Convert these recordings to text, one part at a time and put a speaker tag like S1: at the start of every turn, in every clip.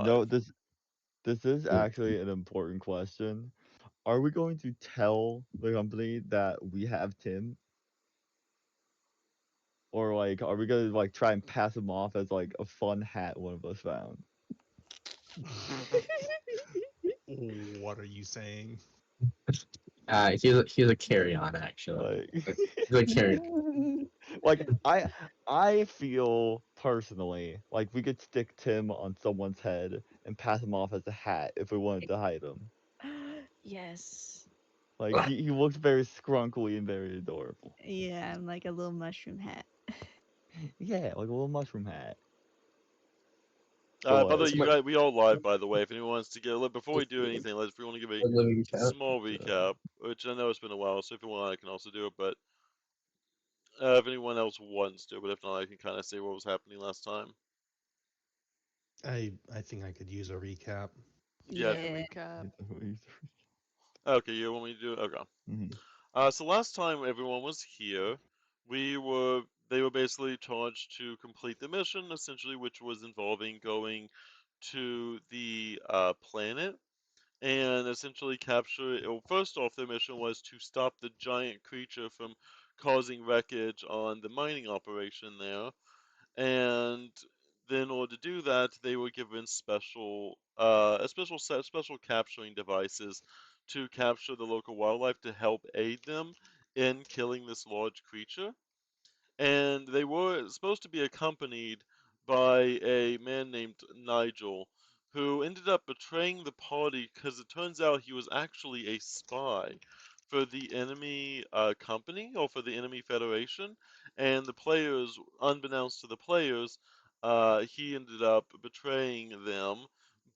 S1: No, this is actually an important question. Are we going to tell the company that we have Tim, or like, are we gonna like try and pass him off as like a fun hat one of us found?
S2: What are you saying?
S3: He's a carry-on actually.
S1: Like,
S3: He's a carry-on.
S1: like I feel personally like we could stick Tim on someone's head and pass him off as a hat if we wanted to hide him.
S4: Yes.
S1: Like he looks very scrunkly and very adorable.
S4: Yeah, I'm like a little mushroom hat.
S1: Yeah, like a little mushroom hat.
S5: By the way,
S1: But
S5: you guys, we all live. By the way, if anyone wants to get before we do anything, if we want to give a
S3: Living cat.
S5: small recap, which I know it's been a while, so if you want, I can also do it. But if anyone else wants to, but if not, I can kind of say what was happening last time.
S2: I think I could use a recap.
S5: Yeah.
S4: Yeah.
S6: Recap.
S5: Okay, you want me to do it? Okay.
S1: Mhm.
S5: So last time everyone was here, they were basically charged to complete the mission, essentially, which was involving going to the planet and essentially capture. Well, first off, their mission was to stop the giant creature from causing wreckage on the mining operation there, and then in order to do that, they were given a special set, special capturing devices to capture the local wildlife to help aid them in killing this large creature. And they were supposed to be accompanied by a man named Nigel, who ended up betraying the party because it turns out he was actually a spy for the enemy company or for the enemy federation, and the players, unbeknownst to the players, he ended up betraying them.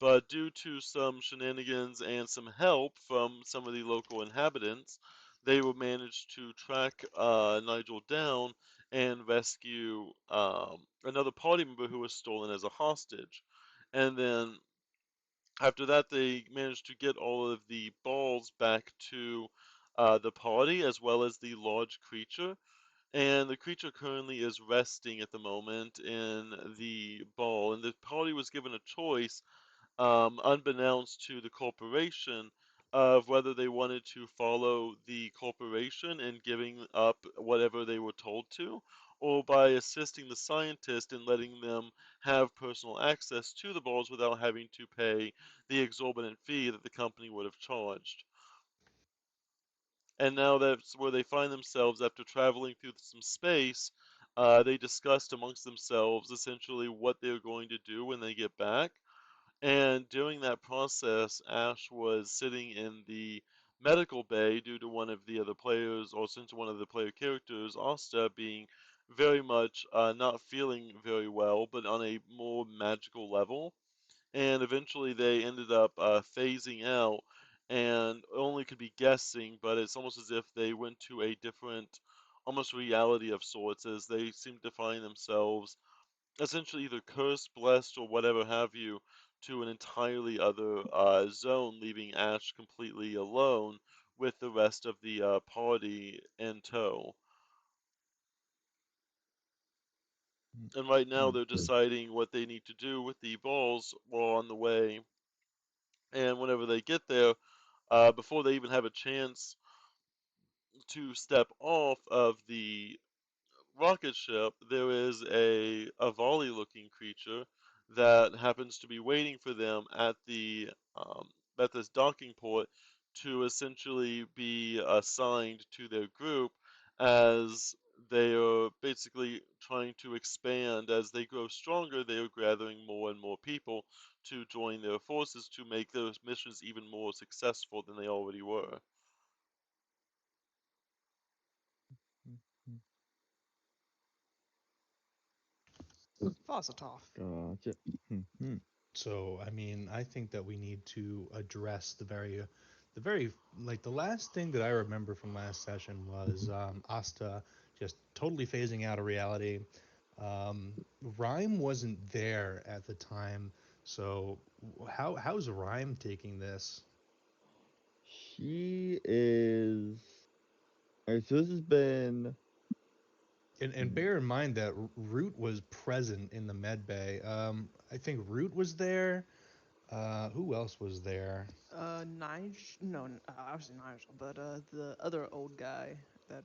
S5: But due to some shenanigans and some help from some of the local inhabitants, they were managed to track Nigel down and rescue another party member who was stolen as a hostage. And then after that, they managed to get all of the balls back to the party as well as the large creature. And the creature currently is resting at the moment in the ball. And the party was given a choice, unbeknownst to the corporation, of whether they wanted to follow the corporation in giving up whatever they were told to, or by assisting the scientist in letting them have personal access to the balls without having to pay the exorbitant fee that the company would have charged. And now that's where they find themselves after traveling through some space. They discussed amongst themselves essentially what they're going to do when they get back. And during that process, Ash was sitting in the medical bay due to one of the other players, or since one of the player characters, Asta, being very much not feeling very well, but on a more magical level. And eventually they ended up phasing out and only could be guessing, but it's almost as if they went to a different, almost reality of sorts, as they seem to find themselves essentially either cursed, blessed, or whatever have you, to an entirely other zone, leaving Ash completely alone with the rest of the party in tow. And right now they're deciding what they need to do with the balls while on the way. And whenever they get there, before they even have a chance to step off of the rocket ship, there is a volley looking creature that happens to be waiting for them um, at this docking port to essentially be assigned to their group as they are basically trying to expand. As they grow stronger, they are gathering more and more people to join their forces to make those missions even more successful than they already were.
S6: Fossiltov.
S1: Gotcha. Mhm.
S2: So, I mean, I think that we need to address the very, like the last thing that I remember from last session was Asta just totally phasing out of reality. Rhyme wasn't there at the time, so how's Rhyme taking this?
S1: She is. Alright, so this has been.
S2: And bear in mind that Root was present in the med bay. I think Root was there. Who else was there?
S6: Nigel, no, obviously Nigel, but the other old guy that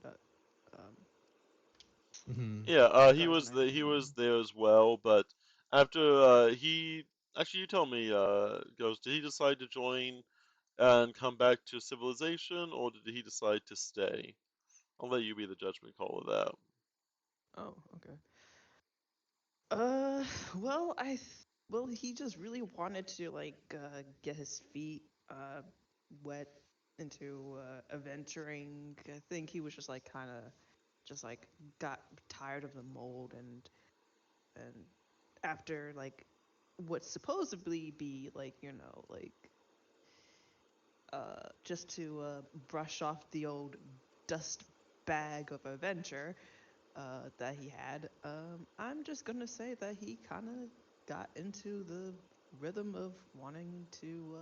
S2: Hmm.
S5: Yeah,
S6: I
S5: he
S6: forgot his
S5: was
S6: name.
S5: he was there as well, but after he actually you tell me, Ghost, did he decide to join and come back to civilization, or did he decide to stay? I'll let you be the judgment call of that.
S6: Oh, okay. Uh, well, well, he just really wanted to like get his feet wet into adventuring. I think he was just like kind of just like got tired of the mold and after like what supposedly be like like just to brush off the old dust bag of adventure that he had. I'm just gonna say that he kind of got into the rhythm of wanting to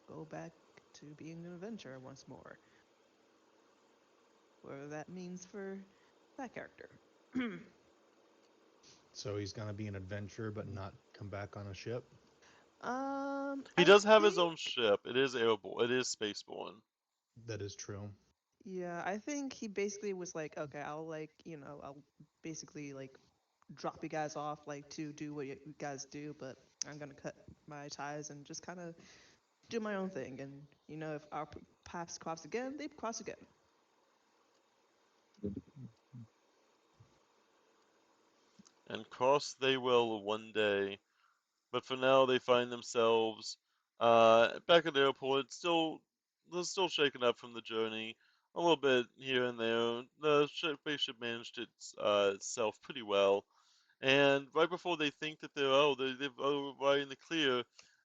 S6: go back to being an adventurer once more. Whatever that means for that character.
S2: So he's gonna be an adventurer, but not come back on a ship.
S5: He
S6: I
S5: does have his
S6: think,
S5: own ship. It is airborne. It is spaceborne.
S2: That is true.
S6: yeah, I think he basically was like, okay, I'll like, I'll basically like drop you guys off like to do what you guys do, but I'm gonna cut my ties and just kind of do my own thing. And if our paths cross again, they cross again.
S5: And cross they will one day. But for now, they find themselves back at the airport. They're still shaken up from the journey, a little bit here and there. The spaceship managed itself pretty well, and right before they think that they're right in the clear,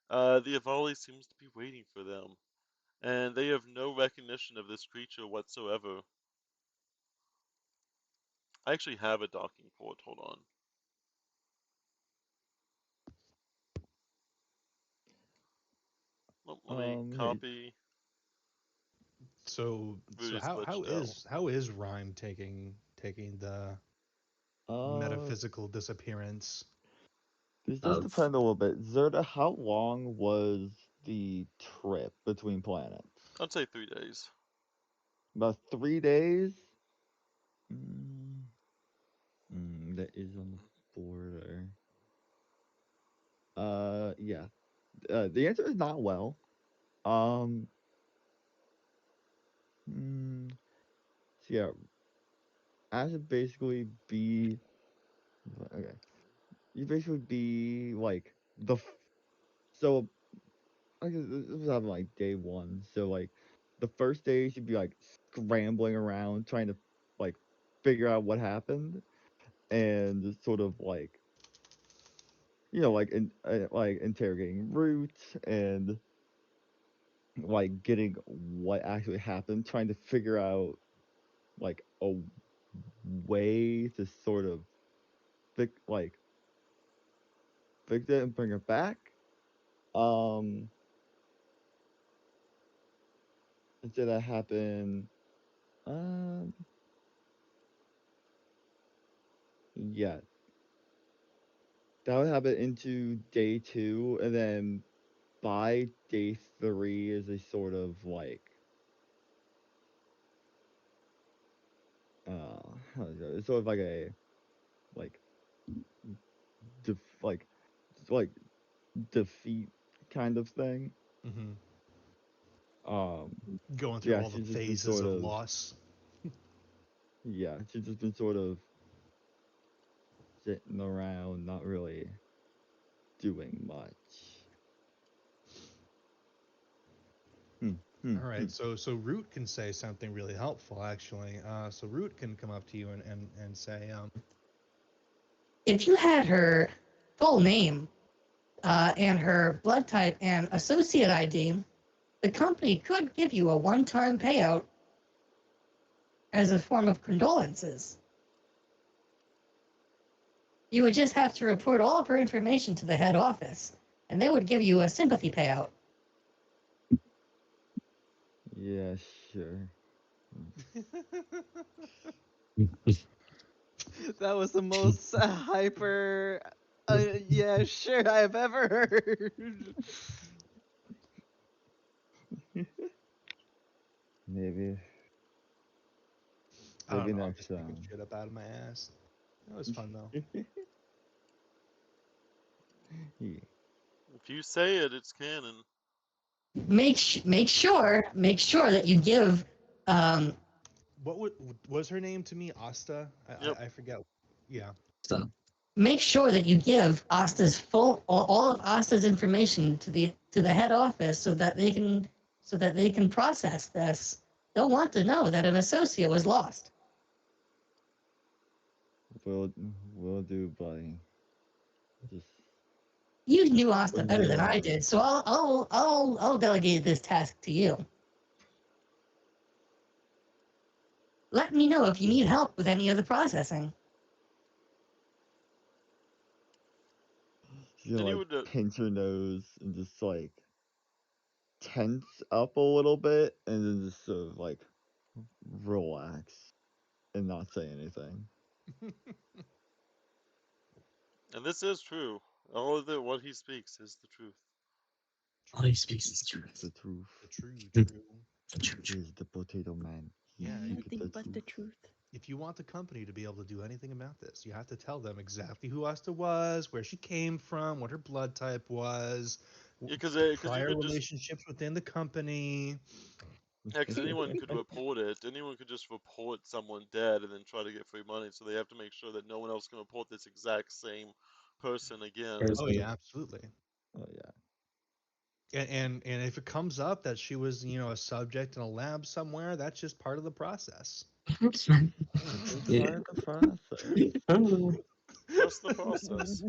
S5: the Avali seems to be waiting for them, and they have no recognition of this creature whatsoever. I actually have a docking port. Hold on. Let me
S1: Hey,
S5: copy.
S2: So
S5: Rudy's
S2: how
S5: glitched out.
S2: is Rhyme taking the
S1: uh,
S2: metaphysical disappearance?
S1: this does
S3: Of
S1: depend a little bit. Zerda, how long was the trip between planets?
S5: I'd say 3 days.
S1: About 3 days? Mm, that is on the border. Yeah. The answer is not well. Um, mm, so yeah, as it basically be, okay, you basically be like so I guess this was on like day one. So like the first day should be like scrambling around trying to like figure out what happened and just sort of like like interrogating roots and like getting what actually happened, trying to figure out like a way to sort of like fix it and bring it back. Um, Instead that happen. Um, yeah, that would happen into day two, and then by day three is a sort of like how is it? It's sort of like a like like like defeat kind of thing.
S2: Hmm.
S1: Um,
S2: Going through
S1: yeah,
S2: all the
S1: she's just been
S2: phases
S1: sort
S2: of
S1: of
S2: loss.
S1: she's just been sort of sitting around, not really doing much. Hmm, hmm,
S2: All
S1: hmm.
S2: right, so Root can say something really helpful, actually. So Root can come up to you and say,
S7: If you had her full name and her blood type and associate ID, the company could give you a one-time payout as a form of condolences. You would just have to report all of her information to the head office, and they would give you a sympathy payout.
S1: Yeah, sure.
S6: That was the most hyper, yeah, sure I've ever heard.
S1: months
S2: just making
S1: down.
S2: shit up out of my ass. That was fun though.
S1: Yeah.
S5: If you say it, it's canon.
S7: Make sure that you give
S2: What was her name to me? Asta?
S5: Yep.
S2: I forget. Yeah.
S3: So,
S7: make sure that you give Asta's all of Asta's information to the head office so that they can process this. They'll want to know that an associate was lost.
S1: Will do, buddy. Just
S7: You knew Asta
S1: Bring
S7: better
S1: it
S7: than I
S1: on.
S7: did, so I'll delegate this task to you. Let me know if you need help with any of the processing.
S1: she's gonna
S5: And you
S1: like
S5: would.
S1: pinch her nose and just like tense up a little bit, and then just sort of like relax and not say anything.
S5: And this is true. All of what he speaks is the truth.
S3: all he speaks is truth.
S1: The truth
S2: The true.
S3: The truth.
S1: is the potato man.
S2: Yeah,
S1: He
S4: Nothing
S1: get
S4: but the truth.
S2: If you want the company to be able to do anything about this, you have to tell them exactly who Asta was, where she came from, what her blood type was,
S5: Yeah, because you
S2: prior
S5: could just.
S2: relationships within the company.
S5: Yeah, because anyone could report it. Anyone could just report someone dead and then try to get free money. So they have to make sure that no one else can report this exact same person again.
S2: Oh yeah, absolutely.
S1: Oh yeah.
S2: And if it comes up that she was, a subject in a lab somewhere, that's just part of the process.
S1: It's
S3: Yeah.
S1: part of the process.
S5: Trust the process.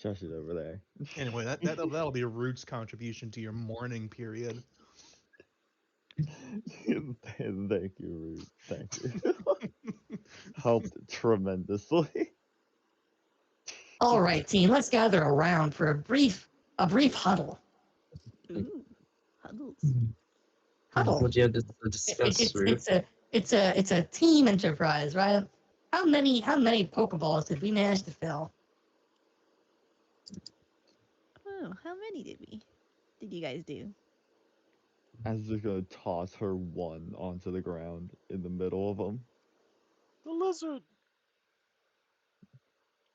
S1: Shush it over there.
S2: Anyway, that'll be a Roots contribution to your mourning period.
S1: Thank you, Ruth. Thank you. Helped tremendously.
S7: All right, team, let's gather around for a brief huddle.
S4: Ooh, huddles.
S7: Huddle.
S3: What do you have to discuss, Ruth?
S7: It's a team enterprise, right? How many Pokeballs did we manage to fill?
S4: Oh, how many did you guys do?
S1: I'm just gonna toss her one onto the ground in the middle of them.
S5: The lizard.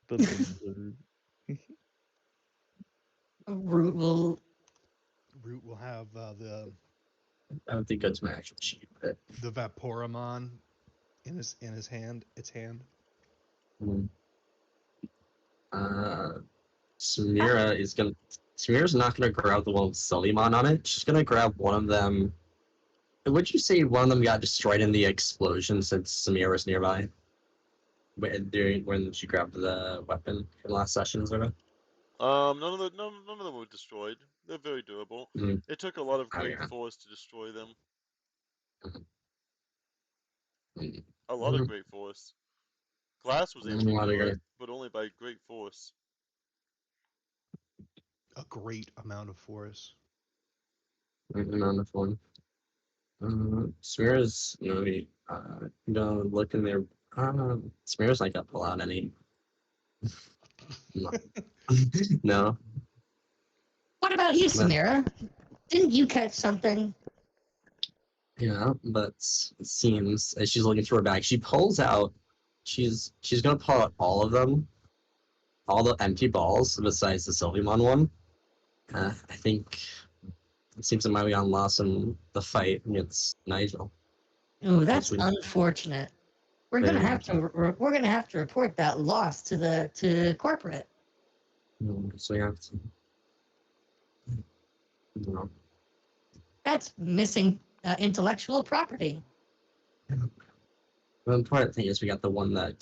S1: The lizard.
S7: Root will.
S2: Root will have
S3: I don't think that's my actual sheet, but
S2: the Vaporamon in his hand. Its hand.
S3: mm. Samira's not gonna grab the one with Suleiman on it. She's gonna grab one of them. Would you say one of them got destroyed in the explosion since Samira was nearby? When she grabbed the weapon from last session, sort of.
S5: None of them were destroyed. They're very durable.
S3: Mm.
S5: It took a lot of
S3: Oh,
S5: great
S3: yeah.
S5: force to destroy them.
S3: Mm.
S5: A lot of
S3: Mhm.
S5: great force. Glass was able
S3: A
S5: to
S3: lot of
S5: do it,
S3: great-
S5: but only by great force.
S2: A great amount of force.
S3: amount of fun. Samira's, look in there. Samira's not gonna pull out any. No. No.
S7: What about you, Samira? Didn't you catch something?
S3: Yeah, but it seems as she's looking through her bag, she pulls out. She's gonna pull out all of them, all the empty balls besides the Sylveon one. I think it seems that Maileon lost in the fight against Nigel.
S7: Oh, that's
S3: we-
S7: unfortunate. We're gonna
S3: Very
S7: have to report that loss to corporate.
S3: So we have to. You know,
S7: That's missing intellectual property.
S3: the important thing is we got the one that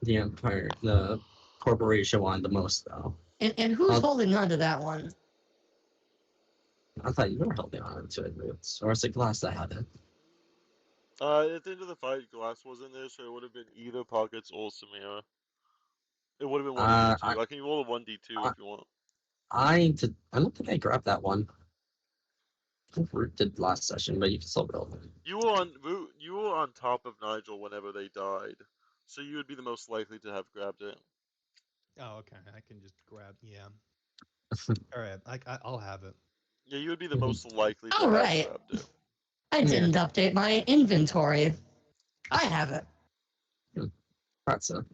S3: the corporation wanted the most, though.
S7: And who's
S3: I'll-
S7: holding on to that one?
S3: I thought you were holding on to it, or is it Glass that had it?
S5: At the end of the fight, Glass wasn't there, so it would have been either Pockets or Samira. It would have been 1d2. I can roll a 1d2 if you want.
S3: I don't think I grabbed that one. I think Root did last session, but you can still roll it.
S5: You were on top of Nigel whenever they died, so you would be the most likely to have grabbed it.
S2: Oh, okay. I can just grab. Yeah. All right. I'll have it.
S5: Yeah, you would be the
S3: Mhm.
S5: most likely to
S7: All
S5: have
S7: right.
S5: grabbed it.
S7: I didn't update my inventory. I have it.
S3: Thought so.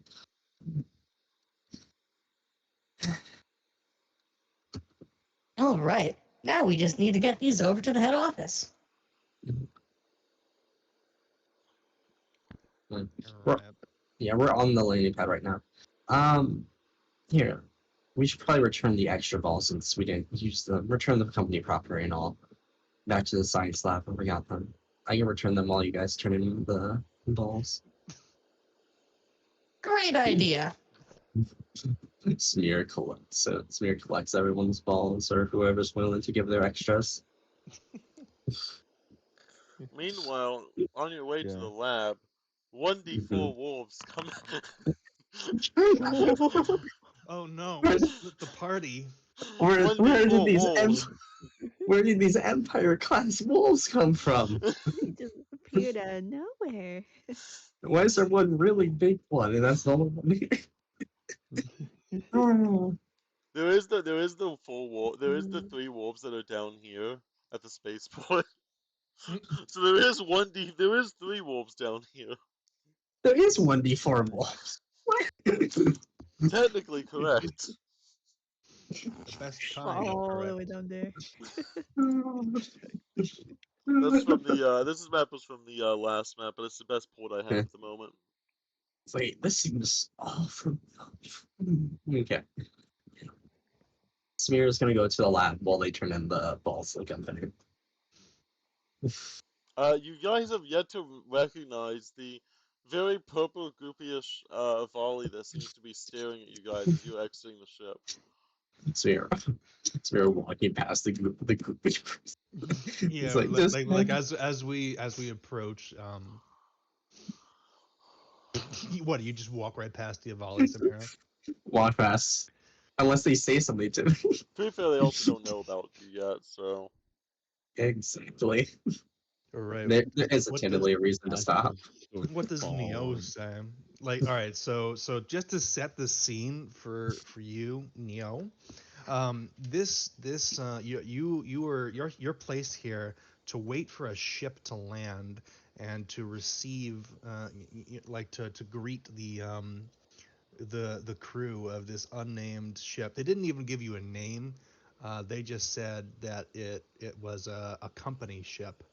S7: All right. Now we just need to get these over to the head office.
S3: We're,
S2: Alright.
S3: yeah, we're on the landing pad right now. Here, we should probably return the extra balls since we didn't use them. Return the company property and all back to the science lab when we got them. I can return them while you guys turn in the balls.
S7: Great idea.
S3: Smear collects everyone's balls or whoever's willing to give their extras.
S5: Meanwhile, on your way to
S1: Yeah.
S5: the lab, 1d4 wolves come.
S2: Oh no, we split the party.
S3: Where did
S5: 1d4
S3: these
S5: wolves.
S3: where did these Empire class wolves come from?
S4: They just appeared out of nowhere.
S3: Why is there one really big one and that's the only one here? Oh.
S5: There is the full wolf. There is the 3 wolves that are down here at the spaceport. So there is 3 wolves down here.
S3: There is 1d4 wolves.
S5: Technically correct.
S2: The best kind of
S4: All the
S2: correct.
S4: way down there.
S5: That's from the this map was from the last map, but it's the best port I have at the moment.
S3: Wait, this seems awful. Okay. Smear's gonna go to the lab while they turn in the balls to the company.
S5: You guys have yet to recognize the very purple goopyish volley that seems to be staring at you guys as you're exiting the ship.
S3: Smear walking past the group.
S2: Yeah,
S3: It's
S2: like as we approach, what, you just walk right past the Avali, Samara?
S3: walk past, unless they say something to me.
S5: To be fair, they also don't know about you yet, so.
S3: Exactly.
S2: Alright.
S3: There is
S2: What
S3: tendably a reason to stop.
S2: What does Neo say? Like, all right, so just to set the scene for you, Neo, you're placed here to wait for a ship to land and to receive, like to greet the crew of this unnamed ship. They didn't even give you a name. They just said that it was a company ship.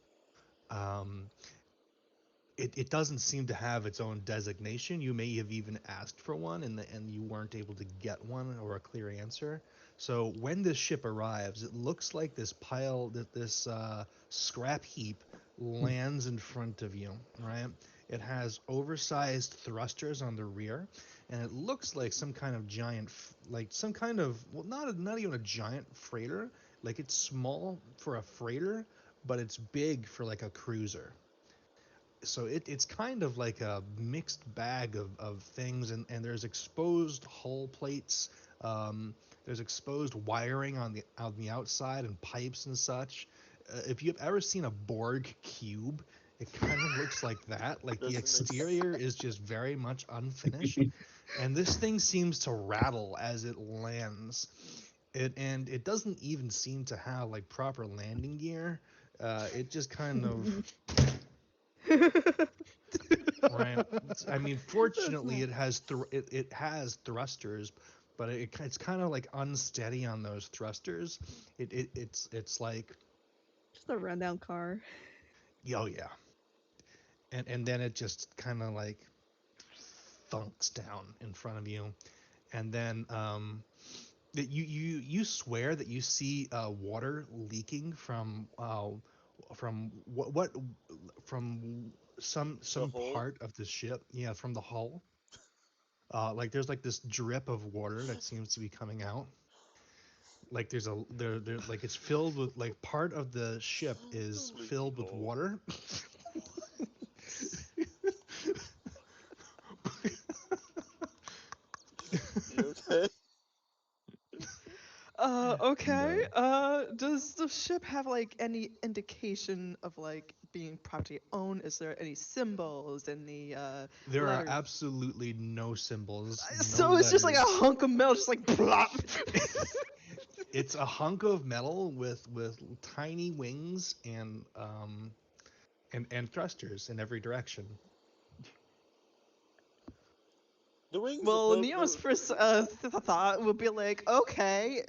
S2: It doesn't seem to have its own designation. You may have even asked for one, and you weren't able to get one or a clear answer. So when this ship arrives, it looks like this scrap heap lands in front of you, right? It has oversized thrusters on the rear, and it looks like some kind of giant, well, not even a giant freighter. Like, it's small for a freighter, but it's big for like a cruiser. So it's kind of like a mixed bag of things, and there's exposed hull plates, there's exposed wiring on the outside and pipes and such. If you've ever seen a Borg cube, it kind of looks like that. Like, the exterior is just very much unfinished, and this thing seems to rattle as it lands. And it doesn't even seem to have like proper landing gear. It just kind of right. I mean, fortunately, it has it has thrusters, but it's kind of like unsteady on those thrusters. It's like,
S4: Just a rundown car.
S2: oh yeah, and then it just kind of like thunks down in front of you, and then that you swear that you see water leaking from what from some part of the ship, yeah, from the hull. Like, there's like this drip of water that seems to be coming out. Like, there's like, it's filled with, like, part of the ship is filled with water.
S5: You okay?
S6: Okay. Does the ship have like any indication of like being property owned? Is there any symbols in the
S2: There are
S6: letters?
S2: absolutely no symbols.
S6: So
S2: no
S6: it's just like a
S2: letters.
S6: hunk of metal, just like plop.
S2: It's a hunk of metal with tiny wings and and thrusters in every direction.
S5: The wings.
S6: Well, Neo's first thought would be like, okay,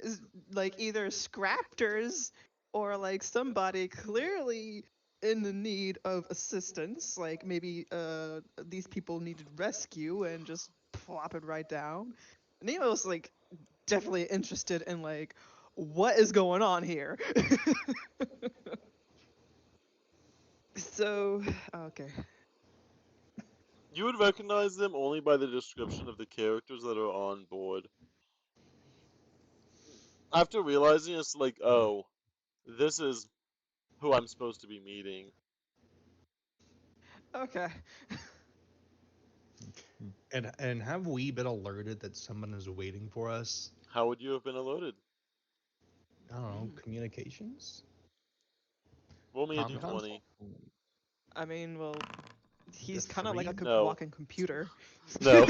S6: like either scraptors or like somebody clearly in the need of assistance. Like maybe these people needed rescue and just plop it right down. Neo's like definitely interested in like what is going on here. So okay.
S5: You would recognize them only by the description of the characters that are on board. After realizing it's like, oh, this is who I'm supposed to be meeting.
S6: Okay.
S2: And have we been alerted that someone is waiting for us?
S5: How would you have been alerted?
S2: I don't know, communications?
S5: Roll me a
S2: Comm cons?
S5: d20.
S6: I mean, well, he's
S2: The
S6: kind of like a
S2: three?
S5: No.
S6: walking computer.
S5: No.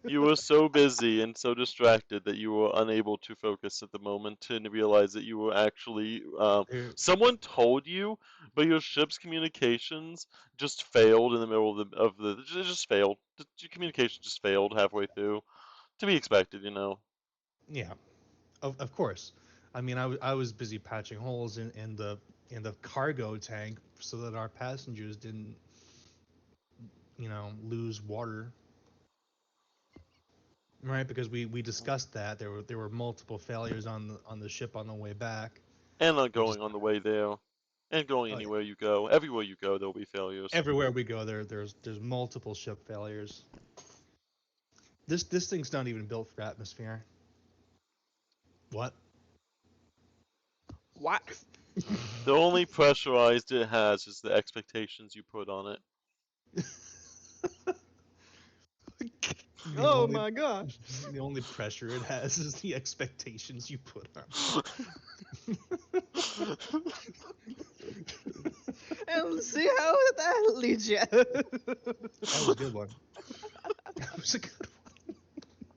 S5: You were so busy and so distracted that you were unable to focus at the moment and realize that you were actually.
S2: Here-
S5: Someone told you, but your ship's communications just failed in the middle of the. It just failed. Your communication just failed halfway through. To be expected, you know.
S2: Yeah, of course. I mean, I was busy patching holes in the cargo tank so that our passengers didn't, lose water. Right, because we discussed that there were multiple failures on the ship on the way back.
S5: And not
S2: We just
S5: going on the way there. And going
S2: Oh, yeah.
S5: anywhere you go. Everywhere you go, there'll be failures.
S2: Everywhere we go, there's multiple ship failures. This thing's not even built for atmosphere. What?
S6: What?
S5: The only pressurized it has is the expectations you put on it.
S2: The
S6: Oh
S2: only-
S6: my gosh.
S2: The only pressure it has is the expectations you put on.
S6: And see how that leads you.
S2: That was a good one. That was a good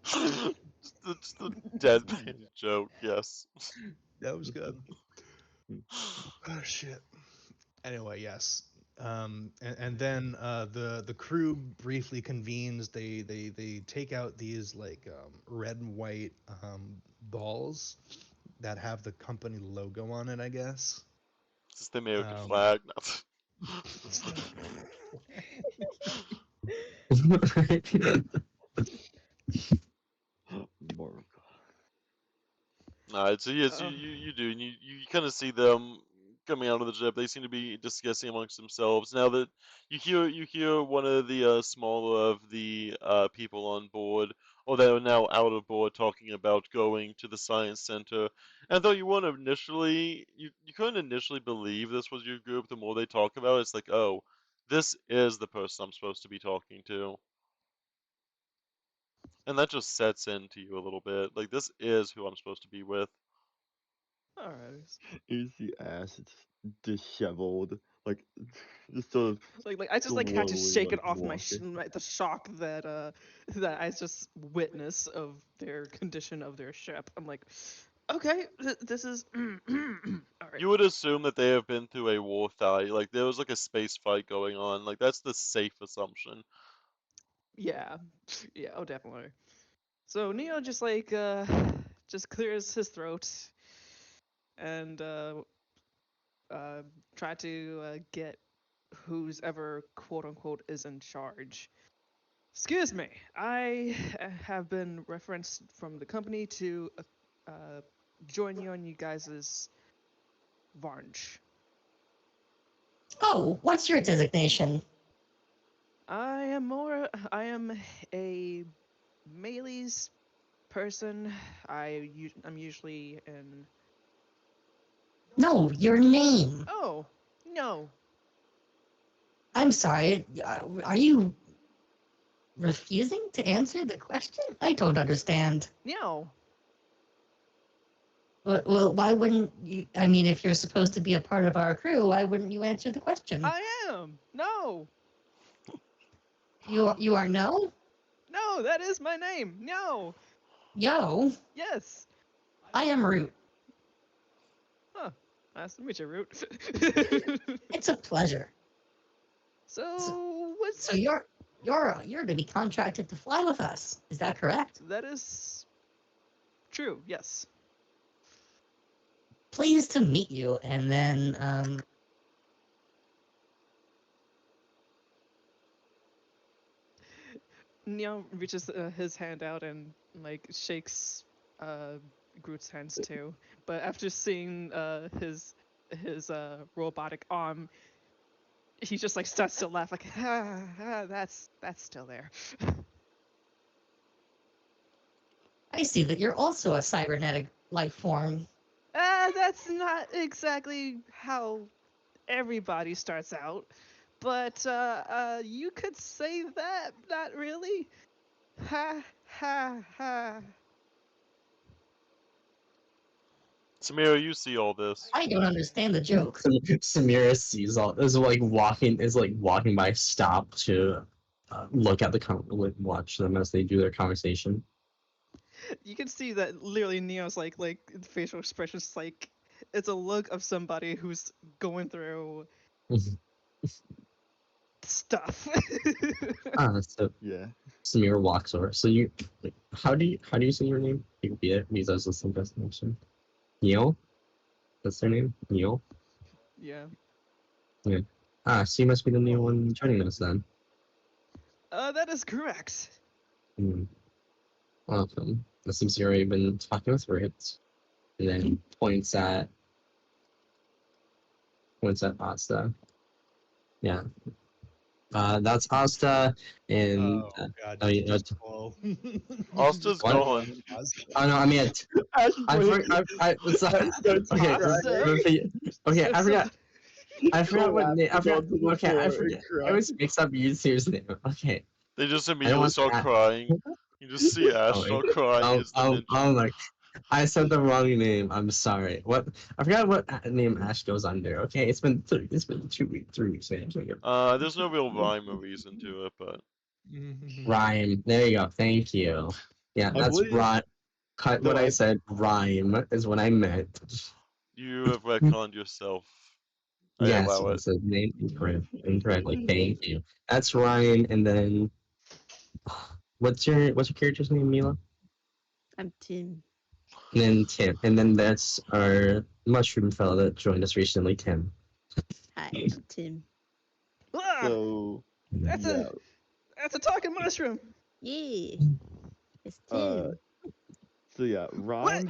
S2: one.
S5: Just a deadpan joke, yes.
S2: That was good. Oh shit. Anyway, yes. And then the crew briefly convenes. They take out these like red and white balls that have the company logo on it, I guess.
S5: Just the American
S2: Um,
S5: flag.
S1: Mark.
S5: Alright, so yes,
S6: Oh.
S5: you do, and you kind of see them coming out of the ship. They seem to be discussing amongst themselves. Now that you hear one of the smaller of the people on board, or that are now out of board, talking about going to the science center. And though you weren't initially, you couldn't initially believe this was your group. The more they talk about it, it's like, oh, this is the person I'm supposed to be talking to. And that just sets into you a little bit. Like, this is who I'm supposed to be with.
S6: Alright.
S1: You see ass, it's disheveled, like just sort of
S6: Like I just like had to
S1: slowly,
S6: shake it
S1: like,
S6: off
S1: walking.
S6: the shock that that I just witnessed of their condition of their ship. I'm like, okay, this is all right.
S5: You would assume that they have been through a war fight. Like, there was like a space fight going on. Like, that's the safe assumption.
S6: Yeah, yeah, oh definitely. So Neo just like just clears his throat and try to get who's ever quote unquote is in charge. Excuse me, I have been referenced from the company to join you on you guys' Varnch.
S7: Oh, what's your designation?
S6: I am a melee's person. I'm usually in.
S7: No, your name.
S6: Oh, no.
S7: I'm sorry. Are you refusing to answer the question? I don't understand.
S6: No.
S7: Well, why wouldn't you? I mean, if you're supposed to be a part of our crew, why wouldn't you answer the question?
S6: I am. No.
S7: You are no?
S6: No, that is my name. No.
S7: Yo,
S6: Yes.
S7: I am Root.
S6: Huh. Nice to meet you, Root.
S7: It's a pleasure.
S6: So what's
S7: So you're to be contracted to fly with us. Is that correct?
S6: that is true, yes.
S7: Pleased to meet you. And then
S6: Neo reaches his hand out and like shakes Groot's hands too. But after seeing his robotic arm, he just like starts to laugh like that's still there.
S7: I see that you're also a cybernetic life form.
S6: That's not exactly how everybody starts out, but you could say that. Not really. Ha ha ha.
S5: Samira, you see all this.
S7: I don't understand the joke.
S3: Samira sees all is like walking by, stop to look at like watch them as they do their conversation.
S6: You can see that literally Neo's like facial expressions like it's a look of somebody who's going through stuff.
S3: So
S1: Yeah.
S3: Samira walks over. So you, like, how do you say your name? You can be it because I was listening to this mention. Neil? That's their name? Neil?
S6: Yeah.
S3: Yeah. So you must be the new one joining us then.
S6: That is correct.
S3: Hmm. Awesome. It seems you've already been talking with Ritz. And then points at Asta. Yeah. That's Asta and
S2: Oh God,
S3: oh,
S2: did you
S3: yeah,
S2: just call? Did you
S5: Asta's
S2: just
S3: What?
S2: call
S5: gone.
S2: him Asta?
S3: oh no, I mean
S1: Ash is pointing-
S3: sorry.
S1: Ash starts
S3: Okay,
S6: Asta?
S1: crying.
S3: okay, I forgot. I forgot what name. I
S1: Collapses
S3: forgot.
S1: onto the
S3: Okay, I
S1: floor
S3: forget.
S1: and
S3: I always
S1: cries.
S3: mix up Yuzir's name. Okay,
S5: They just
S3: I don't
S5: immediately
S3: want
S5: start
S3: that.
S5: crying. You just see Ash
S3: Oh,
S5: start crying as the mention.
S3: like I said the wrong name. I'm sorry. What? I forgot what name Ash goes under. Okay, it's been 3 weeks, man.
S5: There's no real rhyme or reason to it, but
S3: Rhyme. There you go. Thank you. Yeah,
S1: I
S3: that's
S1: believe
S3: right. Cut what
S1: no,
S3: I
S1: I
S3: said. Rhyme is what I meant.
S5: you have retconned yourself. I
S3: Yes,
S5: allow
S3: I
S5: it.
S3: said name incorrectly. Thank you. That's Ryan, and then what's your character's name, Mila?
S4: I'm Tim.
S3: And then Tim, and then that's our mushroom fellow that joined us recently, Tim.
S4: Hi, I'm Tim.
S6: Ah,
S1: so
S6: that's
S1: yeah.
S6: a talking mushroom.
S4: Yeah, it's
S1: Uh
S4: Tim.
S1: so yeah,
S6: What?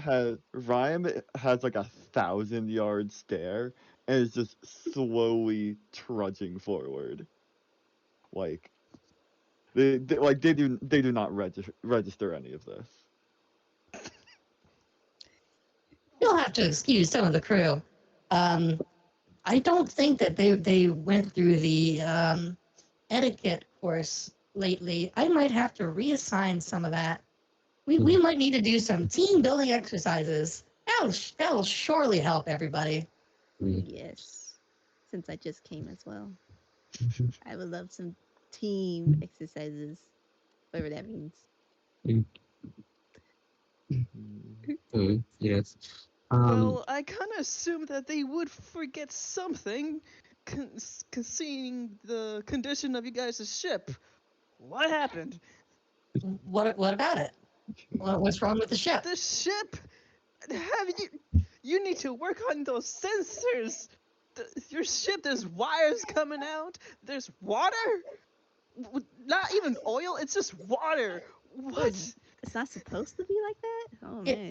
S1: Rhyme has like 1,000-yard stare and is just slowly trudging forward. Like they do not register any of this.
S7: You'll have to excuse some of the crew. I don't think that they went through the etiquette course lately. I might have to reassign some of that. We might need to do some team building exercises. That'll surely help everybody.
S4: Yes, since I just came as well. I would love some team exercises, whatever that means.
S3: Yes.
S6: Well, I kind of assumed that they would forget something, considering the condition of you guys' ship. What happened?
S7: What about it? What's wrong with the ship?
S6: The ship? Have you need to work on those sensors. Your ship, there's wires coming out. There's water. Not even oil. It's just water. What?
S4: It's not supposed to be like that. Oh man.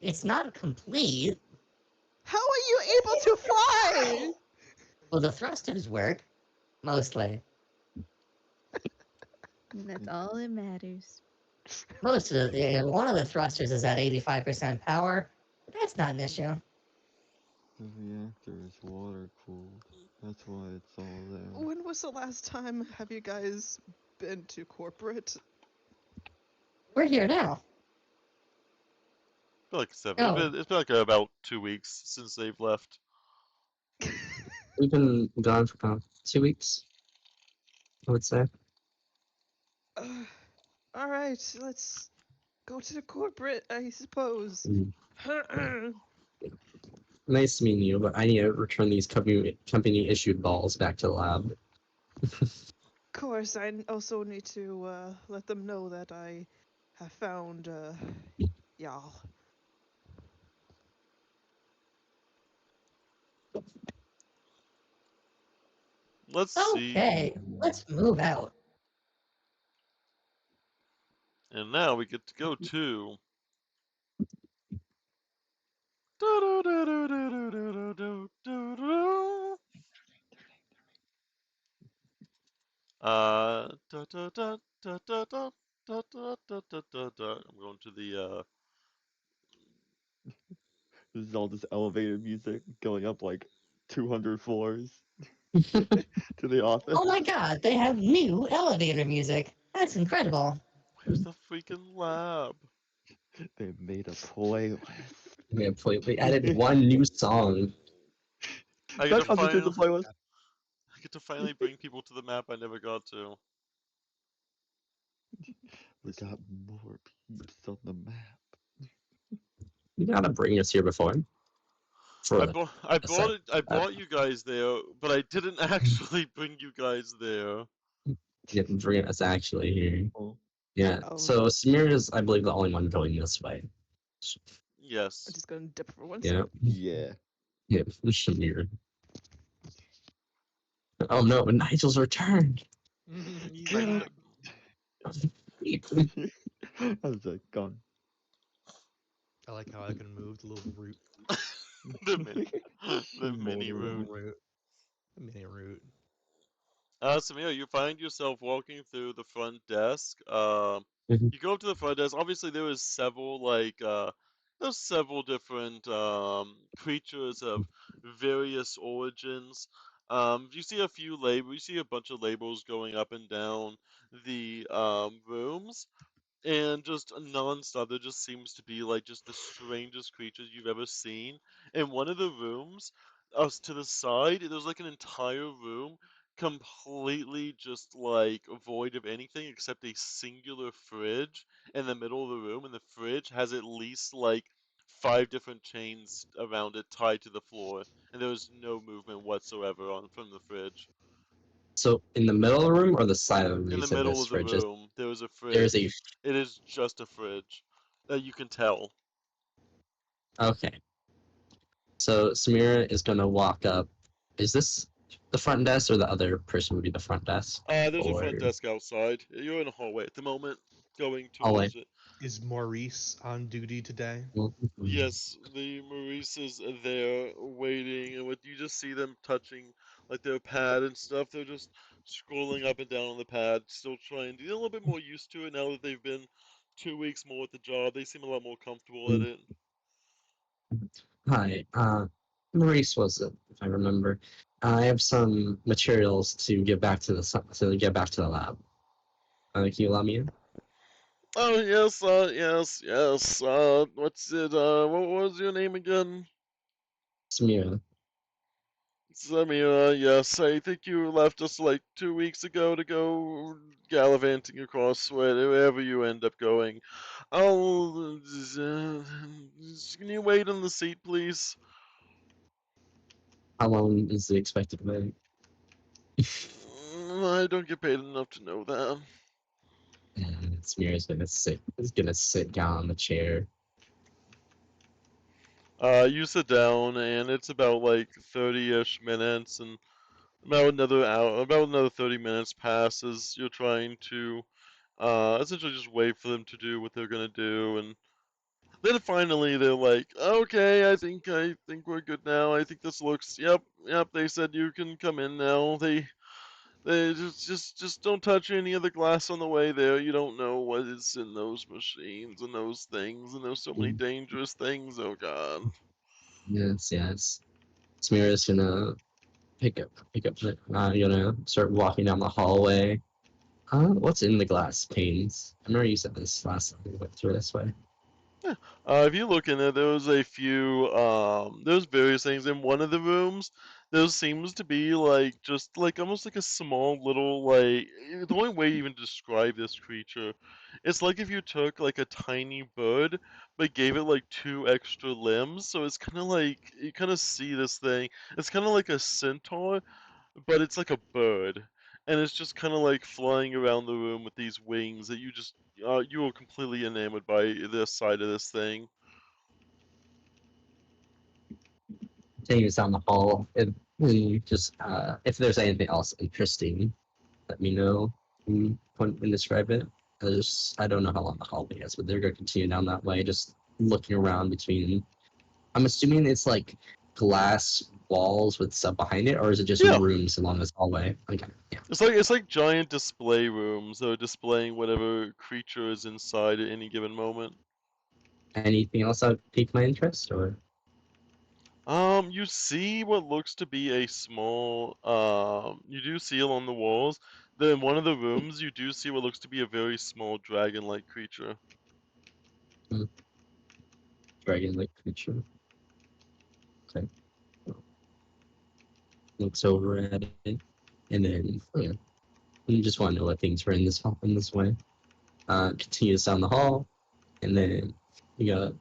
S7: It's not complete.
S6: How are you able to fly?
S7: Well, the thrusters work mostly.
S4: That's all that matters.
S7: Most of one of the thrusters is at 85% power. But that's not an issue.
S1: The reactor is water cooled. That's why it's all there.
S6: When was the last time have you guys been to corporate?
S7: We're here now.
S5: I feel like 7.
S7: Oh.
S5: It's been like about 2 weeks since they've left.
S3: We've been gone for about 2 weeks, I would say.
S6: All right, let's go to the corporate, I suppose.
S3: nice meeting you, but I need to return these company issued balls back to the lab.
S6: Of course, I also need to let them know that I have found y'all.
S5: Let's see.
S7: Okay, let's move out.
S5: And now we get to go to. I'm going to the.
S1: This is all just elevator music going up like 200 floors to the office.
S7: Oh my god, they have new elevator music. That's incredible.
S5: Where's the freaking lab?
S1: They made a playlist.
S3: We added one new song.
S5: I get
S1: That
S5: to
S1: constitutes a
S5: finally.
S1: playlist.
S5: I get to finally bring people to the map I never got to.
S1: We got more peeps on the map.
S3: You gotta bring us here before.
S5: I brought it. I brought you guys there, but I didn't actually bring you guys there.
S3: Didn't bring us actually here.
S1: Oh.
S3: Yeah.
S6: Oh.
S3: So Samir is, I believe, the only one going this way.
S5: Yes.
S6: I'm just gonna dip for one
S3: Yeah.
S6: second.
S1: Yeah.
S3: Yeah. Samir. Oh no! Nigel's returned.
S2: He's
S1: Get
S2: back.
S1: I was like, gone.
S2: I like how I can move the little root.
S5: the mini
S1: Motor
S5: route.
S1: route.
S2: The mini root.
S5: Samir, you find yourself walking through the front desk.
S3: Mhm.
S5: You go up to the front desk. Obviously, there is several there's several different creatures of various origins. You see a few labels. You see a bunch of labels going up and down the rooms. And just nonstop, there just seems to be like just the strangest creatures you've ever seen. In one of the rooms, us to the side, there's like an entire room completely just like void of anything except a singular fridge in the middle of the room, and the fridge has at least like 5 different chains around it tied to the floor, and there is no movement whatsoever on from the fridge.
S3: So in the middle of the room or the side of the room?
S5: In
S3: You
S5: the
S3: said
S5: middle
S3: this
S5: of the
S3: fridge is.
S5: room, there is a
S3: There's a.
S5: fridge. It is just a fridge. You can tell.
S3: Okay. So Samira is gonna walk up. Is this the front desk or the other person would be the front desk?
S5: There's a
S3: Or
S5: front desk outside. You're in a hallway at the moment, going
S3: hallway?
S5: towards it.
S2: Is Maurice on duty today?
S5: Yes, the Maurice is there waiting, and what you just see them touching like their pad and stuff. They're just scrolling up and down on the pad, still trying to get a little bit more used to it now that they've been 2 weeks more at the job. They seem a lot more comfortable at it.
S3: Hi, Maurice was it, if I remember. I have some materials to get back to the lab. Can you allow me in?
S5: Oh yes, yes. What's it? What was your name again?
S3: Samira.
S5: Samira, yes, I think you left us like 2 weeks ago to go gallivanting across wherever you end up going. I'll. Can you wait in the seat, please?
S3: How long is the expected wait?
S5: I don't get paid enough to know that.
S3: And Samira's gonna sit down on the chair.
S5: You sit down, and it's about like 30-ish minutes, and about another hour, about another 30 minutes passes. You're trying to essentially just wait for them to do what they're gonna do, and then finally they're like, "Okay, I think we're good now. I think this looks. Yep. They said you can come in now. They just don't touch any of the glass on the way there. You don't know what is in those machines and those things, and there's so many dangerous things. Oh God."
S3: Yes. Samira's gonna pick up. Gonna start walking down the hallway. What's in the glass panes? I remember you said this last time we went through this way.
S5: If you look in there was a few, there's various things in one of the rooms. There seems to be like just like almost like a small little like the only way to even describe this creature, it's like if you took like a tiny bird but gave it like two extra limbs. So it's kind of like you kind of see this thing. It's kind of like a centaur, but it's like a bird, and it's just kind of like flying around the room with these wings that you are completely enamored by this side of this thing.
S3: Taking us down the hall. If there's anything else interesting, let me know and describe it. I don't know how long the hallway is, but they're gonna continue down that way, just looking around between. I'm assuming it's like glass walls with stuff behind it, or is it just
S5: Yeah.
S3: rooms along this hallway? Okay, yeah.
S5: It's like giant display rooms that are displaying whatever creature is inside at any given moment.
S3: Anything else that would pique my interest, or?
S5: You see what looks to be a small, you do see along the walls. Then in one of the rooms, you do see what looks to be a very small dragon-like creature.
S3: Dragon-like creature. Okay. Looks over at it, and then you just want to know what things were in this way. Continues down the hall, and then you got.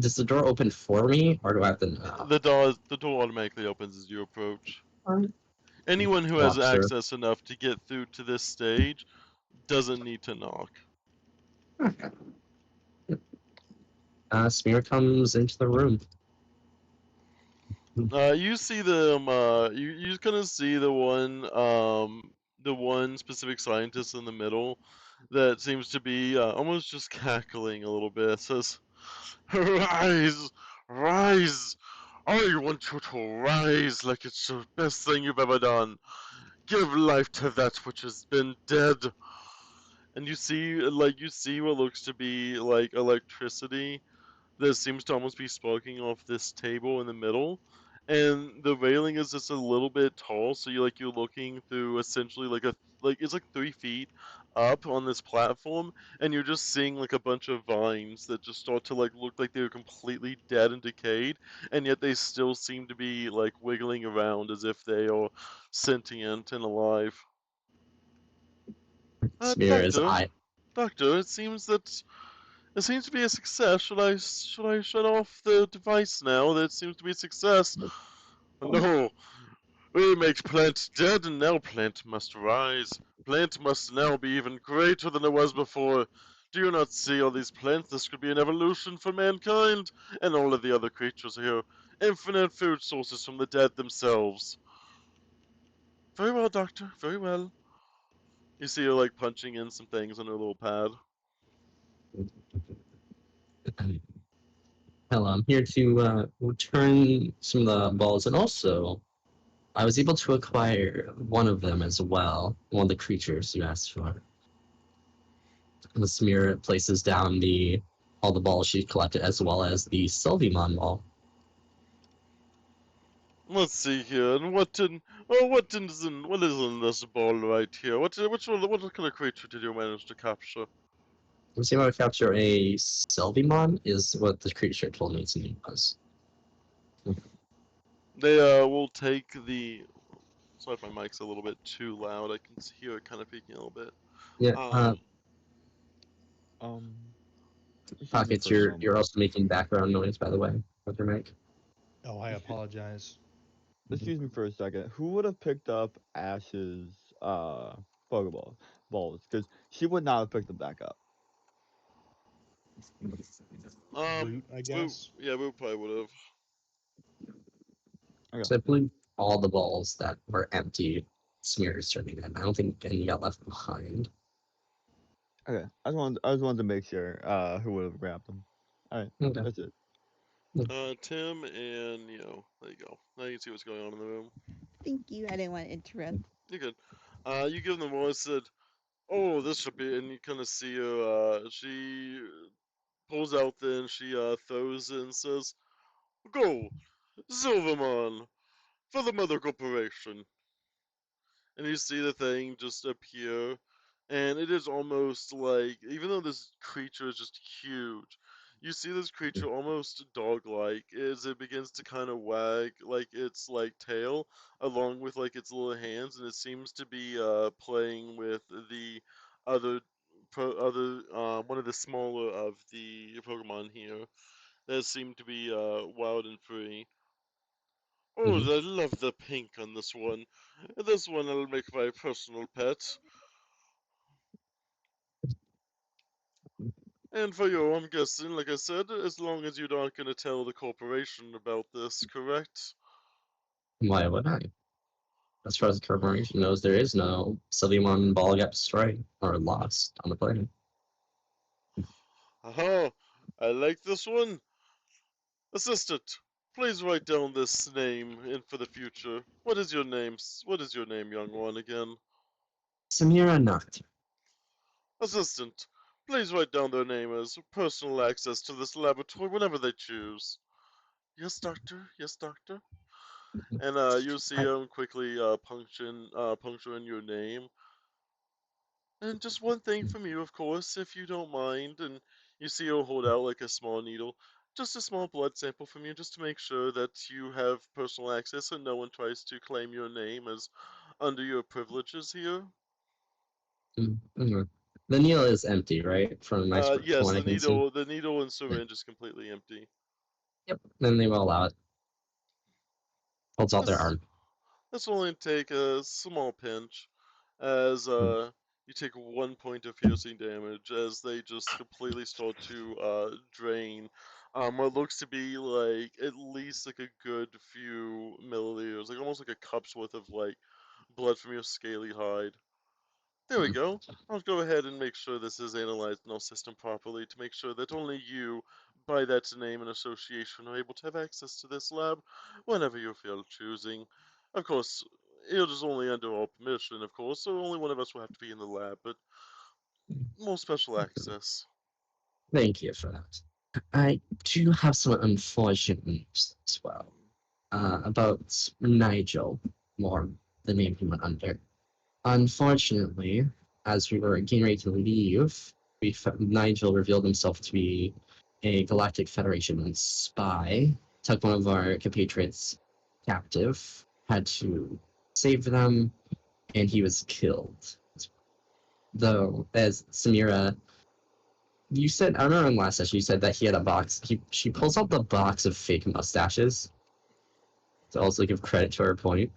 S3: Does the door open for me, or do I have to?
S5: The door automatically opens as you approach. Anyone who has
S3: Walks through.
S5: access enough to get through to this stage doesn't need to knock.
S3: Smear comes into the room.
S5: You see them. You kind of see the one specific scientist in the middle that seems to be almost just cackling a little bit. It says, "Rise, rise! I want you to rise like it's the best thing you've ever done. Give life to that which has been dead." And you see what looks to be like electricity that seems to almost be sparking off this table in the middle, and the railing is just a little bit tall, so you're looking through essentially like it's like 3 feet up on this platform, and you're just seeing like a bunch of vines that just start to like look like they're completely dead and decayed, and yet they still seem to be like wiggling around as if they are sentient and alive.
S3: Smear is
S5: Doctor,
S3: eye.
S5: doctor, it seems to be a success. Should I shut off the device now? That seems to be a success. No, we make plant dead, and now plant must rise. Plant must now be even greater than it was before. Do you not see all these plants? This could be an evolution for mankind, and all of the other creatures here. Infinite food sources from the dead themselves. Very well, Doctor. Very well. You see her like punching in some things on her little pad.
S3: Hello, I'm here to return some of the balls, and also I was able to acquire one of them as well. One of the creatures you asked for. The Smear places down all the balls she collected, as well as the Sylvimon ball.
S5: Let's see here. And what is in this ball right here? What kind of creature did you manage to capture?
S3: You see how to capture a Sylvimon is what the creature told me its name was.
S5: They will take the. Sorry if my mic's a little bit too loud. I can hear it kind of peaking a little bit.
S3: Yeah,
S1: Um, excuse me
S3: Pockets,
S1: for a moment.
S3: you're also making background noise, by the way, with your mic.
S2: Oh, I apologize.
S1: Excuse me for a second. Who would have picked up Ash's Pokeball balls? Because she would not have picked them back up.
S2: Loot, I guess.
S5: We probably would have.
S1: Okay.
S3: So I believe all the balls that were empty, Smear's turning in. I don't think any got left behind.
S1: Okay. I just wanted to make sure who would have grabbed them. All right.
S3: Okay.
S1: That's it.
S5: Tim and there you go. Now you can see what's going on in the room.
S4: Thank you. I didn't want to interrupt.
S5: You're good. You give them all. Said, "Oh, this should be," and you kind of see her. She pulls out, then she throws it and says, "Go, Silvermon, for the Mother Corporation." And you see the thing just appear, and it is almost like, even though this creature is just huge, you see this creature almost dog-like as it begins to kind of wag like its like tail along with like its little hands, and it seems to be playing with the other one of the smaller of the Pokemon here that seem to be wild and free. Oh,
S3: Mhm.
S5: I love the pink on this one. This one I'll make my personal pet. And for you, I'm guessing, like I said, as long as you're not going to tell the corporation about this, correct?
S3: Why would I? As far as the corporation knows, there is no Sylveon ball got destroyed or lost on the planet.
S5: Aha! I like this one. Assistant, please write down this name in for the future. What is your name? What is your name, young one, again?
S3: Samira Nocturne.
S5: Assistant, please write down their name as personal access to this laboratory whenever they choose. Yes, doctor. Yes, doctor. And you see
S3: I,
S5: him quickly puncture in your name. And just one thing from you, of course, if you don't mind. And you see he'll hold out like a small needle. Just a small blood sample from you, just to make sure that you have personal access and no one tries to claim your name as under your privileges here.
S3: mhm. The needle is empty, right? From
S5: Yes,
S3: what I can see.
S5: the needle and
S3: Yeah.
S5: syringe is completely empty.
S3: Yep. Then they will allow it. Holds out their
S5: This
S3: arm.
S5: this will only take a small pinch, as you take 1 point of piercing damage as they just completely start to drain what looks to be like at least like a good few milliliters, like almost like a cup's worth of like blood from your scaly hide. There we
S3: Mhm.
S5: go. I'll go ahead and make sure this is analyzed in our system properly to make sure that only you, by that name and association, are able to have access to this lab whenever you feel choosing. Of course, it is only under our permission, of course, so only one of us will have to be in the lab, but more special access.
S3: Thank you for that. I do have some unfortunate news as well. About Nigel, more the name he went under. Unfortunately, as we were getting ready to leave, Nigel revealed himself to be a Galactic Federation spy, took one of our compatriots captive, had to save them, and he was killed. Though, as Samira, you said, I remember in last session, you said that he had a box. She pulls out the box of fake mustaches to also give credit to her point.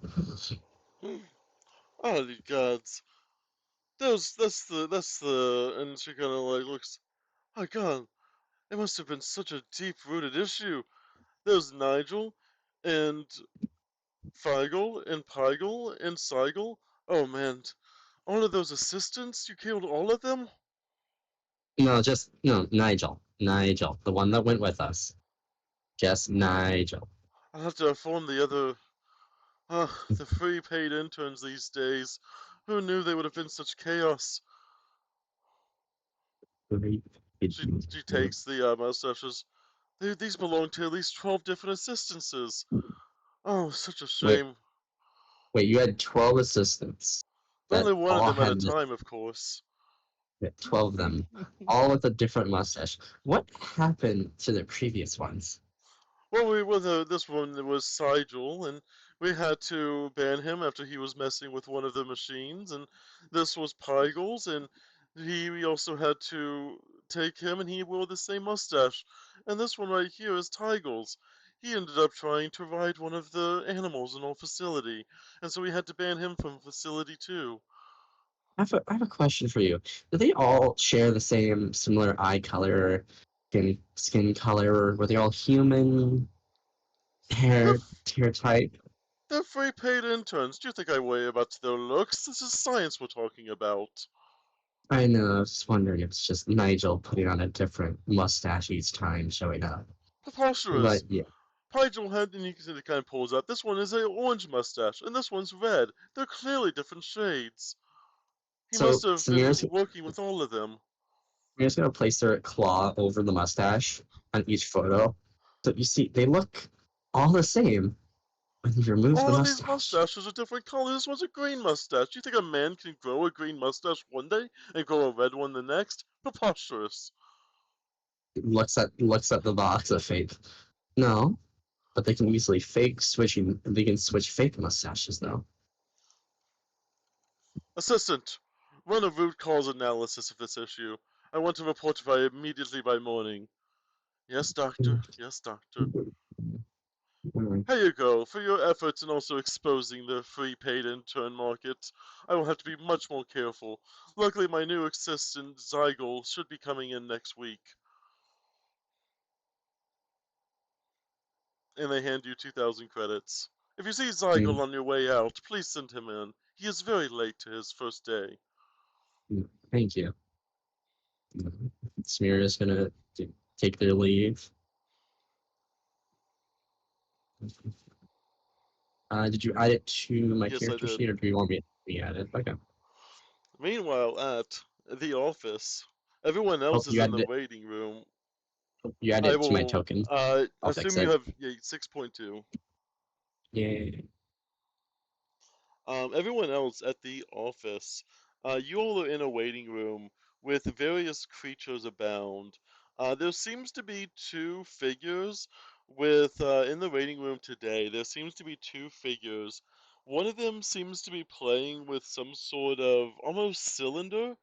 S5: Oh, the gods. That's the, and she kind of like looks, oh god, it must have been such a deep-rooted issue. There's Nigel, and Feigl and Peigl and Seigel. Oh man, all of those assistants? You killed all of them?
S3: No, just no, Nigel. Nigel, the one that went with us. Just Nigel.
S5: I'll have to inform the other. The free paid interns these days. Who knew they would have been such chaos? She takes the mustaches. These belong to at least 12 different assistances. Oh, such a
S3: Wait,
S5: shame.
S3: wait, you had 12 assistants that
S5: Only one of
S3: all
S5: them at a
S3: had
S5: time, of course.
S3: 12 of them, all with a different mustache. What happened to the previous ones?
S5: Well, we with this one was Sigel, and we had to ban him after he was messing with one of the machines. And this was Pygles, and we also had to take him, and he wore the same mustache. And this one right here is Tigles. He ended up trying to ride one of the animals in our facility, and so we had to ban him from facility too.
S3: I have a question for you. Do they all share the same similar eye color, skin color? Were they all human?
S5: They're,
S3: Hair type?
S5: they're free paid interns. Do you think I worry about their looks? This is science we're talking about.
S3: I know, I was just wondering if it's just Nigel putting on a different mustache each time showing up.
S5: Preposterous.
S3: But yeah.
S5: Pygel had, and you can see the kind of pulls up. This one is a orange mustache, and this one's red. They're clearly different shades. He
S3: So
S5: must have
S3: Samira's,
S5: been working with all of them.
S3: Samira's gonna place her claw over the mustache on each photo. So you see, they look all the same when you remove the
S5: All of these
S3: mustache.
S5: mustaches are different colors. This one's a green mustache. Do you think a man can grow a green mustache one day and grow a red one the next? Preposterous.
S3: looks at the box of fake. No, but they can easily fake switching. They can switch fake mustaches though.
S5: Assistant, run a root cause analysis of this issue. I want to report immediately by morning. Yes, doctor. Yes, doctor. Here you go. For your efforts in also exposing the free paid intern market, I will have to be much more careful. Luckily, my new assistant, Zygel, should be coming in next week. And they hand you 2,000 credits. If you see Zygel on your way out, please send him in. He is very late to his first day.
S3: Thank you. Smear is gonna take their leave. Did you add it to my
S5: Yes, I
S3: character
S5: did.
S3: sheet, or do you want me to add it? Okay.
S5: Meanwhile, at the office, everyone
S3: Oh,
S5: else is
S3: you
S5: in
S3: added
S5: the
S3: it.
S5: waiting room.
S3: You added
S5: I
S3: it to my
S5: will
S3: token. I'll fix
S5: assume you
S3: it.
S5: have 6.2.
S3: Yeah.
S5: Everyone else at the office, you all are in a waiting room with various creatures abound. There seems to be two figures with in the waiting room today. There seems to be two figures. One of them seems to be playing with some sort of almost cylinder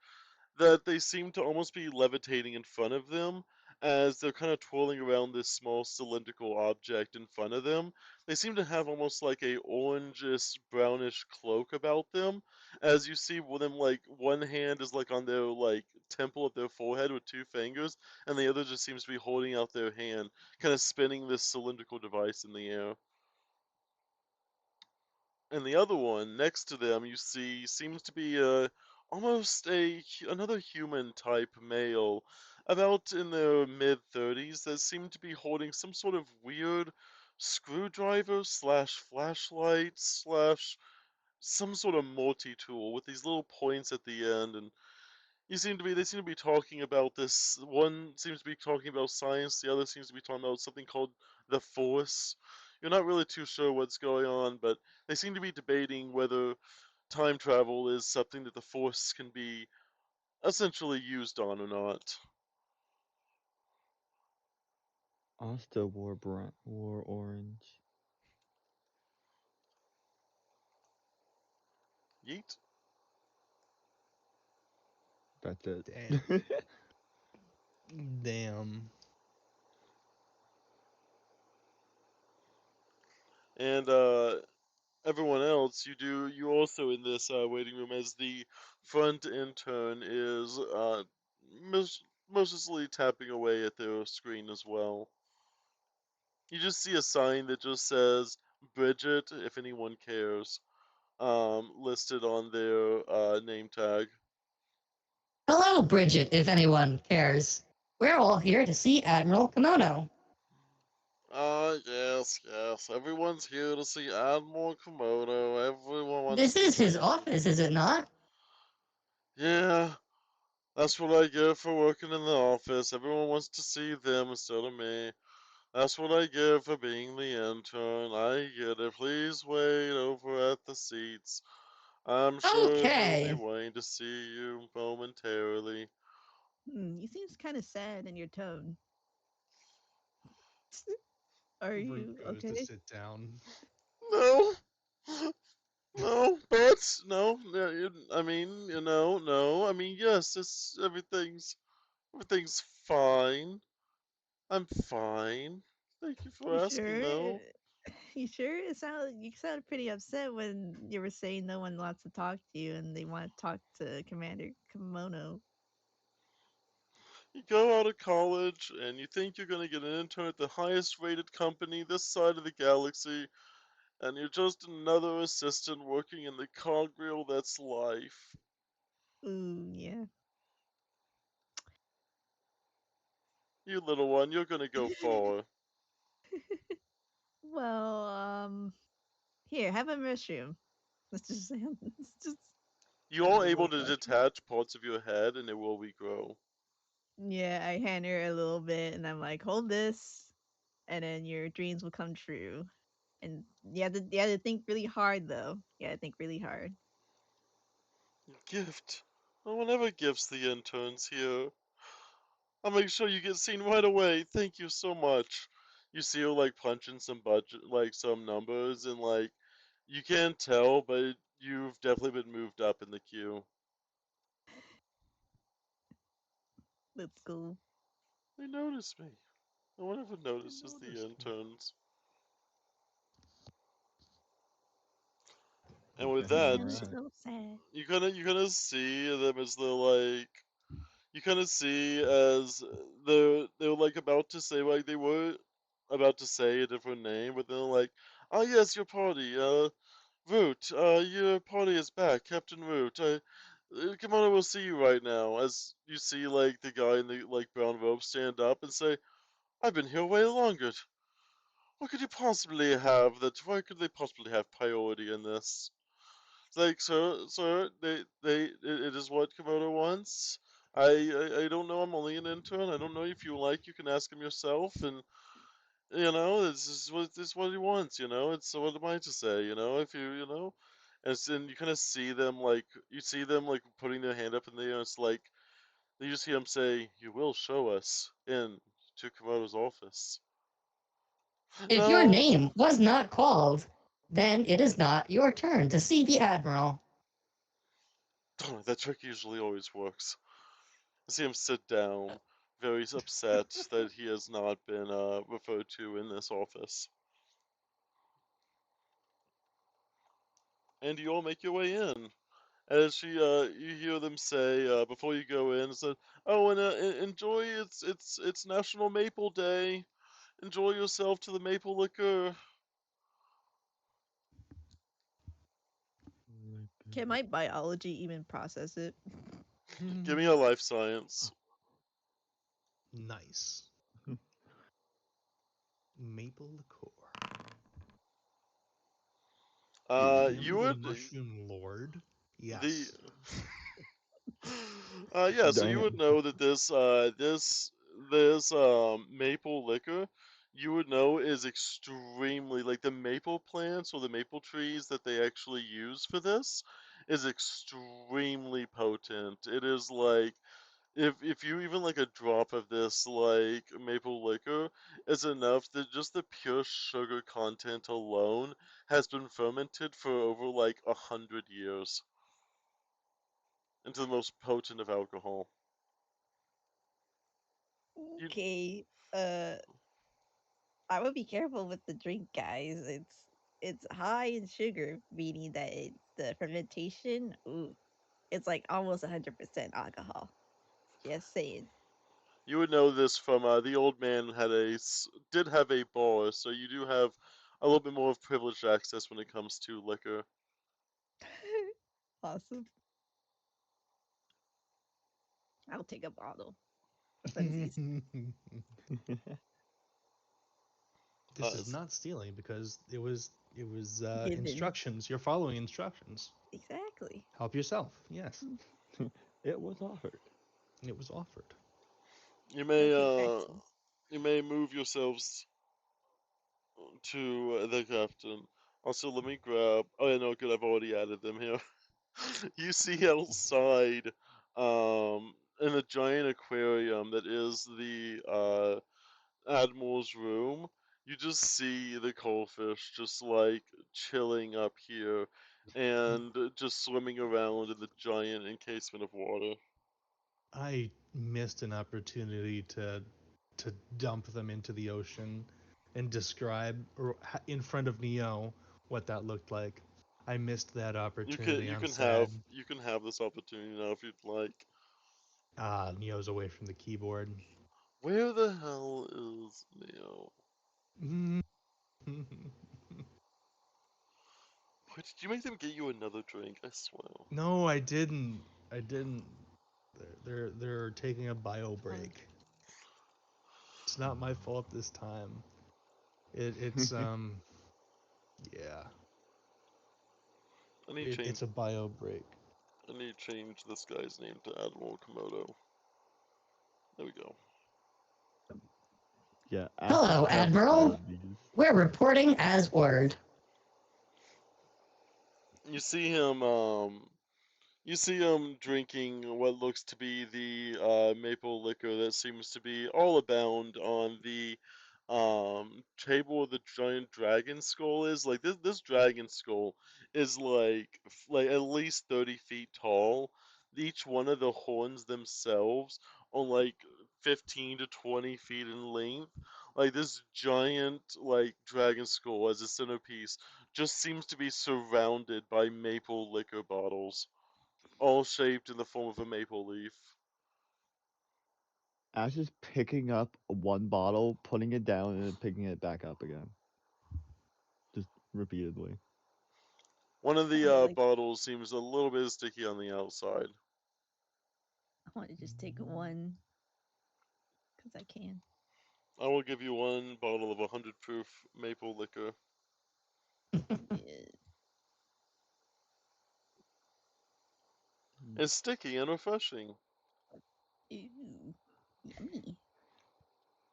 S5: that they seem to almost be levitating in front of them as they're kind of twirling around this small cylindrical object in front of them. They seem to have almost like a orangish brownish cloak about them. As you see them, like one hand is like on their like temple of their forehead with two fingers, and the other just seems to be holding out their hand, kind of spinning this cylindrical device in the air. And the other one next to them you see seems to be almost another human type male, about in their mid 30s, that seem to be holding some sort of weird screwdriver slash flashlight slash some sort of multi-tool with these little points at the end. And they seem to be talking about this. One seems to be talking about science, the other seems to be talking about something called the Force. You're not really too sure what's going on, but they seem to be debating whether time travel is something that the Force can be essentially used on or not.
S1: Asta wore orange.
S5: Yeet.
S1: That's it.
S2: Damn. Damn.
S5: And everyone else, you also in this waiting room as the front intern is mostly tapping away at their screen as well. You just see a sign that just says Bridget, if anyone cares, listed on their name tag.
S7: Hello, Bridget, if anyone cares. We're all here to see Admiral Kimono.
S5: Yes. Everyone's here to see Admiral Komodo. Everyone wants
S7: This
S5: to
S7: is
S5: see
S7: his
S5: him.
S7: office, is it not?
S5: Yeah, that's what I get for working in the office. Everyone wants to see them instead of me. That's what I get for being the intern. I get it. Please wait over at the seats. I'm sure they'll be
S7: Okay.
S5: waiting to see you momentarily.
S4: You seems kind of sad in your tone. Are
S2: Root
S4: you
S2: goes to
S4: okay?
S2: sit down.
S5: No, no, but no. I mean, no. I mean, yes. Everything's fine. I'm fine. Thank you for
S4: You
S5: asking,
S4: sure?
S5: though.
S4: You sure? You sounded pretty upset when you were saying no one wants to talk to you and they want to talk to Commander Kimono.
S5: You go out of college and you think you're gonna get an intern at the highest rated company this side of the galaxy, and you're just another assistant working in the cogwheel that's life.
S4: Ooh, yeah.
S5: You little one, you're gonna go far.
S4: Well, here, have a mushroom. Let's just say, let's just
S5: You
S4: give
S5: are
S4: her a
S5: able
S4: little
S5: to
S4: mushroom.
S5: detach parts of your head and it will regrow.
S4: Yeah, I hand her a little bit, and I'm like, hold this, and then your dreams will come true. And you have to think really hard though. You have to think really hard.
S5: Gift. No one ever gifts the interns here. I'll make sure you get seen right away. Thank you so much. You see her like punching some budget, like some numbers, and like you can't tell, but you've definitely been moved up in the queue.
S4: That's cool.
S5: They noticed me. No one ever notices the
S2: noticed me.
S5: interns. And
S1: Okay,
S5: with
S4: It
S5: that,
S1: alright.
S4: sounds so sad.
S5: you kind of see them as they're like you kind of see as they're like about to say like they were about to say a different name, but they're like, "Oh yes, your party, Root, your party is back, Captain Root. Come on, we'll see you right now." As you see like the guy in the like brown robe stand up and say, "I've been here way longer. What could you possibly have that? Why could they possibly have priority in this?" It's like, sir, it is what Komodo wants. I don't know. I'm only an intern. I don't know if you like. You can ask him yourself, and this is what he wants. It's what am I to say? If and you kind of see them like putting their hand up in the air. And it's like you just hear him say, "You will show us in to Komodo's office."
S7: If your
S5: No,
S7: name was not called, then it is not your turn to see the Admiral.
S5: that trick usually always works. I see him sit down, very upset that he has not been referred to in this office. And you all make your way in. As you hear them say before you go in, said, "Oh, and enjoy it's National Maple Day. Enjoy yourself to the maple liquor."
S4: Can my biology even process it?
S5: Give me a life science.
S2: Nice. Maple liqueur.
S5: You
S2: Am the
S5: would
S2: mushroom lord?
S5: the
S2: Yes.
S5: yeah, so
S1: Dang
S5: you
S1: it.
S5: would know that this maple liquor, you would know is extremely like the maple plants or the maple trees that they actually use for this is extremely potent. It is like if you even like a drop of this like maple liquor is enough that just the pure sugar content alone has been fermented for over like 100 years into the most potent of alcohol. You
S4: Okay. Uh, I would be careful with the drink, guys. It's high in sugar, meaning that the fermentation. Ooh, it's like almost 100% alcohol. Just saying.
S5: you would know this from the old man did have a bar, so you do have a little bit more of privileged access when it comes to liquor.
S4: Awesome. I'll take a bottle. Funsies.
S2: This is
S5: As
S2: not stealing because it was
S4: Given.
S2: instructions. You're following instructions.
S4: Exactly.
S2: Help yourself. Yes,
S1: It was offered.
S2: it was offered.
S5: you
S4: Don't
S5: may
S4: take backsies.
S5: you may move yourselves to the captain. Also, let me grab. Oh, yeah, no, good. I've already added them here. You see outside, in a giant aquarium that is the Admiral's room. You just see the goldfish just like chilling up here and just swimming around in the giant encasement of water.
S2: I missed an opportunity to dump them into the ocean and describe in front of Neo what that looked like. I missed that
S5: You can
S2: opportunity.
S5: you
S2: I'm
S5: can have
S2: sad.
S5: you can have this opportunity now if you'd like.
S2: Neo's away from the keyboard.
S5: Where the hell is Neo? Why did you make them get you another drink? I swear.
S2: No, I didn't. I didn't. They're taking a bio break. It's not my fault this time. It's yeah.
S5: I need change.
S2: It's a bio break.
S5: I need to change this guy's name to Admiral Komodo. There we go.
S1: Yeah, Aster
S7: Hello,
S1: has
S7: Admiral.
S1: all these.
S7: We're reporting as word.
S5: You see him. You see him drinking what looks to be the maple liquor that seems to be all abound on the table where the giant dragon skull is. Like this dragon skull is like at least 30 feet tall. Each one of the horns themselves are like 15 to 20 feet in length. Like this giant like dragon skull as a centerpiece just seems to be surrounded by maple liquor bottles, all shaped in the form of a maple leaf.
S1: Ash is picking up one bottle, putting it down, and then picking it back up again. Just repeatedly.
S5: One of the
S4: I like.
S5: bottles seems a little bit sticky on the outside.
S4: I want to just take one because I can.
S5: I will give you one bottle of 100 proof maple liquor.
S4: Yeah.
S5: It's sticky and refreshing.
S4: Ooh, yummy.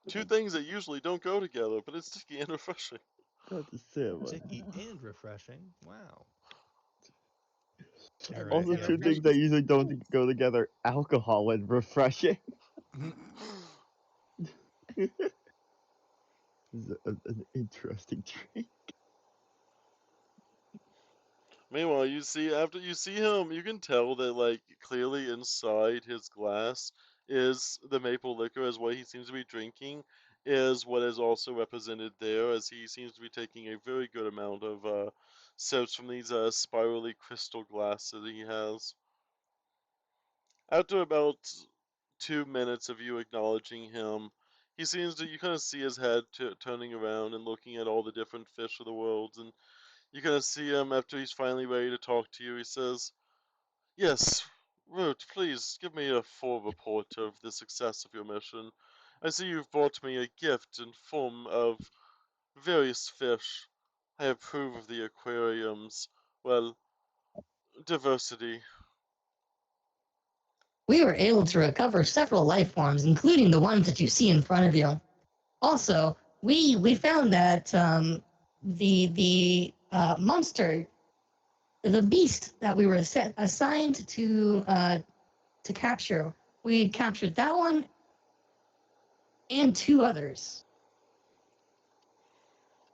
S5: Two things that usually don't go together, but it's sticky and refreshing.
S1: That's a sip.
S2: Sticky and refreshing. Wow.
S4: That
S2: All right.
S4: makes
S1: Also,
S4: it
S2: Yeah.
S1: two things that
S4: refreshing.
S1: usually don't go together: alcohol and refreshing. This is an interesting drink.
S5: Meanwhile, you see after you see him, you can tell that like clearly inside his glass is the maple liquor, as what he seems to be drinking is what is also represented there, as he seems to be taking a very good amount of sips from these spirally crystal glass that he has. After about 2 minutes of you acknowledging him, he seems to you kind of see his head turning around and looking at all the different fish of the world, and you kind of see him after he's finally ready to talk to you. He says, "Yes, Root, please give me a full report of the success of your mission. I see you've brought me a gift in form of various fish. I approve of the aquarium's, well, diversity."
S7: We were able to recover several life forms, including the ones that you see in front of you. Also, we found that the monster, the beast that we were assigned to capture, we captured that one and two others.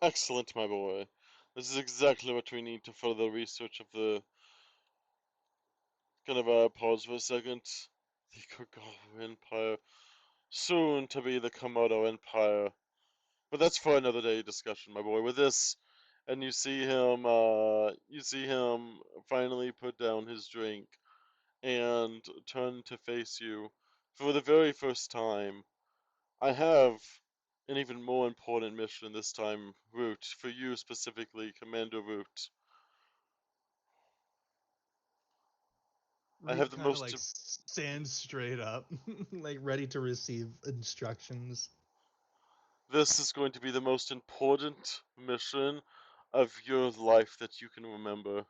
S5: Excellent, my boy. This is exactly what we need to further research of the. Kind of pause for a second. The Kogawa Empire, soon to be the Komodo Empire. But that's for another day discussion, my boy. With this, and you see him finally put down his drink and turn to face you for the very first time. I have an even more important mission this time, Root, for you specifically, Commander Root. I have
S2: Root
S5: the
S2: kind of
S5: most.
S2: like stands straight up, like ready to receive instructions.
S5: This is going to be the most important mission of your life that you can remember.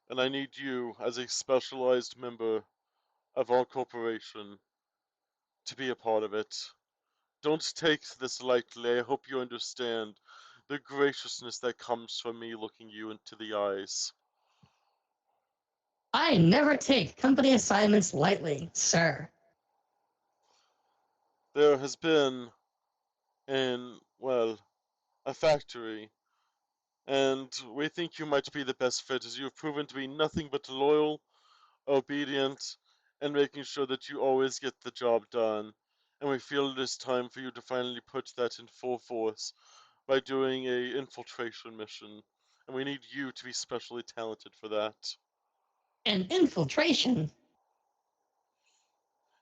S5: And I need you, as a specialized member of our corporation, to be a part of it. Don't take this lightly. I hope you understand the graciousness that comes from me looking you into the eyes.
S7: I never take company assignments lightly, sir.
S5: There has been, in, well, a factory, and we think you might be the best fit as you have proven to be nothing but loyal, obedient, and making sure that you always get the job done. And we feel it is time for you to finally put that in full force by doing a infiltration mission. And we need you to be specially talented for that.
S7: And infiltration.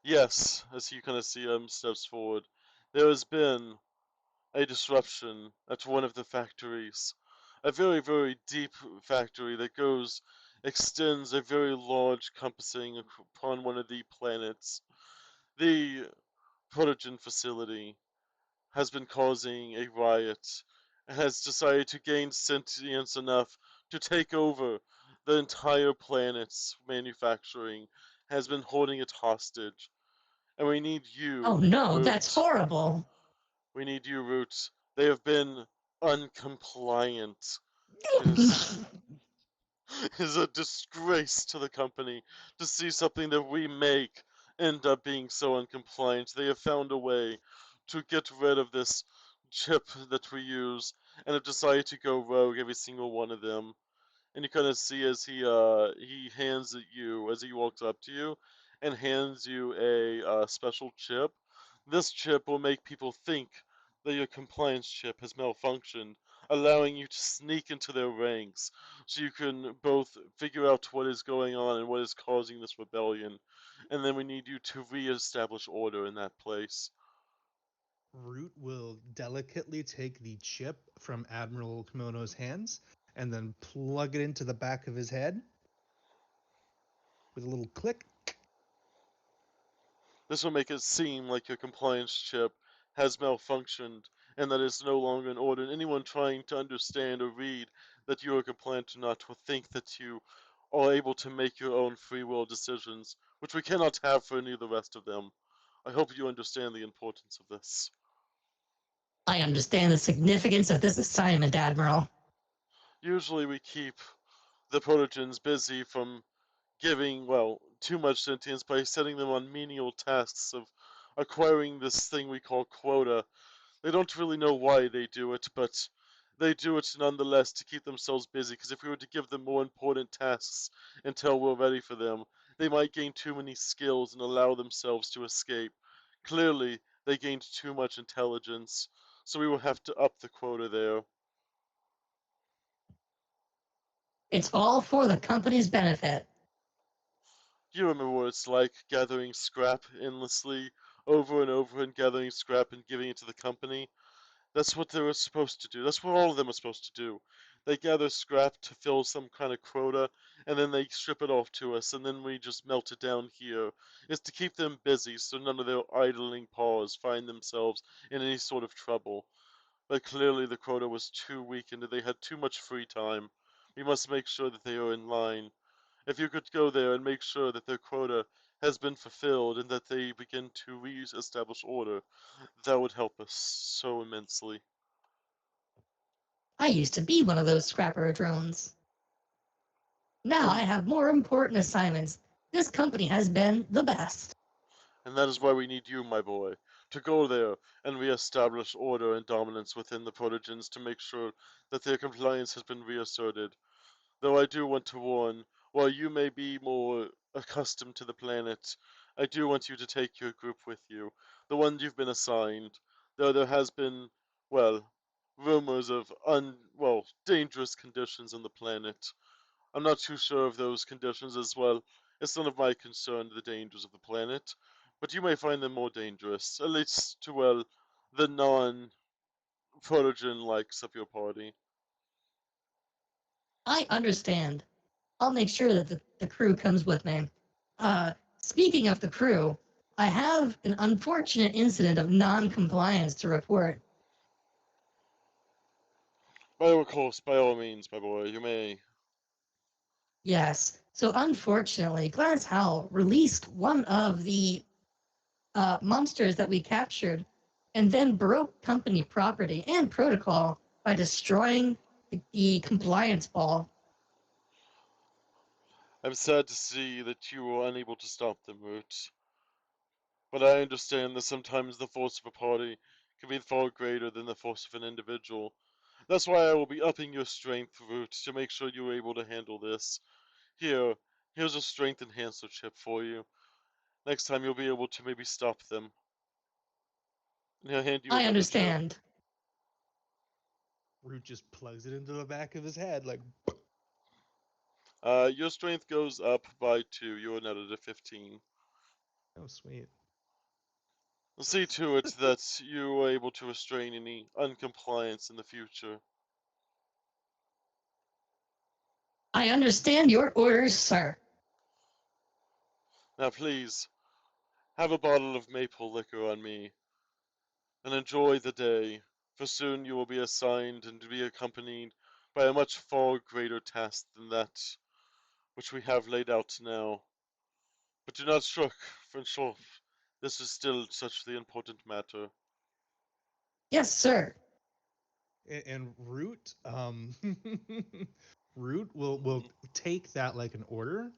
S5: Yes, as you kind of see steps forward, there has been a disruption at one of the factories. A very, very deep factory that extends a very large compassing upon one of the planets. The Protogen facility has been causing a riot and has decided to gain sentience enough to take over the entire planet's manufacturing, has been holding it hostage. And we need
S7: Oh
S5: you,
S7: no, that's
S5: Root.
S7: horrible.
S5: We need you, Root. They have been uncompliant. is a disgrace to the company to see something that we make end up being so uncompliant. They have found a way to get rid of this chip that we use and have decided to go rogue every single one of them. And you kind of see as he hands it you as he walks up to you and hands you a special chip. This chip will make people think that your compliance chip has malfunctioned, allowing you to sneak into their ranks, so you can both figure out what is going on and what is causing this rebellion. And then we need you to re-establish order in that place.
S2: Root will delicately take the chip from Admiral Kimono's hands and then plug it into the back of his head with a little click.
S5: This will make it seem like your compliance chip has malfunctioned and that it's no longer in order. And anyone trying to understand or read that you are compliant or not will think that you are able to make your own free will decisions, which we cannot have for any of the rest of them. I hope you understand the importance of this.
S7: I understand the significance of this assignment, Admiral.
S5: Usually we keep the protogens busy from giving, well, too much sentience by setting them on menial tasks of acquiring this thing we call quota. They don't really know why they do it, but they do it nonetheless to keep themselves busy, because if we were to give them more important tasks until we're ready for them, they might gain too many skills and allow themselves to escape. Clearly, they gained too much intelligence, so we will have to up the quota there.
S7: It's all for the company's benefit.
S5: You remember what it's like gathering scrap endlessly, over and over, and gathering scrap and giving it to the company? That's what they were supposed to do. That's what all of them are supposed to do. They gather scrap to fill some kind of quota, and then they strip it off to us, and then we just melt it down here. It's to keep them busy so none of their idling paws find themselves in any sort of trouble. But clearly the quota was too weak and they had too much free time. We must make sure that they are in line. If you could go there and make sure that their quota has been fulfilled and that they begin to re-establish order, that would help us so immensely.
S7: I used to be one of those scrapper drones. Now I have more important assignments. This company has been the best.
S5: And that is why we need you, my boy, to go there and re-establish order and dominance within the protogens to make sure that their compliance has been reasserted. Though I do want to warn, while you may be more accustomed to the planet, I do want you to take your group with you, the one you've been assigned, though there has been, well, rumors of dangerous conditions on the planet. I'm not too sure of those conditions as well. It's none of my concern, the dangers of the planet, but you may find them more dangerous, at least to, well, the non-protogen likes of your party.
S7: I understand. I'll make sure that the crew comes with me. Speaking of the crew, I have an unfortunate incident of non-compliance to report.
S5: Of course, by all means, my boy, you may.
S7: Yes. So unfortunately, Glass Howl released one of the monsters that we captured and then broke company property and protocol by destroying the compliance ball.
S5: I'm sad to see that you were unable to stop them, Root. But I understand that sometimes the force of a party can be far greater than the force of an individual. That's why I will be upping your strength, Root, to make sure you're able to handle this. Here's a strength enhancer chip for you. Next time you'll be able to maybe stop them. And he'll hand you
S7: I
S5: another chip.
S7: understand.
S2: Root just plugs it into the back of his head like.
S5: Your strength goes up by 2. You're now at a 15.
S2: Oh, sweet.
S5: See to it that you are able to restrain any uncompliance in the future.
S7: I understand your orders, sir.
S5: Now please, have a bottle of maple liquor on me, and enjoy the day, for soon you will be assigned and be accompanied by a much far greater task than that which we have laid out now. But do not shrug, for sure, this is still such the important matter.
S7: Yes, sir.
S2: And Root, Root will take that like an order.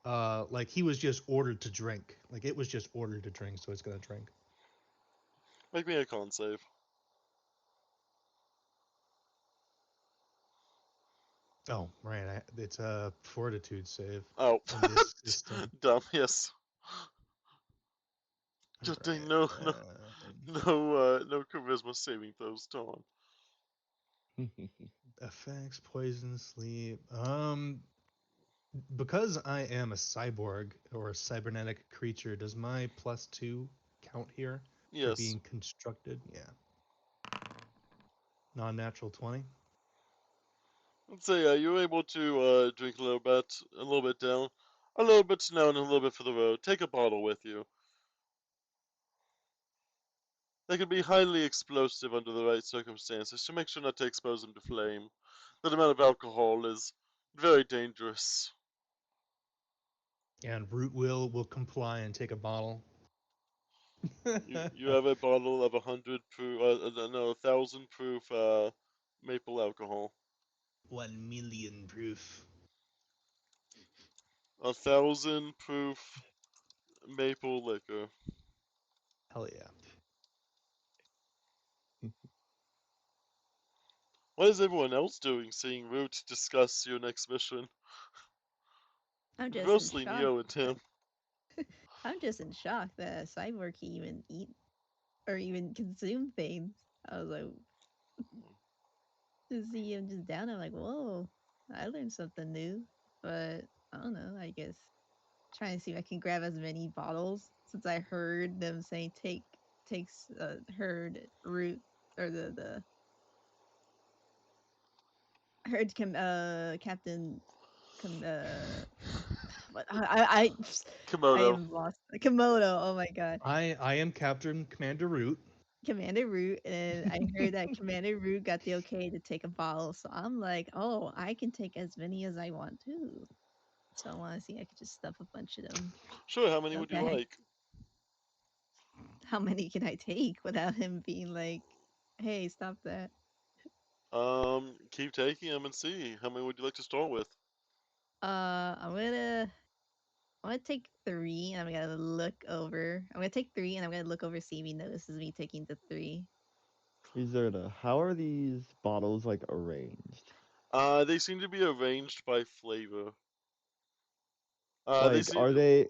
S2: Like he was just ordered to drink. Like it was just ordered to drink, so it's gonna drink.
S5: Make me a con save.
S2: Oh, right. It's a fortitude save
S5: Oh,
S2: in this system.
S5: dumb. Yes. Just
S2: Right.
S5: no charisma saving throws, Tom.
S2: Effects, poison, sleep. Because I am a cyborg or a cybernetic creature, does my +2 count here for
S5: Yes.
S2: being constructed? Yeah. Non-natural 20.
S5: Let's say you're able to drink a little bit down, a little bit now and a little bit for the road. Take a bottle with you. They can be highly explosive under the right circumstances, so make sure not to expose them to flame. That amount of alcohol is very dangerous.
S2: And Root will comply and take a bottle.
S5: You have a bottle of 1,000 proof, no, 1,000 proof maple alcohol.
S2: 1,000,000 proof.
S5: 1,000 proof maple liquor.
S2: Hell yeah.
S5: What is everyone else doing, seeing Root discuss your next mission?
S4: I'm just in
S5: Mostly
S4: shock.
S5: Neo and Tim.
S4: I'm just in shock that a cyborg can even eat or even consume things. I was like, to see him just down, I'm like, whoa, I learned something new. But I don't know. I guess trying to see if I can grab as many bottles since I heard them saying takes heard root or the heard Captain what I
S5: Komodo.
S4: am lost. Komodo. Oh my god.
S2: I am Captain Commander Root.
S4: Commander Root, and I heard that Commander Root got the okay to take a bottle. So I'm like, oh, I can take as many as I want to. So I want to see I could just stuff a bunch of them.
S5: Sure, how many would you
S4: Okay.
S5: like?
S4: How many can I take without him being like, hey, stop that?
S5: Keep taking them and see. How many would you like to start with?
S4: I'm gonna take 3 and I'm gonna look over. I'm gonna take 3 and I'm gonna look over see if he notices me taking the 3.
S1: Izerta, how are these bottles like arranged?
S5: They seem to be arranged by flavor. They
S1: Like,
S5: seem
S1: are they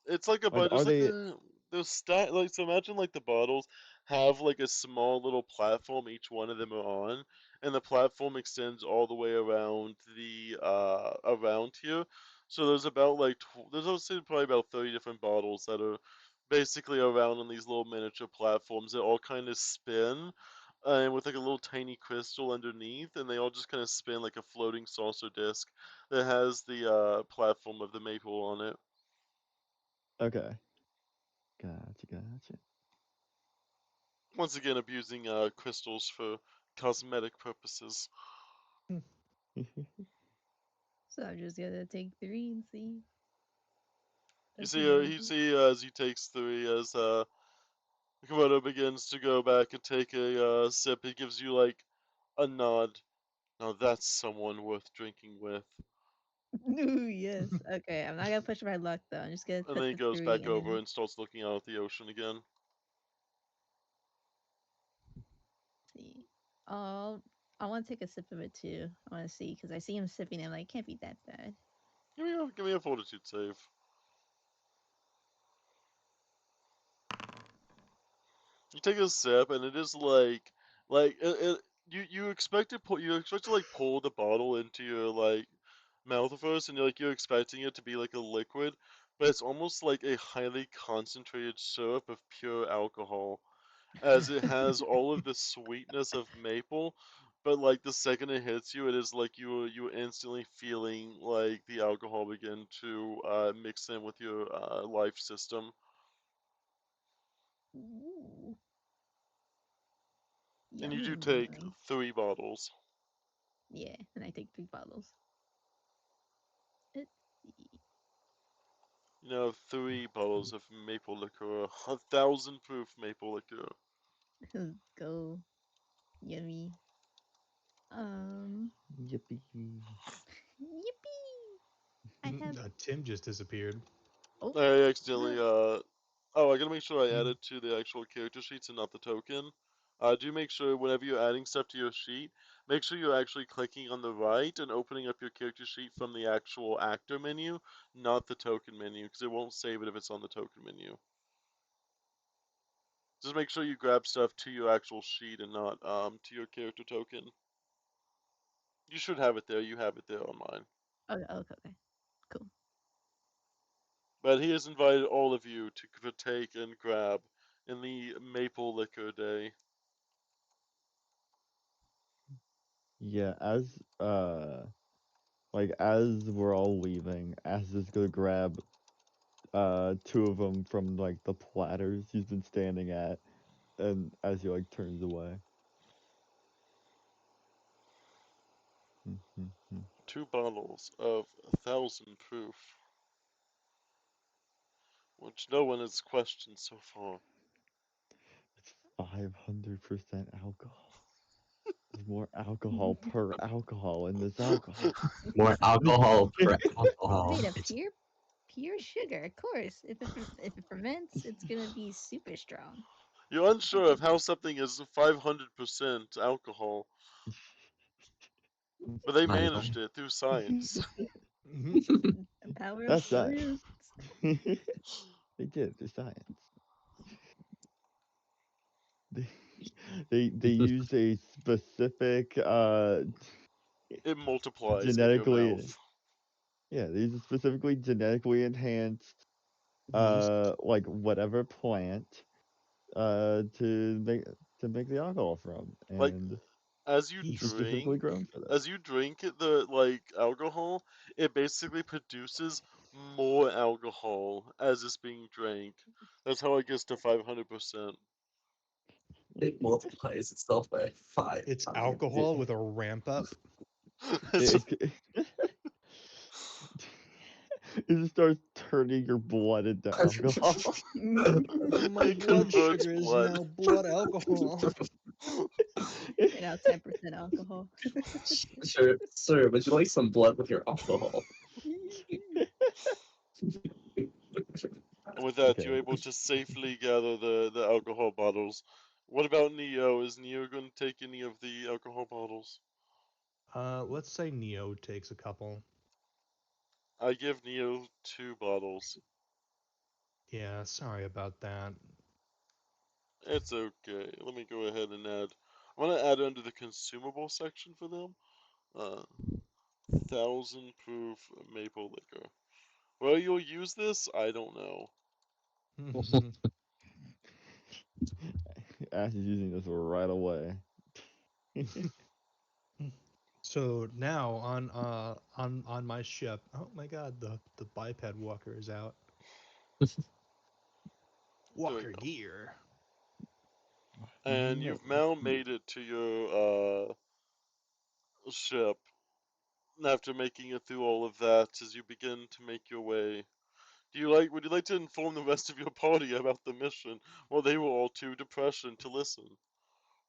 S5: it's like a
S1: like
S5: but
S1: are
S5: there's like
S1: they
S5: there's stack like so imagine like the bottles have like a small little platform each one of them are on, and the platform extends all the way around the around here. So there's about like there's I'd say probably about 30 different bottles that are basically around on these little miniature platforms that all kind of spin. And with like a little tiny crystal underneath, and they all just kind of spin like a floating saucer disc that has the platform of the maple on it.
S1: okay? Gotcha.
S5: Once again, abusing crystals for cosmetic purposes.
S4: So I'm just gonna take 3 and see.
S5: You
S4: That's
S5: see,
S4: what I
S5: you
S4: do.
S5: see as he takes 3, as Komodo begins to go back and take a sip, he gives you like a nod. Now that's someone worth drinking with.
S4: Ooh, yes. Okay, I'm not gonna push my luck though. I'm just gonna
S5: And
S4: put
S5: then he
S4: the
S5: goes
S4: 3
S5: back
S4: and
S5: over
S4: then
S5: and starts looking out at the ocean again.
S4: see. Oh, I want to take a sip of it too. I want to see because I see him sipping. And I'm like, can't be that bad.
S5: Give me a fortitude save. You take a sip, and it is you expect to like pull the bottle into your like mouth first, and you're expecting it to be like a liquid, but it's almost like a highly concentrated syrup of pure alcohol, as it has all of the sweetness of maple, but like the second it hits you, it is like you instantly feeling like the alcohol begin to mix in with your life system.
S4: Ooh,
S5: And you do
S4: yummy,
S5: take
S4: yummy.
S5: 3 bottles.
S4: Yeah, and I take 3 bottles. Let's see.
S5: 3 bottles of maple liqueur, 1,000 proof maple liqueur.
S4: Let's go. Yummy.
S1: Yippee.
S4: Yippee! I have.
S2: Tim just disappeared.
S4: Oh,
S5: I accidentally
S4: look.
S5: Oh, I gotta make sure I add it to the actual character sheets and not the token. Do make sure whenever you're adding stuff to your sheet, make sure you're actually clicking on the right and opening up your character sheet from the actual actor menu, not the token menu, because it won't save it if it's on the token menu. Just make sure you grab stuff to your actual sheet and not to your character token. You should have it there. You have it there on mine.
S4: Okay. Cool.
S5: But he has invited all of you to partake and grab in the Maple Liquor Day.
S1: Yeah, as as we're all leaving, Az is gonna grab two of them from like the platters he's been standing at, and as he like turns away.
S5: 2 bottles of 1,000 proof, which no one has questioned so far.
S1: It's 500% alcohol. There's more alcohol per alcohol in this alcohol.
S3: More alcohol per
S4: It's
S3: alcohol.
S4: made of pure sugar. Of course, if it ferments, it's gonna be super strong.
S5: You're unsure of how something is 500% alcohol, but they
S3: I know.
S5: managed it through science.
S2: Mhm.
S4: The power of
S1: That's science.
S4: fruit.
S1: They did the science. They used a specific
S5: It multiplies in your
S1: genetically
S5: mouth.
S1: yeah, they used a specifically genetically enhanced
S2: Yeast.
S1: like whatever plant to make the alcohol from,
S5: Like
S1: and
S5: as you
S1: it's
S2: Yeast.
S1: specifically
S5: drink,
S1: grown for that.
S5: as you drink the like alcohol, it basically produces more alcohol as it's being drank. That's how it gets to 500%.
S3: It multiplies itself by 5
S2: It's
S3: times.
S2: alcohol with a ramp up.
S1: It it just starts turning your blood into alcohol.
S2: My
S5: It
S2: blood
S5: converts
S2: sugar is
S5: blood.
S2: now blood alcohol.
S4: Now 10% alcohol.
S3: Sure, sir, would you like some blood with your alcohol?
S5: And with that,
S1: Okay.
S5: you're able to safely gather the alcohol bottles. What about Neo? Is Neo going to take any of the alcohol bottles?
S2: Let's say Neo takes a couple.
S5: I give Neo 2 bottles.
S2: Yeah, sorry about that.
S5: It's okay. Let me go ahead and add. I'm going to add under the consumable section for them. 1,000 proof maple liquor. Where you'll use this, I don't know.
S1: Ash is using this right away.
S2: So now on my ship. Oh my God, the biped walker is out. Walker
S5: go.
S2: gear.
S5: And
S1: No,
S5: you've now made it to your ship after making it through all of that as you begin to make your way. Would you like to inform the rest of your party about the mission? Well, they were all too depressed to listen.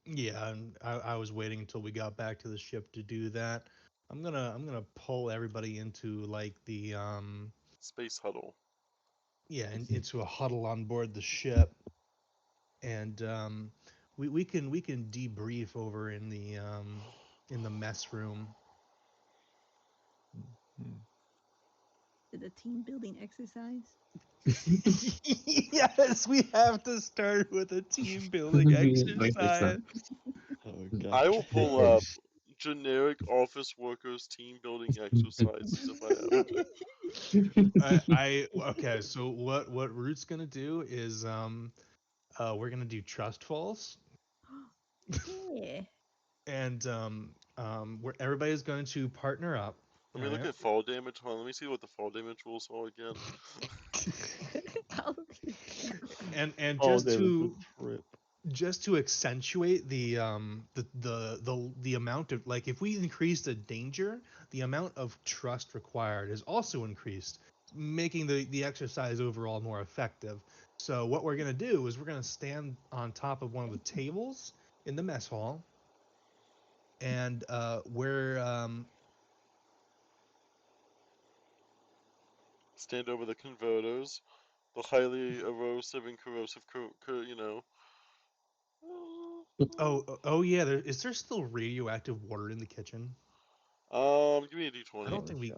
S2: Yeah, and I was waiting until we got back to the ship to do that. I'm gonna pull everybody into like the
S5: Space huddle.
S2: into a huddle on board the ship, and we can debrief over in the mess room.
S4: Did a team building exercise?
S2: Yes, we have to start with a team building exercise.
S1: Oh god.
S5: I will pull up generic office workers team building exercises if I have to.
S2: Okay. So what Root's gonna do is we're gonna do trust falls,
S4: Yeah.
S2: and where everybody's going to partner up.
S5: Let
S2: All
S5: me look
S2: right.
S5: at fall damage. Hold on, let me see what the fall damage rules are again.
S2: And
S1: Oh, there was a trip.
S2: just to accentuate the amount of, like, if we increase the danger, the amount of trust required is also increased, making the exercise overall more effective. So what we're gonna do is we're gonna stand on top of one of the tables in the mess hall, and we're
S5: Stand over the converters, the highly erosive and corrosive, you know.
S2: oh yeah. Is there still radioactive water in the kitchen?
S5: Give me a
S2: I
S5: d20.
S2: don't think we.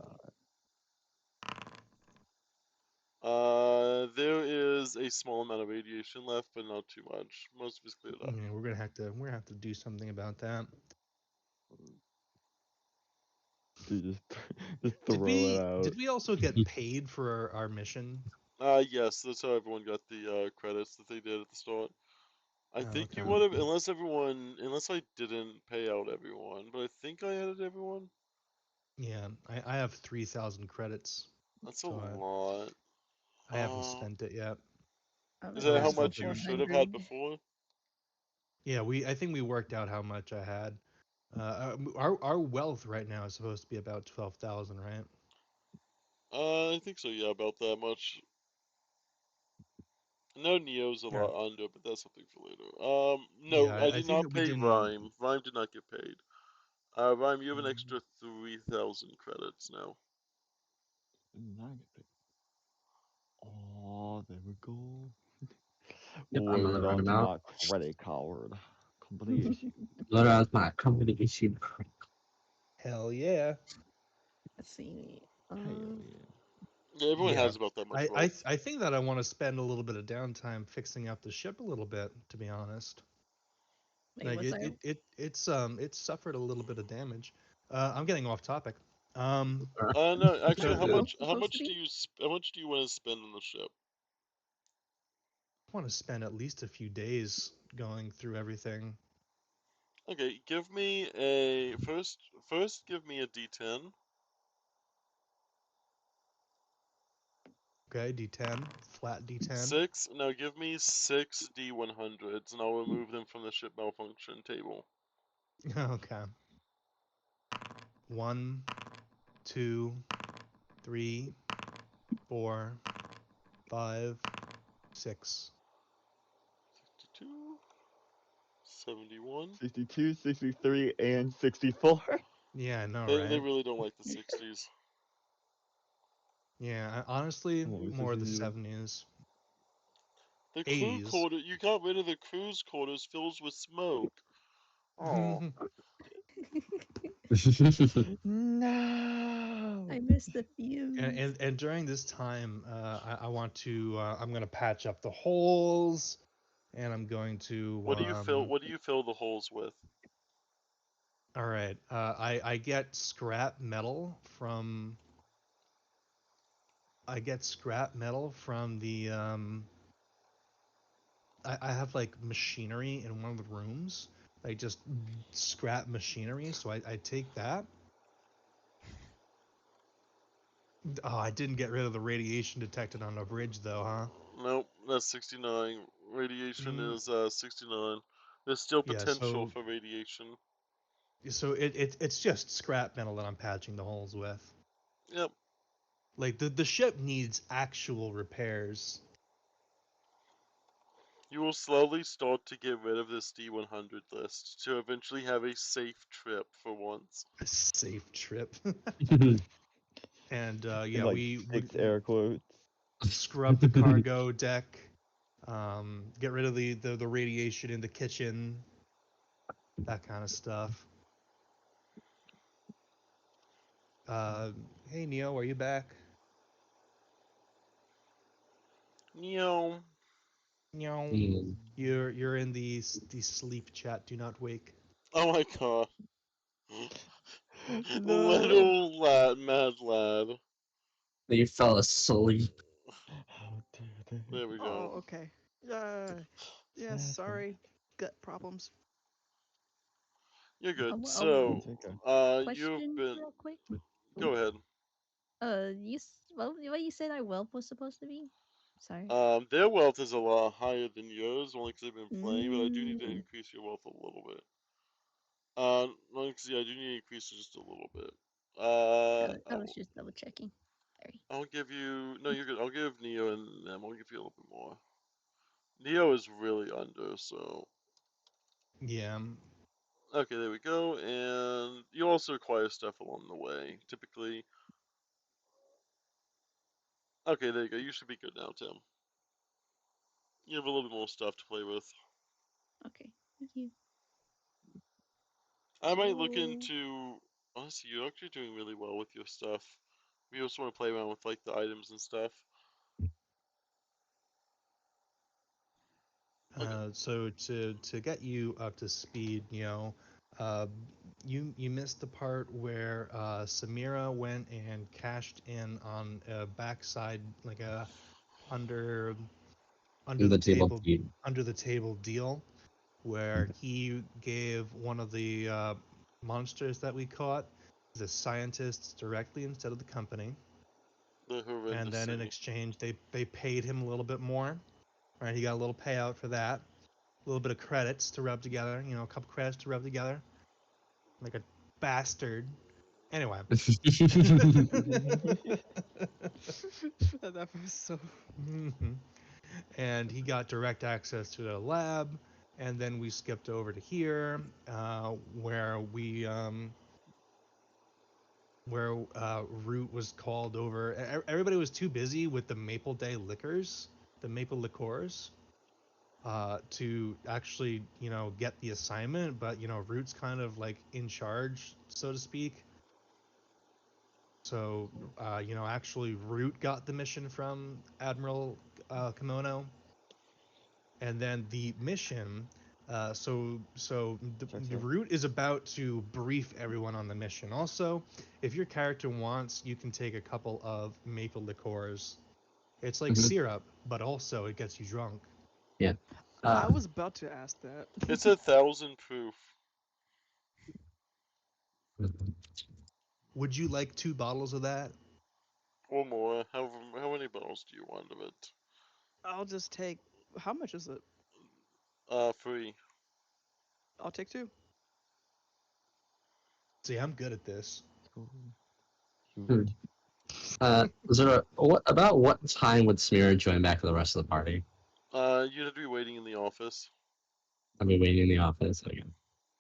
S5: There is a small amount of radiation left, but not too much. Most of it's cleared up.
S2: Yeah, we're gonna have to do something about that.
S1: Dude, just throw it out.
S2: Did we also get paid for our mission?
S5: Yes, that's how everyone got the credits that they did at the start. I
S2: Oh,
S5: think you
S2: okay.
S5: would have, unless I didn't pay out everyone, but I think I added everyone.
S2: Yeah, I have 3,000 credits.
S5: That's a
S2: So
S5: lot.
S2: I haven't spent it yet.
S5: Is
S2: Or
S5: that how
S2: it's
S5: much
S2: something.
S5: you should have had before?
S2: Yeah, I think we worked out how much I had. Our wealth right now is supposed to be about 12,000, right?
S5: I think so. Yeah, about that much. No, Neo's a
S2: Yeah.
S5: lot under, but that's something for later. No,
S2: Yeah,
S5: I
S2: I
S5: did
S2: think
S5: not
S2: that we
S5: pay
S2: didn't.
S5: Rhyme. Rhyme did not get paid. Rhyme, you have an extra 3,000 credits now.
S1: Oh, there we go.
S3: Yep, I'm
S1: Load
S3: on
S1: it
S3: the
S1: onto
S3: roundabout.
S1: my credit card. Company issue.
S3: Load out my company issued credit.
S2: Hell yeah.
S4: Let's see.
S1: Hell yeah.
S5: Yeah, everyone
S2: Yeah.
S5: has about that much wealth.
S2: I think that I want to spend a little bit of downtime fixing up the ship a little bit, to be honest.
S4: Wait,
S2: Like
S4: what's our
S2: it's suffered a little bit of damage. I'm getting off topic.
S5: No, actually,
S2: So
S4: wealth
S5: how
S4: supposed to
S5: much
S4: be?
S5: how much do you want to spend on the ship?
S2: I want to spend at least a few days going through everything.
S5: Okay, give me a first give me a D10.
S2: Okay, D10, flat D10.
S5: 6. Now give me 6 D100s, and I'll remove them from the ship malfunction table.
S2: Okay. 1, 2, 3, 4, 5, 6.
S5: 62, 71.
S1: 62, 63, and 64.
S2: Yeah, I know,
S5: They
S2: right?
S5: really don't like the 60s.
S2: Yeah, honestly,
S1: What was
S2: more the
S1: 62?
S2: 70s.
S5: The crew
S2: 80s.
S5: quarter, you got rid of the crew's quarters filled with smoke. Oh,
S1: No.
S4: I missed the fuse.
S2: and during this time, I want to I'm gonna patch up the holes, and I'm going to
S5: what do you fill the holes with?
S2: all right. I get scrap metal from the I have like machinery in one of the rooms, like just scrap machinery. So I take that. Oh, I didn't get rid of the radiation detected on the bridge though, huh?
S5: Nope, that's 69. Radiation
S2: Mm,
S5: is 69. There's still
S2: yeah.
S5: potential for radiation.
S2: So it's just scrap metal that I'm patching the holes with.
S5: Yep.
S2: Like the ship needs actual repairs.
S5: You will slowly start to get rid of this D100 list to eventually have a safe trip for once.
S2: A safe trip. And
S1: In like
S2: we
S1: 6 air quotes.
S2: scrub the cargo deck. Get rid of the radiation in the kitchen. That kind of stuff. Hey Neo, are you back?
S5: Neo.
S2: Neo,
S3: Mm.
S2: you're in the sleep chat. Do not wake.
S5: Oh my god.
S1: No.
S5: Little lad, mad lad.
S3: You fell asleep.
S1: How dare they?
S5: There we go.
S6: Oh, okay. Yeah,
S1: Sad
S6: sorry. Gut problems.
S5: You're good.
S4: Oh,
S5: So,
S1: It's okay.
S5: you've
S4: question
S5: been.
S4: real quick.
S5: Go ahead.
S4: What you said our wealth was supposed to be? Sorry.
S5: Their wealth is a lot higher than yours, only because they've been playing, but I do need to
S4: Mm.
S5: increase your wealth a little bit. Only because, yeah, I do need to increase it just a little bit.
S4: I was just double checking. Sorry.
S5: I'll give you. No, you're good. I'll give Neo and them. I'll give you a little bit more. Neo is really under, so.
S2: Yeah.
S5: Okay, there we go. And you also acquire stuff along the way, typically. Okay, there you go. You should be good now, Tim. You have a little bit more stuff to play with.
S4: Okay, thank you.
S5: I might look
S6: So-
S5: into. Honestly, you're actually doing really well with your stuff. We also want to play around with like the items and stuff.
S2: So to get you up to speed, uh, you missed the part where Samira went and cashed in on a backside, like a under under
S3: In
S2: the
S3: the table
S2: table
S3: feed.
S2: under the table deal, where he gave one of the monsters that we caught the scientists directly instead of the company,
S5: The horrendous
S2: and then in
S5: city.
S2: exchange they paid him a little bit more. Right, he got a little payout for that. A little bit of credits to rub together, a couple credits to rub together, like a bastard. Anyway.
S6: That was so.
S2: And he got direct access to the lab, and then we skipped over to here, where Root was called over. Everybody was too busy with the Maple Day liquors, the Maple liqueurs, to actually, get the assignment. But Root's kind of like in charge, so to speak. So, actually, Root got the mission from Admiral Kimono, and then the mission. The Root is about to brief everyone on the mission. Also, if your character wants, you can take a couple of maple liqueurs. It's like syrup, but also it gets you drunk.
S3: Yeah.
S6: I was about to ask that.
S5: It's 1,000 proof.
S2: Would you like 2 bottles of that?
S5: Or more. How many bottles do you want of it?
S6: I'll just take. How much is it?
S5: Free.
S6: I'll take 2.
S2: See, I'm good at this.
S3: Zora, what time would Smear join back for the rest of the party?
S5: You'd have to be waiting in the office.
S3: I'll be waiting in the office again.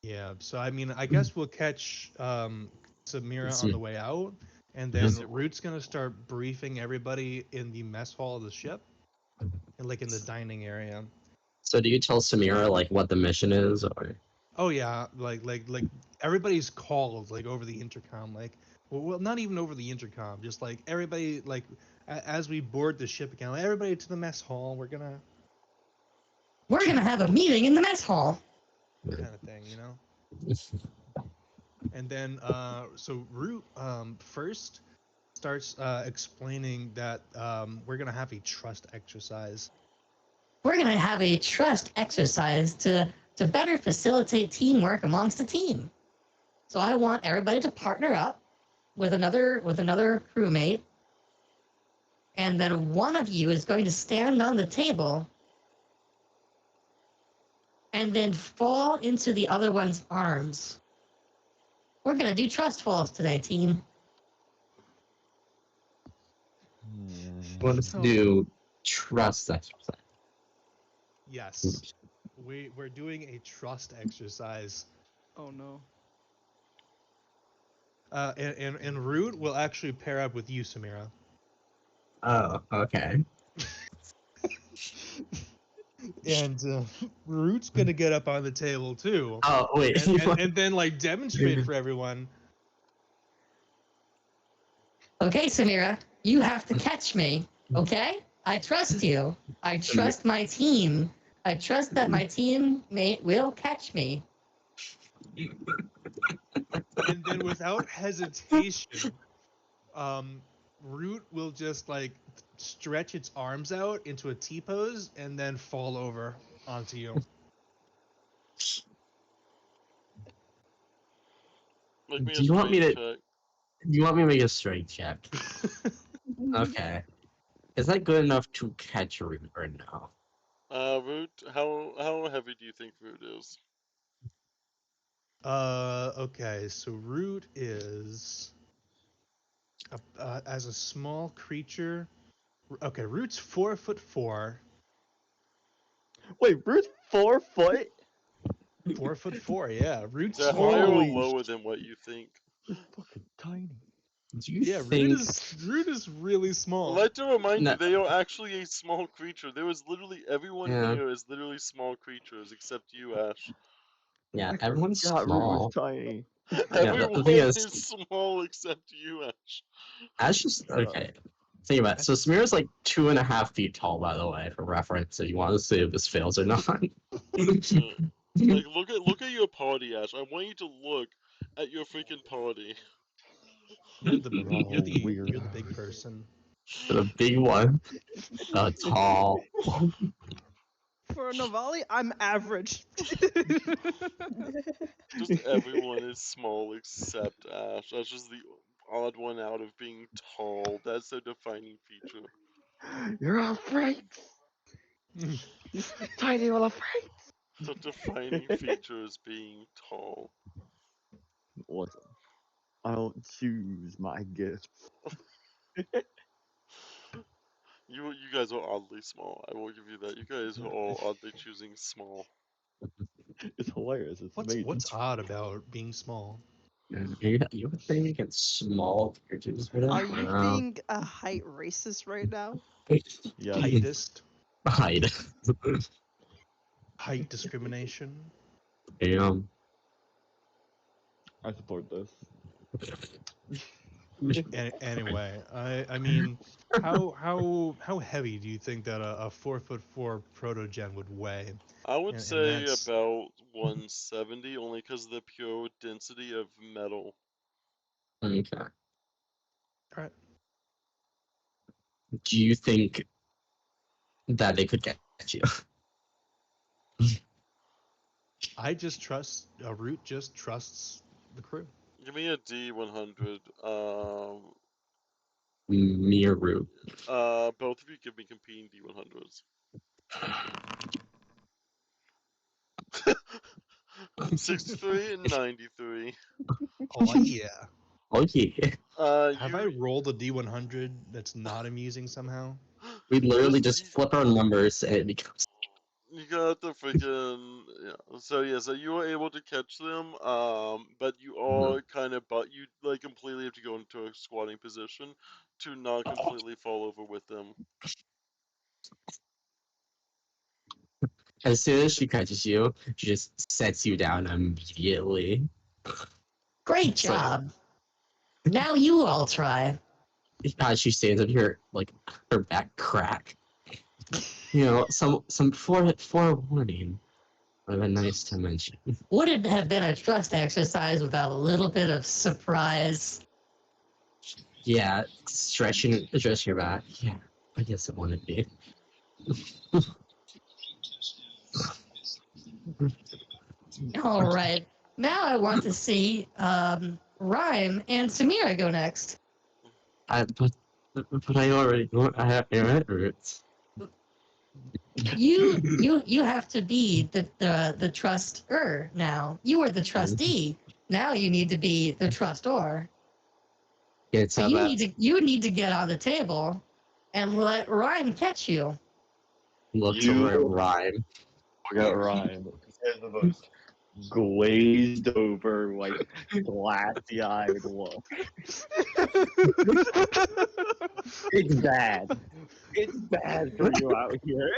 S2: Yeah, so I mean, I guess we'll catch Samira on the way out, and then
S5: Yes, it will.
S2: Root's gonna start briefing everybody in the mess hall of the ship, and like in the dining area.
S3: So do you tell Samira like what the mission is, or?
S2: Oh yeah, like everybody's called like over the intercom, like well not even over the intercom, just like everybody like as we board the ship again, like, everybody to the mess hall. We're gonna
S7: have a meeting in the mess hall.
S2: kind of thing, And then so Root first starts explaining that we're gonna have a trust exercise.
S7: We're going to have a trust exercise to better facilitate teamwork amongst the team. So I want everybody to partner up with another crewmate, and then one of you is going to stand on the table and then fall into the other one's arms. We're going to do trust falls today, team.
S3: Let's do trust exercise.
S2: Yes, we're doing a trust exercise.
S6: Oh no.
S2: And Root will actually pair up with you, Samira.
S3: Oh, okay.
S2: And Root's gonna get up on the table too.
S3: Oh wait.
S2: And then like demonstrate for everyone.
S7: Okay, Samira, you have to catch me, okay? I trust you. I trust my team. I trust that my teammate will catch me.
S2: And then without hesitation, Root will just like stretch its arms out into a T-pose and then fall over onto you.
S3: Do you want me to make a strength check? Okay. Is that good enough to catch a Root or no?
S5: Root, how heavy do you think Root is?
S2: Okay, so Root is as a small creature. Okay, Root's 4'4".
S1: Wait, Root's 4 foot?
S2: 4'4", yeah. Root's
S5: Is that higher or
S1: Holy
S5: lower than what you think?
S1: It's fucking tiny.
S3: Do you
S2: Yeah,
S3: think?
S2: Root is really
S5: I'd
S2: small.
S5: like to remind
S3: No.
S5: you, they are actually a small creature. There is literally everyone
S3: Yeah.
S5: here is literally small creatures except you, Ash.
S3: Yeah,
S1: I
S3: everyone's
S1: forgot Root was
S3: small.
S1: tiny.
S3: Yeah, the
S5: Everyone
S3: thing
S5: is
S3: is,
S5: small except you, Ash.
S3: Ash just okay. Think about it. So Smear's like 2.5 feet tall, by the way, for reference. If you want to see if this fails or not.
S5: Like, look at your party, Ash. I want you to look at your freaking party.
S2: You're the
S1: We're all weird.
S2: you're the big person.
S3: The big one, tall.
S6: For Navali, I'm average.
S5: Just everyone is small except Ash. That's just the odd one out of being tall. That's a defining feature.
S1: You're all freaks. Tiny little freaks.
S5: The defining feature is being tall.
S1: Listen, I don't choose my gifts.
S5: You guys are oddly small. I will give you that. You guys are all oddly choosing small.
S1: It's hilarious. It's
S2: What's
S1: amazing.
S2: odd about being small?
S3: You would think against small creatures.
S6: Are you being a height racist right now?
S1: Yeah.
S2: Heightist,
S3: Hide.
S2: height discrimination.
S3: Damn.
S1: I support this.
S2: Anyway, I mean, how heavy do you think that a 4'4" protogen would weigh?
S5: I would
S2: And
S5: say
S2: that's-
S5: about 170, only because of the pure density of metal.
S3: Okay.
S2: Alright.
S3: Do you think that they could get you?
S2: I just trust Root. Just trusts the crew.
S5: Give me a D100.
S3: Me or Root?
S5: Both of you give me competing D100s. 63 and 93.
S2: Oh yeah.
S3: Okay.
S2: Have I rolled a D100 that's not amusing somehow?
S3: We literally
S5: Just-
S3: just flip our numbers and it becomes.
S5: You got the freaking So you were able to catch them, but you are kind of you like completely have to go into a squatting position to not completely fall over with them.
S3: As soon as she catches you, she just sets you down immediately.
S7: Great
S3: It's like-
S7: job. Now you all try.
S3: As she stands up here, like her back crack. You know, some forewarning. Would have been nice to mention.
S7: Wouldn't have been a trust exercise without a little bit of surprise.
S3: Yeah, stretching your back. Yeah, I guess it wouldn't be.
S7: All right. Now I want to see Rhyme and Samira go next.
S3: But I already I have roots.
S7: You have to be the truster now. You were the trustee. Now you need to be the trustor.
S3: It's
S7: So
S3: how that
S7: you need to get on the table and let Rhyme catch you.
S3: looks
S1: You-
S3: over at Rhyme.
S1: I got Ryan. He has the most glazed over, like glassy eyed look. It's bad. It's bad for you out here.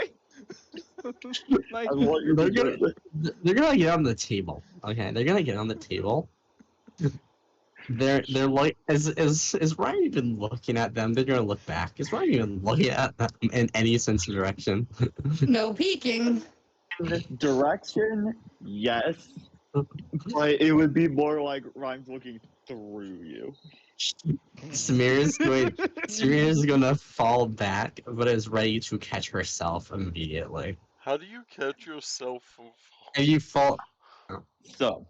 S6: Like,
S1: I want you to
S3: They're
S1: do it.
S3: They're gonna get on the table. Okay, they're gonna get on the table. They're like, is Ryan even looking at them? They're gonna look back. Is Ryan even looking at them in any sense of direction?
S7: No peeking.
S1: In this direction, yes. But it would be more like Ryan's looking through you.
S3: Samira's gonna fall back, but is ready to catch herself immediately.
S5: How do you catch yourself from
S3: And you fall
S1: So,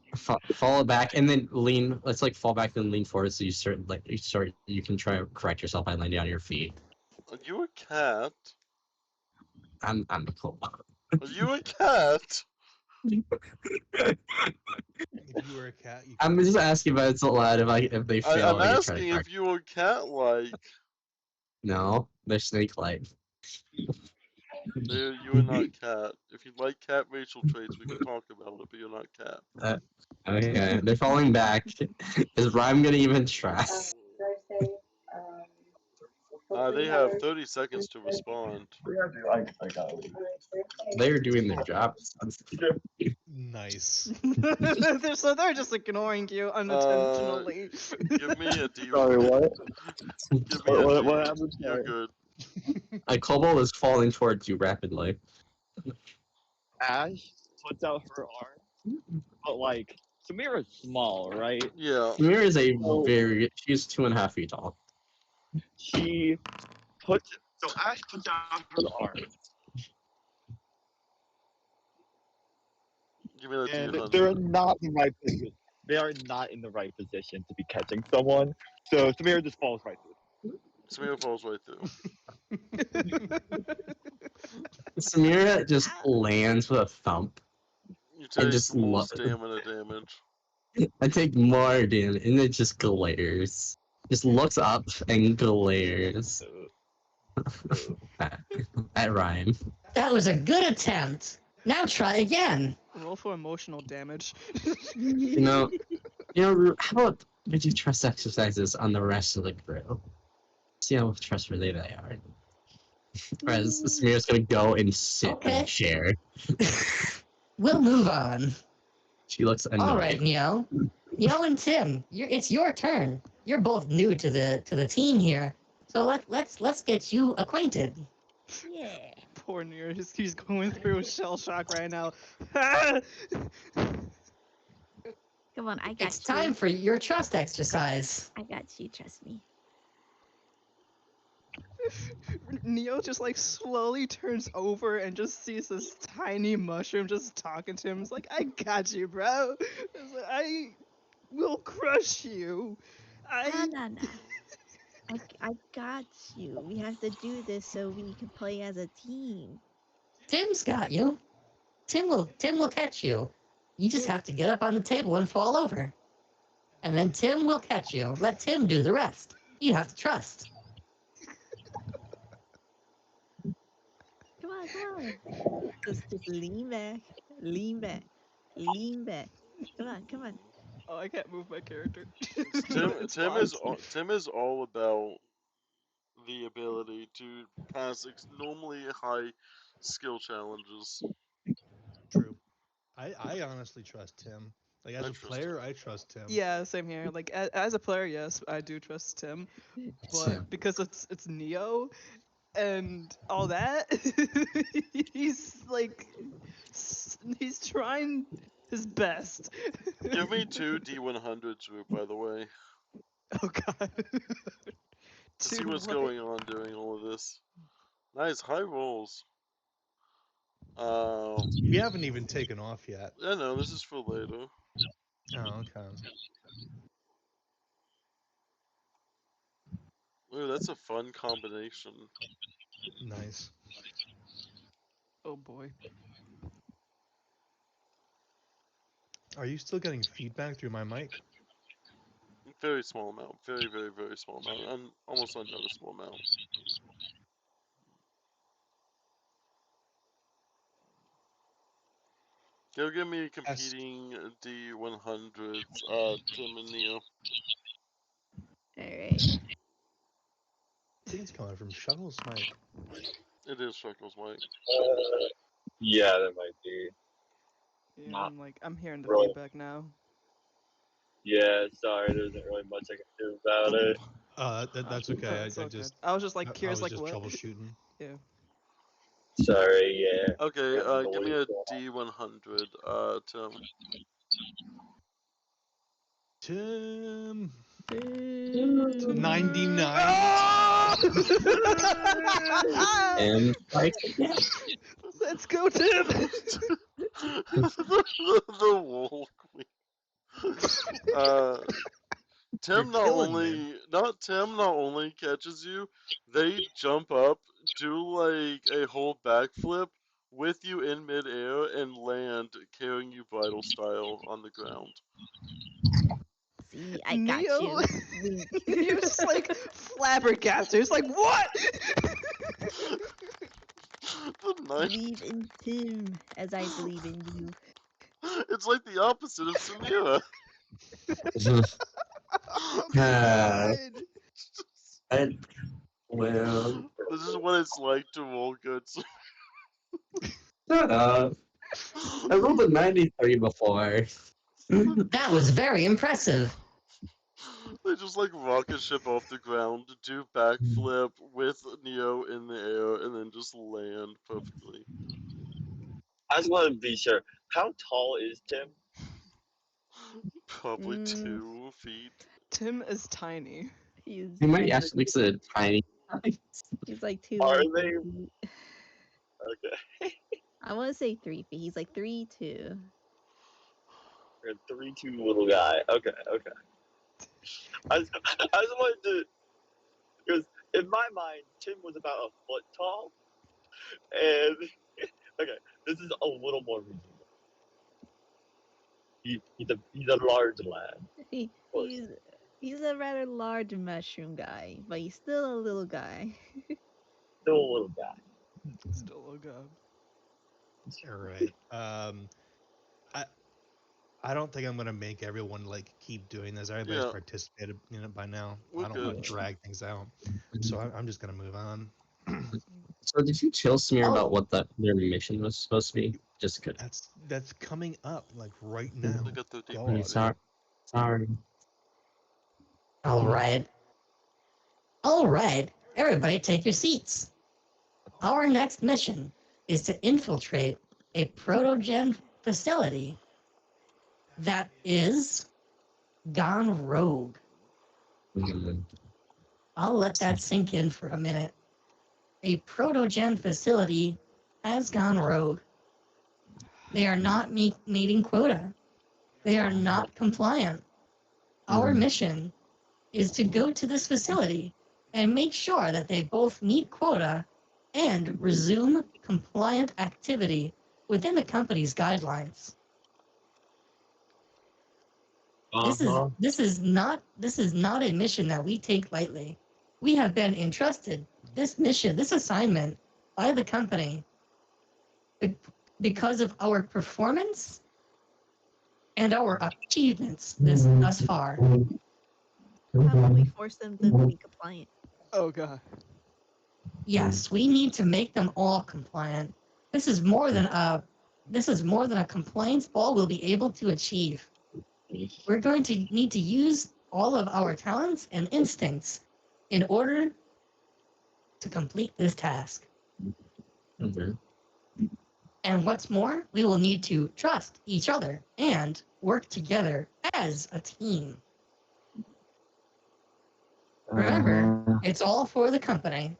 S3: fall back and then lean. Let's like fall back and lean forward, so you can try to correct yourself by landing on your feet.
S5: Are you a cat?
S3: I'm cool.
S5: Are you a cat?
S2: If you were a cat, you
S3: I'm just asking about it loud if they fail.
S5: I'm
S3: I can try to
S5: asking
S3: correct.
S5: if you were cat-like.
S3: No, they're snake-like.
S5: You are not cat. If you like cat racial traits, we can talk about it, but you're not cat.
S3: Okay, they're falling back. Is Rhyme gonna even try?
S5: They have 30 seconds to respond.
S3: They're doing their job.
S2: Nice.
S6: They're just ignoring you unintentionally.
S5: Give me a D.
S1: Sorry, what?
S5: Give me a D.
S1: What happened?
S5: You're good.
S3: A kobold is falling towards you rapidly.
S1: Ash puts out her arm, but like Samira's small, right?
S5: Yeah.
S3: Samir is she's 2.5 feet tall.
S1: Ash puts out her arm,
S5: Give me the
S1: and
S5: D100.
S1: they're not in the right position. They are not in the right position to be catching someone. So Samira just falls right through.
S5: Samira falls right through.
S3: Samira just lands with a thump.
S5: You
S3: And
S5: take
S3: just
S5: more stamina damage.
S3: I take more damage, and it just glares. Just looks up and glares at Ryan.
S7: That was a good attempt. Now try again.
S6: Roll for emotional damage.
S3: You know, how about we do trust exercises on the rest of the crew? See how trustworthy they are. Whereas Samira's gonna go and sit in a chair.
S7: We'll move on.
S3: She looks annoyed.
S7: All right, Neo. Neo and Tim, it's your turn. You're both new to the team here, so let's get you acquainted.
S4: Yeah.
S6: Poor Nier, he's going through shell shock right now.
S4: Come on, I got
S7: It's
S4: you.
S7: time for your trust exercise.
S4: I got you, trust me.
S6: Neo just like slowly turns over and just sees this tiny mushroom just talking to him. He's like, I got you, bro. It's like, I will crush you.
S4: No. I got you. We have to do this so we can play as a team.
S7: Tim's got you. Tim will catch you. You just have to get up on the table and fall over. And then Tim will catch you. Let Tim do the rest. You have to trust.
S4: Come on. Just lean back. Come on.
S6: Oh, I can't move my character.
S5: Tim is all about the ability to pass normally high skill challenges.
S2: True. I honestly trust Tim. Like as a player, I trust Tim.
S6: Yeah, same here. Like as a player, yes, I do trust Tim, but because it's Neo and all that, he's like he's trying his best.
S5: Give me 2 D100s, by the way.
S6: Oh god.
S5: To see what's going on during all of this. Nice high rolls.
S2: We haven't even taken off yet.
S5: Yeah, no, this is for later.
S2: Oh, okay.
S5: Ooh, that's a fun combination.
S2: Nice.
S6: Oh boy.
S2: Are you still getting feedback through my mic?
S5: Very small amount. Very, very, very small amount. Almost unnoticeable amount. Go give me competing D100s, Tim and Neo.
S4: Alright.
S2: I think it's coming from Shuttle's mic.
S5: It is Freckles' mic.
S1: Yeah, that might be.
S6: Yeah, I'm hearing the
S1: Roll.
S6: feedback now.
S1: Yeah, sorry, there isn't really much I can do about it.
S2: That's okay.
S6: I was just like curious,
S2: I was just
S6: what?
S2: troubleshooting.
S6: Yeah.
S1: Sorry, yeah.
S5: Okay, give me a D100, Tim.
S2: Tim.
S6: 99.
S3: And like,
S6: Let's go, Tim.
S5: the Wool Queen. Tim not only catches you, they jump up, do like a whole backflip with you in midair, and land carrying you vital style on the ground.
S4: See, I got you.
S6: He was just like flabbergasted. He's like, what?
S5: The night.
S4: Believe in Tim as I believe in you.
S5: It's like the opposite of Samira.
S6: Oh my god!
S3: Well,
S5: This is what it's like to roll good.
S3: shut up. I rolled a 93 before.
S7: That was very impressive.
S5: They just like rocket ship off the ground, do backflip with Neo in the air, and then just land perfectly.
S8: I just want to be sure. How tall is Tim?
S5: Probably
S4: Mm.
S5: 2 feet.
S6: Tim is tiny.
S4: He's
S3: He might
S4: like,
S3: actually consider tiny.
S4: he's like
S8: Are
S4: 2
S8: they?
S4: feet.
S8: Okay.
S4: I want to say 3 feet. He's like 3'2".
S8: You're a 3'2" little guy. Okay. I just wanted to, because in my mind, Tim was about a foot tall, and okay, this is a little more reasonable. He's a large lad.
S4: He's a rather large mushroom guy, but he's still a little guy.
S8: Still a little guy.
S6: Still a god.
S2: All right. I don't think I'm gonna make everyone like keep doing this. Everybody's
S5: Yeah.
S2: participated in it by now.
S5: We're
S2: I don't want
S5: good.
S2: to drag things out, so I'm just gonna move on.
S3: So did you tell Samir
S7: Oh.
S3: about what their mission was supposed to be? Just good.
S2: That's coming up like right now.
S5: Look at the deep
S2: God.
S3: Sorry.
S7: All right. All right. Everybody take your seats. Our next mission is to infiltrate a protogen facility that is gone rogue. I'll let that sink in for a minute. A protogen facility has gone rogue. They are not meeting quota. They are not compliant. Our mission is to go to this facility and make sure that they both meet quota and resume compliant activity within the company's guidelines. This is not a mission that we take lightly. We have been entrusted this mission, this assignment by the company because of our performance and our achievements thus far.
S4: How about we force them to be compliant?
S6: Oh god.
S7: Yes, we need to make them all compliant. This is more than a compliance ball will be able to achieve. We're going to need to use all of our talents and instincts in order to complete this task. And what's more, we will need to trust each other and work together as a team. Remember, it's all for the company.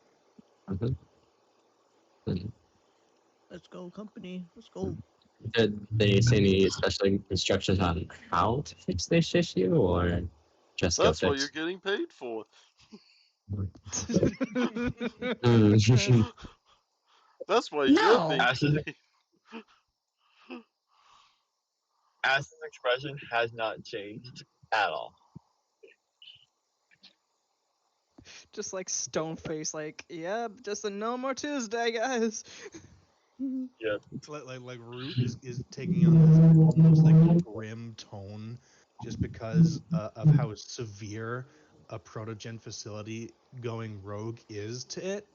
S4: Let's go, company. Let's go.
S3: Did they say any special instructions on how to fix this issue, or just
S5: That's
S3: go
S5: what
S3: fix?
S5: you're getting paid for. That's why
S7: No.
S5: you're being
S8: Ash's,
S5: paid.
S8: Ash's expression has not changed at all.
S6: Just like stone face, like, yep, just a no more Tuesday, guys.
S8: Yeah.
S2: Like Root is taking on this almost like grim tone just because of how severe a protogen facility going rogue is to it.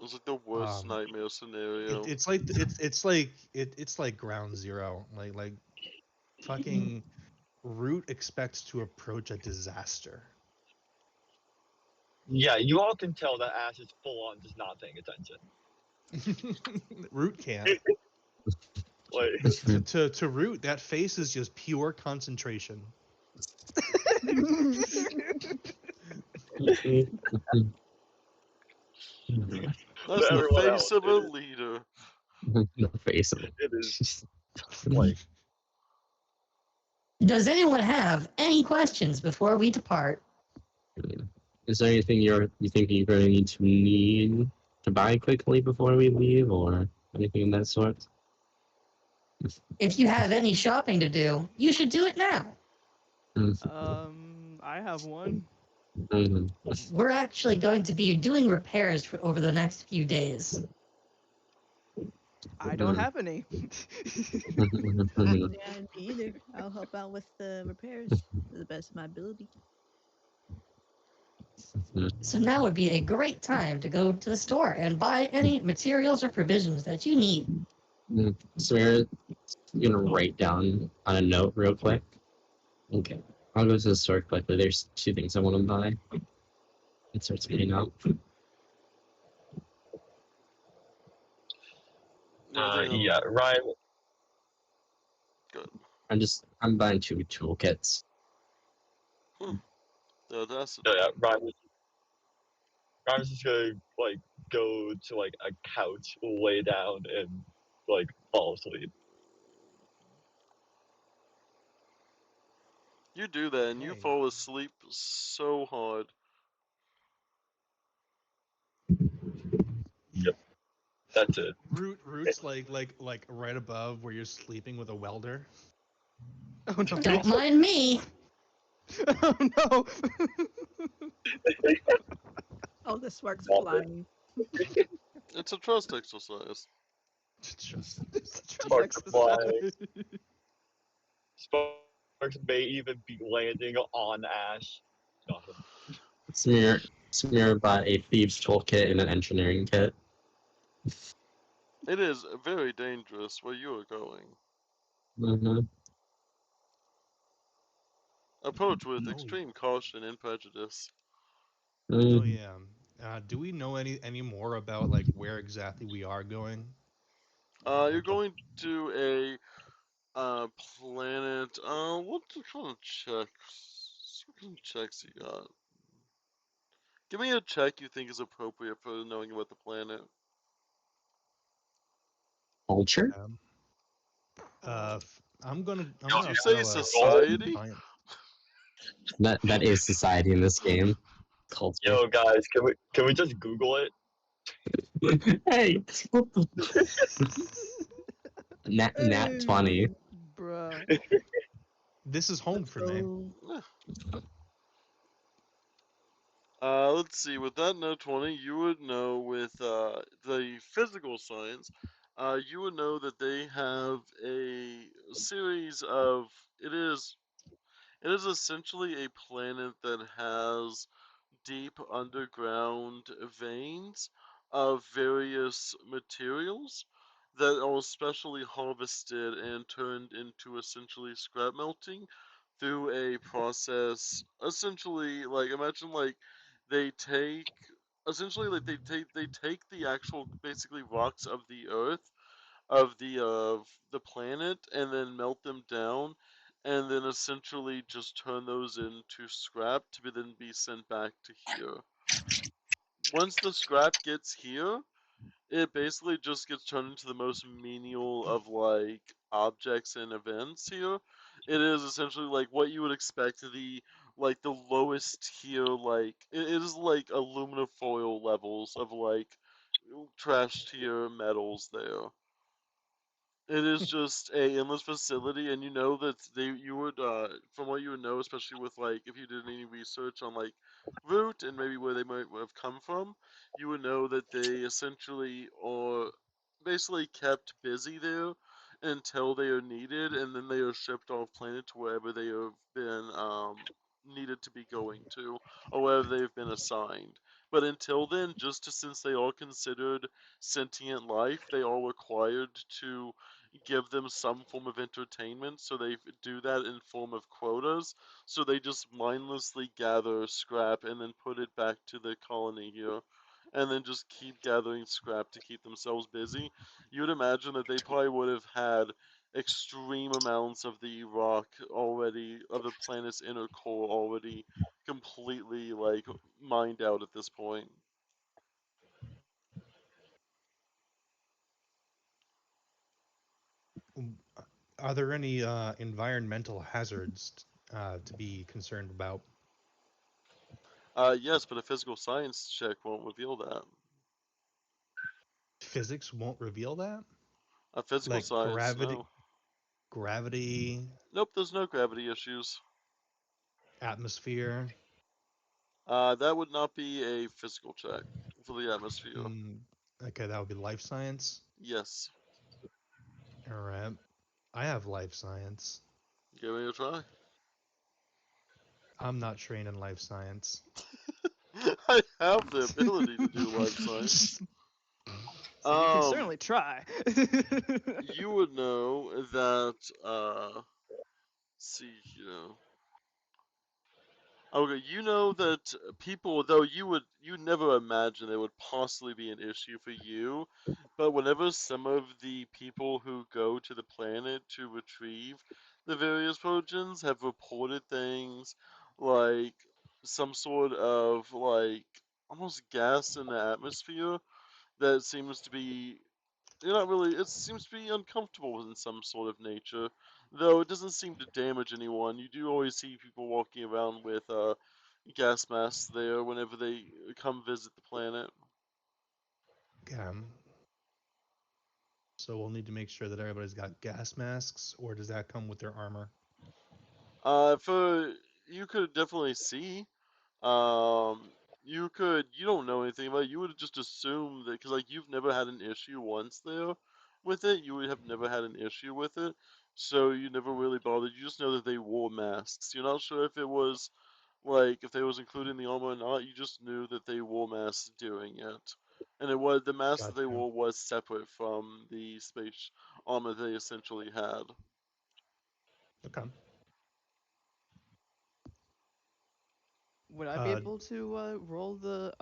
S5: It's like the worst nightmare scenario.
S2: It's like ground zero. Like fucking Root expects to approach a disaster.
S8: Yeah, you all can tell that Ash is full on just not paying attention.
S2: Root can't.
S8: Like,
S2: To Root, that face is just pure concentration.
S5: That's the
S8: everyone
S5: face
S8: else,
S5: of a
S8: it is-
S5: leader.
S3: The face of it.
S8: it is like,
S7: Does anyone have any questions before we depart?
S3: Is there anything you think you're going to need to buy quickly before we leave, or anything of that sort?
S7: If you have any shopping to do, you should do it now.
S6: I have one.
S7: We're actually going to be doing repairs over the next few days.
S6: I don't have any.
S4: Yeah, me either. I'll help out with the repairs to the best of my ability.
S7: So now would be a great time to go to the store and buy any materials or provisions that you need.
S3: Samira, you're gonna write down on a note real quick. Okay. I'll go to the store quickly. There's two things I want to buy. It starts getting up.
S8: Yeah, Ryan.
S5: Good.
S3: I'm buying two toolkits.
S5: The audacity.
S8: Yeah, Ryan's just gonna like go to like a couch, lay down, and like fall asleep.
S5: You do that, and you
S2: Okay.
S5: fall asleep so hard.
S8: Yep, that's it.
S2: Root's like right above where you're sleeping with a welder.
S6: Oh no.
S7: Don't mind me.
S6: Oh no.
S4: Oh, the sparks
S8: Love it.
S4: flying.
S5: It's a trust exercise.
S2: Just
S6: It's a trust
S8: Sparks flying.
S6: exercise.
S8: Sparks may even be landing on Ash. Nothing.
S3: Samira bought a thieves toolkit and an engineering kit.
S5: It is very dangerous where you are going.
S3: Mm-hmm.
S5: Approach with
S2: Oh,
S5: extreme caution and prejudice.
S2: oh yeah. Do we know any more about like where exactly we are going?
S5: You're going to a planet. What kind of checks? What kind of checks you got? Give me a check you think is appropriate for knowing about the planet.
S3: Culture?
S2: Um,
S6: Oh.
S2: I'm gonna
S5: Did you
S2: throw
S5: say
S2: a
S5: society?
S2: science.
S3: That is society in this game. Culture.
S8: Yo, guys, can we just Google it?
S3: Hey, nat 20.
S6: Bruh.
S2: This is home for me.
S4: So,
S5: Let's see. With that note 20, you would know with the physical science, you would know that they have a series of. It is. It is essentially a planet that has deep underground veins of various materials that are specially harvested and turned into essentially scrap melting through a process essentially like imagine like they take essentially like they take the actual basically rocks of the earth of the planet and then melt them down and then essentially just turn those into scrap to then be sent back to here. Once the scrap gets here, it basically just gets turned into the most menial of like objects and events here. It is essentially like what you would expect the lowest tier it is like aluminum foil levels of like trash tier metals there. It is just a endless facility, and you know that you would from what you would know, especially with like if you did any research on like root and maybe where they might have come from, you would know that they essentially are basically kept busy there until they are needed, and then they are shipped off planet to wherever they have been needed to be going to, or wherever they've been assigned. But until then, just since they are considered sentient life, they are required to give them some form of entertainment, so they do that in form of quotas. So they just mindlessly gather scrap and then put it back to the colony here, and then just keep gathering scrap to keep themselves busy. You'd imagine that they probably would have had extreme amounts of the rock already, of the planet's inner core already completely like mined out at this point.
S2: Are there any environmental hazards to be concerned about?
S5: Yes, but a physical science check won't reveal that.
S2: Physics won't reveal that?
S5: A physical
S2: Like
S5: science, no.
S2: gravity,
S5: Nope, there's no gravity issues.
S2: atmosphere.
S5: That would not be a physical check for the atmosphere.
S2: Mm, okay, that would be life science.
S5: Yes.
S2: All right. I have life science.
S5: Give it a try.
S2: I'm not trained in life science.
S5: I have the ability to do life science.
S6: So you can certainly try.
S5: You would know that. See, okay, you know that people, though you never imagine it would possibly be an issue for you, but whenever some of the people who go to the planet to retrieve the various potions have reported things like some sort of like almost gas in the atmosphere that seems to be you're not really. It seems to be uncomfortable in some sort of nature, though it doesn't seem to damage anyone. You do always see people walking around with gas masks there whenever they come visit the planet.
S2: So we'll need to make sure that everybody's got gas masks, or does that come with their armor?
S5: For you could definitely see. Um, you don't know anything about it. You would just assume that because like you've never had an issue once there with it, you would have never had an issue with it, so you never really bothered. You just know that they wore masks. You're not sure if it was like if they was included in the armor or not. You just knew that they wore masks doing it, and it was the mask that they
S2: Gotcha.
S5: wore was separate from the space armor they essentially had.
S2: Okay.
S6: Would I be able to roll the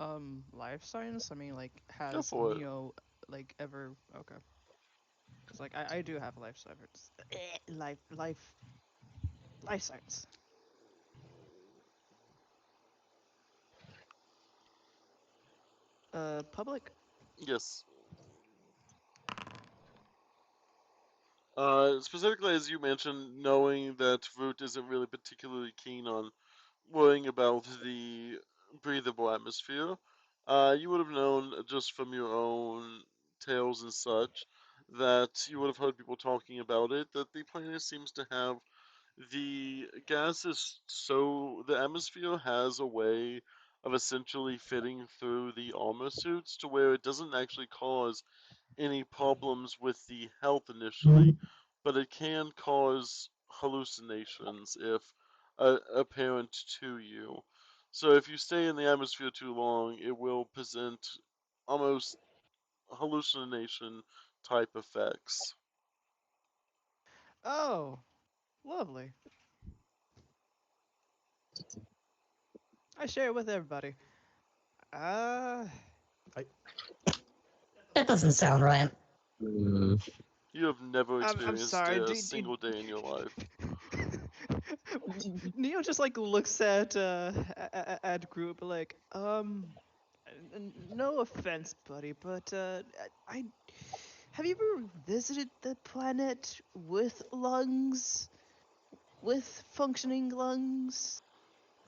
S6: life science? I mean, like,
S5: Go
S6: has
S5: for it.
S6: Neo like ever? Okay, because like I do have life science. Life science. Public.
S5: Yes. Specifically, as you mentioned, knowing that Root isn't really particularly keen on worrying about the breathable atmosphere, you would have known just from your own tales and such that you would have heard people talking about it that the planet seems to have the gases, so the atmosphere has a way of essentially fitting through the armor suits to where it doesn't actually cause any problems with the health initially, but it can cause hallucinations if apparent to you. So if you stay in the atmosphere too long, it will present almost hallucination type effects.
S6: Oh, lovely. I share it with everybody. Uh,
S2: I,
S7: That doesn't sound right.
S3: Mm,
S5: You have never
S6: I'm
S5: experienced
S6: sorry.
S5: a single day in your life.
S6: Neo just like looks at group like no offense, buddy, but I have you ever visited the planet with lungs, with functioning lungs?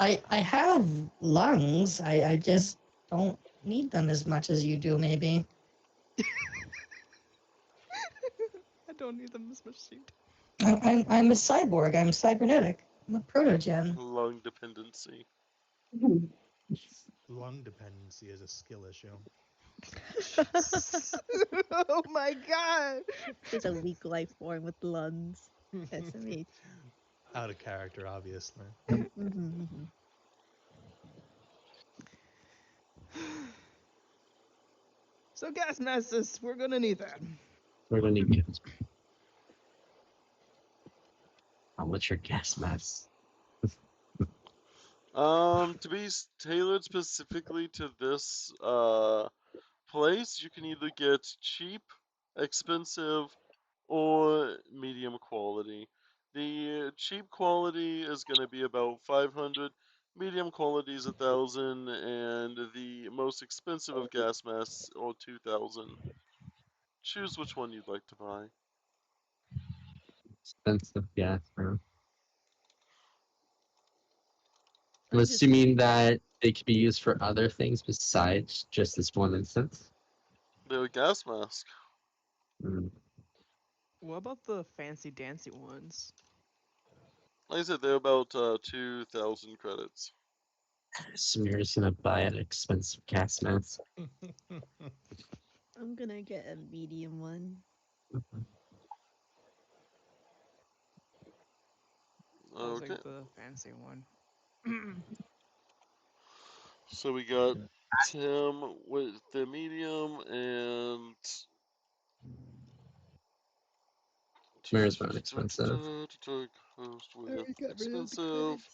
S7: I have lungs. I just don't need them as much as you do, maybe.
S6: I don't need them as much as you do.
S7: I'm a cyborg. I'm cybernetic. I'm a protogen.
S5: Lung dependency.
S2: lung dependency is a skill issue.
S6: Jesus. Oh my god.
S4: Just a weak life form with lungs. SMH.
S2: Out of character, obviously.
S4: Mm-hmm.
S6: So gas masses, we're gonna need that.
S3: we're gonna need gas. How much your gas masks?
S5: To be tailored specifically to this place, you can either get cheap, expensive, or medium quality. The cheap quality is going to be about 500, medium quality is 1,000, and the most expensive of gas masks are 2,000. Choose which one you'd like to buy.
S3: Expensive gas, bro. I'm
S4: I just
S3: assuming that they could be used for other things besides just this one instance.
S5: They're a gas mask.
S3: Mm.
S6: What about the fancy dancy ones?
S5: Like I said, they're about 2,000 credits.
S3: Smear's gonna buy an expensive gas mask.
S4: I'm gonna get a medium one.
S5: Okay.
S6: take the fancy one.
S5: So we got Tim with the medium and
S3: Mirror's very expensive.
S5: Host with expensive.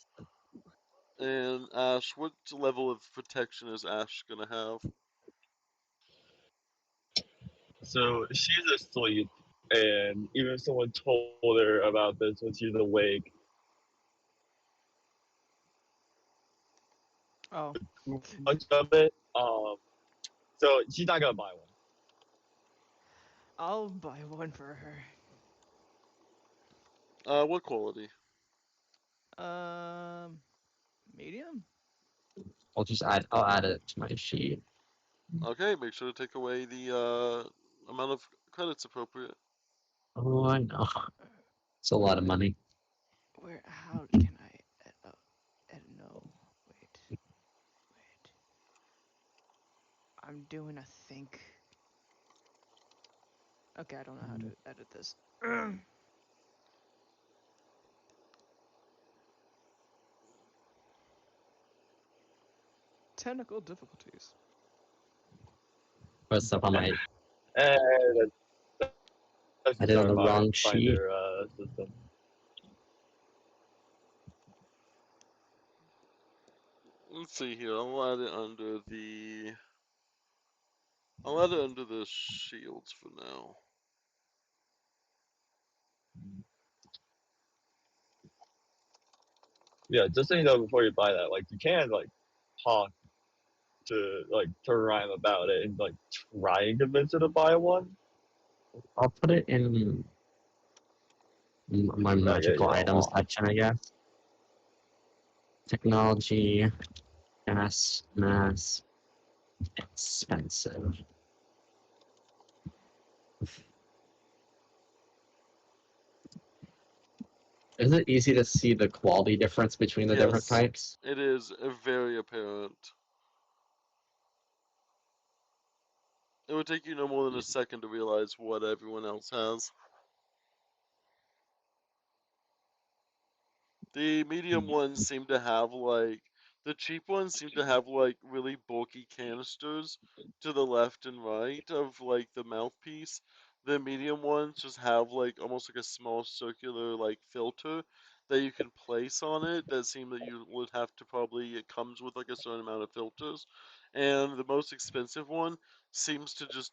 S5: And Ash, what level of protection is Ash gonna have?
S8: So she's asleep, and even if someone told her about this when she's awake,
S6: Oh,
S8: much of it. So she's not gonna buy one.
S6: I'll buy one for her.
S5: What quality?
S6: Medium.
S3: I'll add it to my sheet.
S5: Okay, make sure to take away the amount of credits appropriate.
S3: Oh, I know. It's a lot of money.
S6: Where? How can I? No. Wait. I'm doing a think. Okay, I don't know how to edit this. Technical difficulties.
S3: Put stuff on my.
S8: And that's
S3: I
S8: just
S3: did on
S8: our
S3: the wrong sheet.
S8: Finder system.
S5: Let's see here. I'll add it under the. I'll add it under the shields for now.
S8: Yeah, just so you know before you buy that, like you can like talk to Ryan about it and like try and convince her to buy one.
S3: I'll put it in my magical items section, I guess. Technology, mass, expensive. Is it easy to see the quality difference between the different
S5: Yes,
S3: types?
S5: it is very apparent. It would take you no more than a second to realize what everyone else has. The medium ones seem to have like the cheap ones seem to have like really bulky canisters to the left and right of like the mouthpiece. The medium ones just have like almost like a small circular like filter that you can place on it that seem that you would have to probably it comes with like a certain amount of filters. And the most expensive one seems to just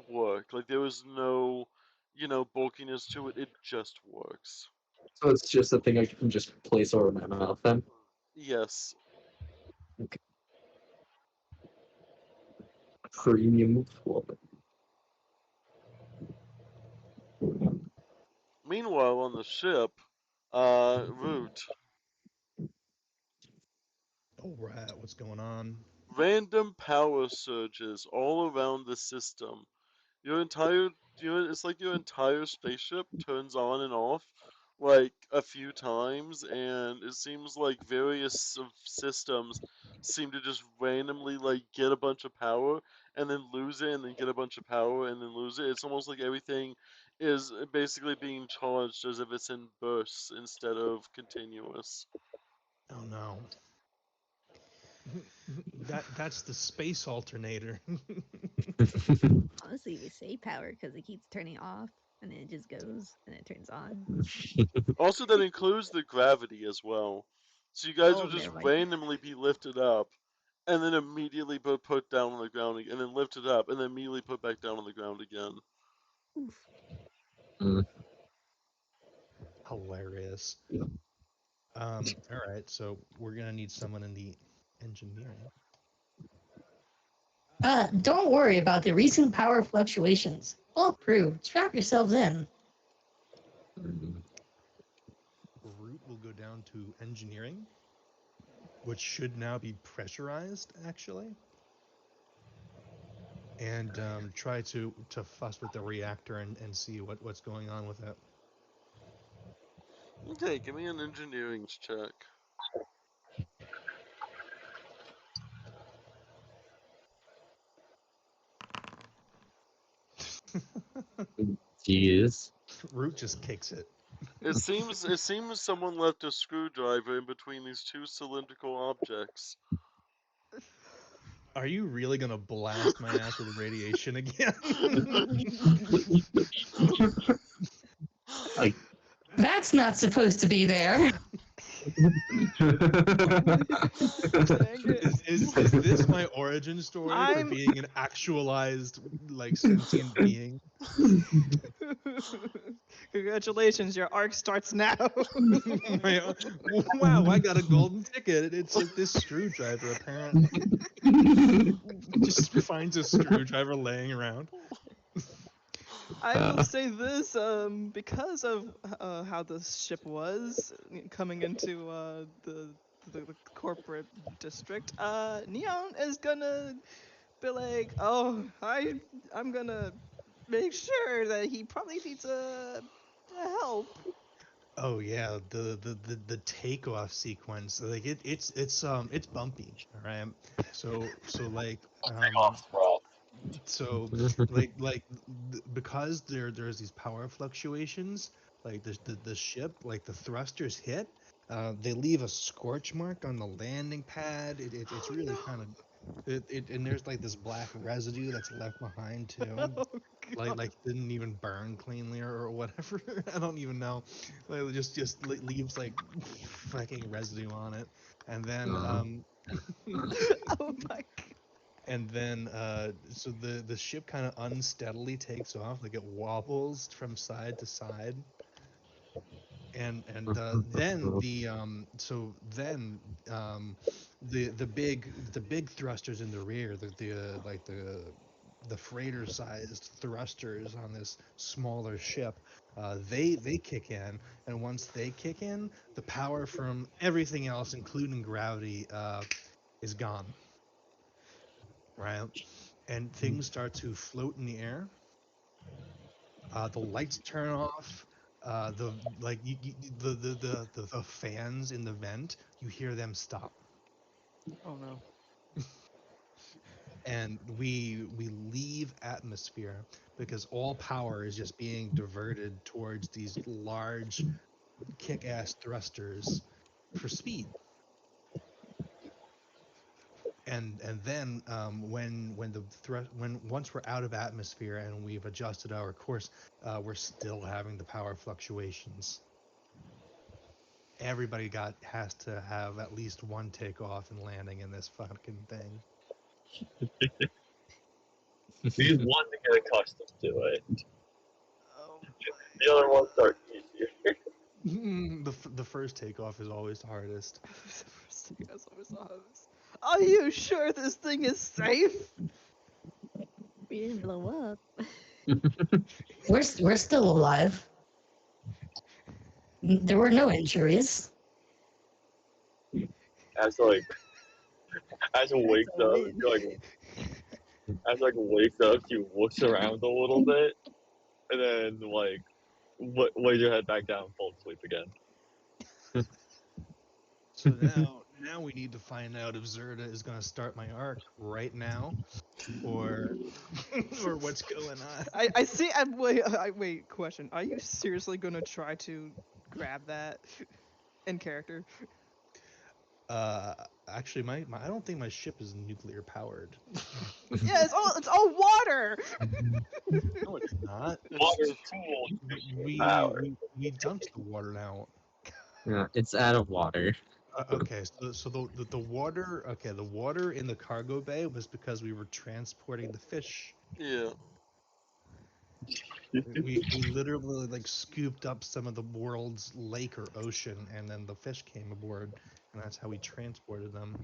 S5: work. Like there is no, bulkiness to it. It just works.
S3: So it's just a thing I can just place over my mouth then?
S5: Yes.
S3: Okay. Premium quality.
S5: Meanwhile, on the ship, Root,
S2: All right, what's going on?
S5: random power surges all around the system. Your entire, it's like your entire spaceship turns on and off like a few times, and it seems like various systems seem to just randomly like get a bunch of power and then lose it, and then get a bunch of power and then lose it. It's almost like everything is basically being charged as if it's in bursts instead of continuous.
S2: Oh no. That's the space alternator.
S4: Honestly, we say power because it keeps turning off and then it just goes and it turns on.
S5: Also, that includes the gravity as well. So you guys
S4: Oh,
S5: would just
S4: never mind.
S5: randomly be lifted up, and then immediately put down on the ground, and then lifted up, and then immediately put back down on the ground again.
S4: Oof.
S2: Hilarious. All right, so we're gonna need someone in the engineering.
S7: Don't worry about the recent power fluctuations. Bulletproof. Strap yourselves in.
S2: Root will go down to engineering, which should now be pressurized, actually, and try to fuss with the reactor and see what's going on with it.
S5: Okay, give me an engineering check.
S3: Jeez.
S2: Root just kicks it.
S5: It seems someone left a screwdriver in between these two cylindrical objects.
S2: Are you really gonna blast my ass with radiation again?
S3: Like,
S7: That's not supposed to be there.
S6: Dang it.
S2: Is this my origin story for
S6: I'm-
S2: being an actualized like sentient being?
S6: Congratulations, your arc starts now.
S2: Wow, I got a golden ticket. It's just this screwdriver apparently. Just finds a screwdriver laying around.
S6: I will say this, because of how the ship was coming into the corporate district, Neon is gonna be like, oh, I'm gonna make sure that he probably needs a help.
S2: Oh yeah, the takeoff sequence, like it's bumpy, all right. So like
S8: Takeoff's rough.
S2: so because there's these power fluctuations, like the ship, like the thrusters hit, they leave a scorch mark on the landing pad. It's
S6: Oh,
S2: really
S6: no.
S2: kind of and there's like this black residue that's left behind too.
S6: Oh, God.
S2: Like didn't even burn cleanly or whatever. I don't even know. Like it just leaves like fucking residue on it, and then
S6: Oh my God.
S2: and then so the ship kind of unsteadily takes off, like it wobbles from side to side, and then the big thrusters in the rear, the freighter sized thrusters on this smaller ship, they kick in, and once they kick in, the power from everything else, including gravity, is gone, right? And things start to float in the air. The lights turn off. The like the fans in the vent, you hear them stop,
S6: Oh no.
S2: and we leave atmosphere because all power is just being diverted towards these large kick-ass thrusters for speed. And then when once we're out of atmosphere and we've adjusted our course, we're still having the power fluctuations. Everybody has to have at least one takeoff and landing in this fucking thing.
S8: We need one to get accustomed to it.
S6: Oh
S8: The other ones are easier.
S2: The first takeoff is always the hardest.
S6: Are you sure this thing is safe?
S4: We didn't blow up.
S7: We're still alive. There were no injuries.
S8: As it wakes
S4: a
S8: up,
S4: win.
S8: wakes up, she looks around a little bit, and then lays her head back down and falls asleep again.
S2: So now we need to find out if Zerda is going to start my arc right now, or or what's going on.
S6: I see. Wait. Question: are you seriously gonna try to grab that in character?
S2: Actually, my I don't think my ship is nuclear powered.
S6: Yeah, it's all water.
S2: No, it's not.
S8: Water
S5: It's,
S8: cool
S2: We
S8: power.
S2: we dumped the water now.
S3: Yeah, it's out of water.
S2: Okay, so the water, okay, the water in the cargo bay was because we were transporting the fish.
S5: yeah.
S2: We literally like scooped up some of the world's lake or ocean, and then the fish came aboard, and that's how we transported them.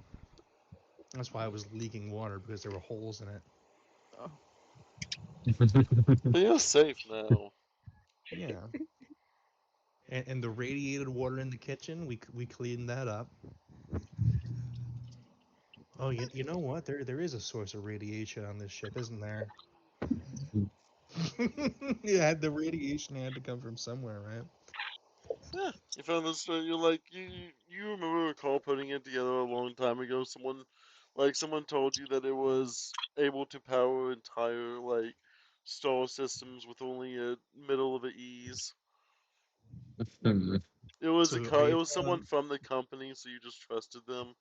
S2: That's why I was leaking water, because there were holes in it.
S6: Oh.
S5: But you're safe now.
S2: Yeah. And the radiated water in the kitchen, we cleaned that up. Oh, you know what? There is a source of radiation on this ship, isn't there? Yeah, the radiation had to come from somewhere, right?
S5: Yeah. You found this. You're like you recall putting it together a long time ago. Someone told you that it was able to power entire star systems with only a middle of an ease. It was
S2: So are
S5: it
S2: you
S5: was someone
S2: telling?
S5: from the company, so you just trusted them.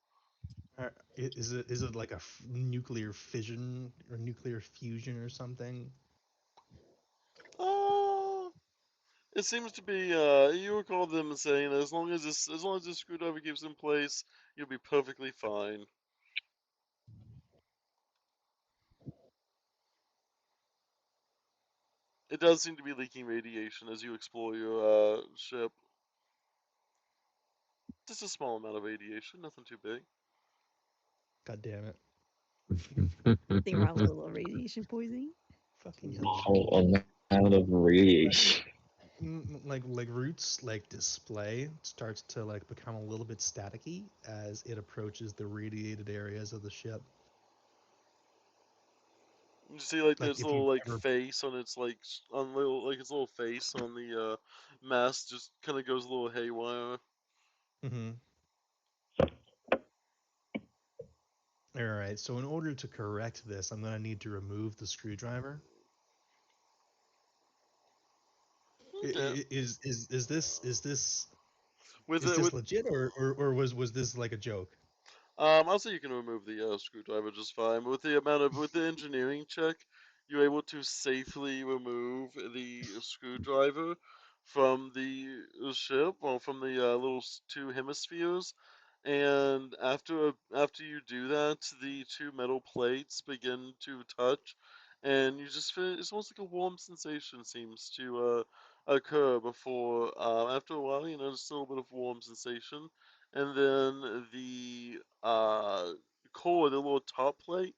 S2: Is it like a nuclear fission or nuclear fusion or something?
S5: Uh, it seems to be. You recall them saying that as long as this screwdriver keeps in place, you'll be perfectly fine. It does seem to be leaking radiation as you explore your ship. Just a small amount of radiation, nothing too big.
S2: God damn it!
S4: Think Ron was a little radiation poisoning.
S2: Fucking hell!
S8: Amount of radiation.
S2: Like Root's like display starts to like become a little bit staticky as it approaches the radiated areas of the ship.
S5: You see, like
S2: Like
S5: this
S2: if
S5: little
S2: you've
S5: like
S2: ever.
S5: face on its on little like its little face on the mask just kind of goes a little haywire.
S2: Mm-hmm. All right. So in order to correct this, I'm gonna need to remove the screwdriver.
S5: Okay. With
S2: Is
S5: it
S2: this
S5: with
S2: legit or was this like a joke?
S5: I'll say you can remove the screwdriver just fine. But with the engineering check, you're able to safely remove the screwdriver from the ship, well, from the little two hemispheres. And after you do that, the two metal plates begin to touch, and you just feel it's almost like a warm sensation seems to occur before. After a while, you notice a little bit of warm sensation, and then the core, the little top plate,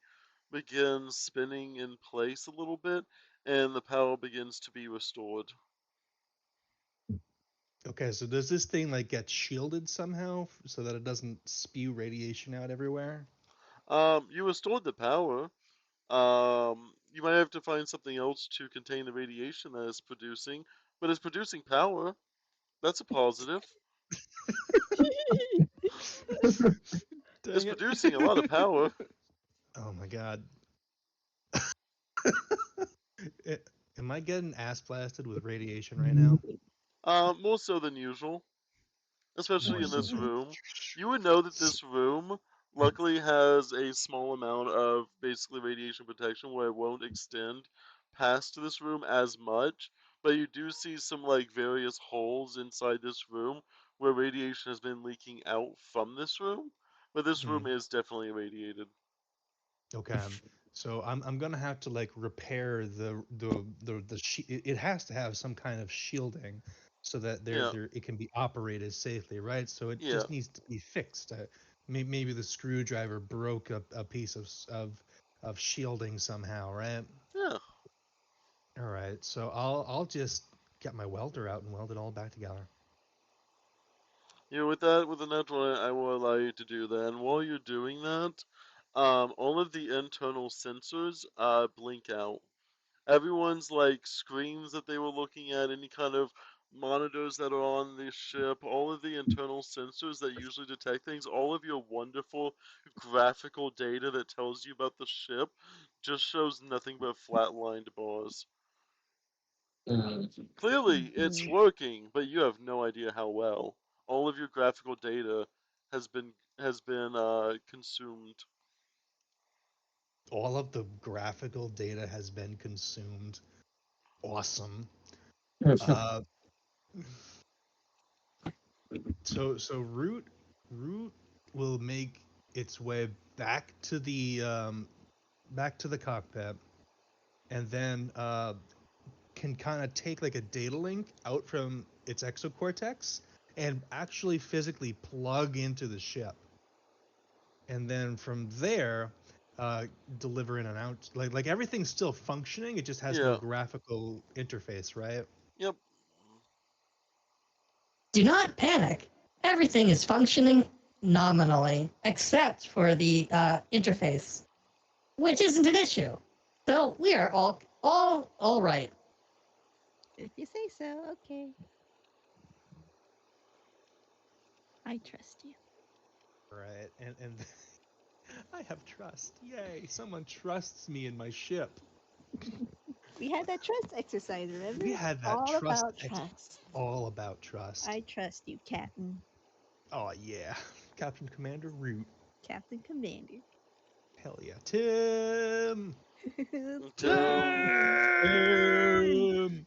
S5: begins spinning in place a little bit, and the power begins to be restored.
S2: Okay, so does this thing like get shielded somehow so that it doesn't spew radiation out everywhere?
S5: You restored the power. You might have to find something else to contain the radiation that it's producing, but it's producing power. That's a positive. It's
S2: Dang it.
S5: producing a lot of power.
S2: Oh my god. It- Am I getting ass blasted with radiation right now?
S5: More so than usual, especially
S2: More
S5: in
S2: so
S5: this
S2: than
S5: room. You would know that
S2: S-
S5: this room luckily has a small amount of basically radiation protection where it won't extend past this room as much, but you do see some like various holes inside this room where radiation has been leaking out from this room, but this
S2: hmm.
S5: room is definitely irradiated.
S2: Okay. So I'm gonna have to like repair it has to have some kind of shielding so that
S5: Yeah,
S2: it can be operated safely, right? So it
S5: yeah,
S2: just needs to be fixed. Maybe the screwdriver broke a piece of shielding somehow, right?
S5: yeah.
S2: All right. So I'll just get my welder out and weld it all back together.
S5: With the natural, I will allow you to do that. And while you're doing that, all of the internal sensors blink out. Everyone's like screens that they were looking at, any kind of monitors that are on the ship, all of the internal sensors that usually detect things, all of your wonderful graphical data that tells you about the ship just shows nothing but flatlined bars. Clearly, it's
S4: Mhm.
S5: working, but you have no idea how well. All of your graphical data has been consumed.
S2: All of the graphical data has been consumed. Awesome. Uh, so Root will make its way back to the cockpit, and then can kind of take like a data link out from its exocortex and actually physically plug into the ship, and then from there deliver in and out like everything's still functioning. It just has no
S5: Yeah.
S2: graphical interface, right?
S5: Yep.
S7: Do not panic. Everything is functioning nominally, except for the interface, which isn't an issue. So we are all right.
S4: If you say so, okay. I trust you.
S2: Right. And I have trust. Yay! Someone trusts me in my ship.
S4: We had that trust exercise, remember?
S2: We had that
S4: All
S2: trust
S4: about trust.
S2: all about trust.
S4: I trust you, Captain.
S2: Oh yeah, Captain Commander Root.
S4: Captain Commander.
S2: Hell yeah, Tim.
S5: Tim.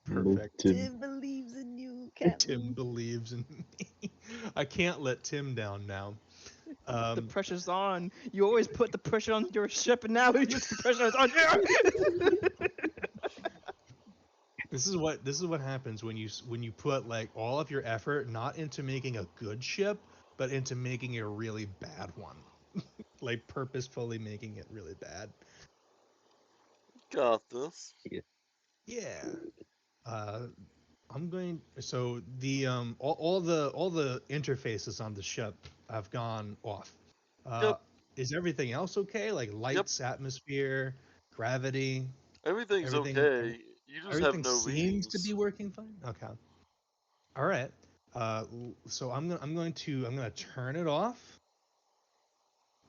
S2: Perfect.
S4: Tim believes in you, Captain.
S2: Tim believes in me. I can't let Tim down now.
S6: The pressure's on. You always put the pressure on your ship, and now the pressure is on you.
S2: This is what happens when you put like all of your effort not into making a good ship, but into making a really bad one. Like purposefully making it really bad.
S5: Got this.
S2: Yeah. I'm going. So the all the interfaces on the ship have gone off.
S5: Yep.
S2: Is everything else okay? Like lights, atmosphere, gravity.
S5: Everything's okay. You just have
S2: Everything
S5: no
S2: seems
S5: readings.
S2: to be working fine. Okay. All right. So I'm gonna turn it off.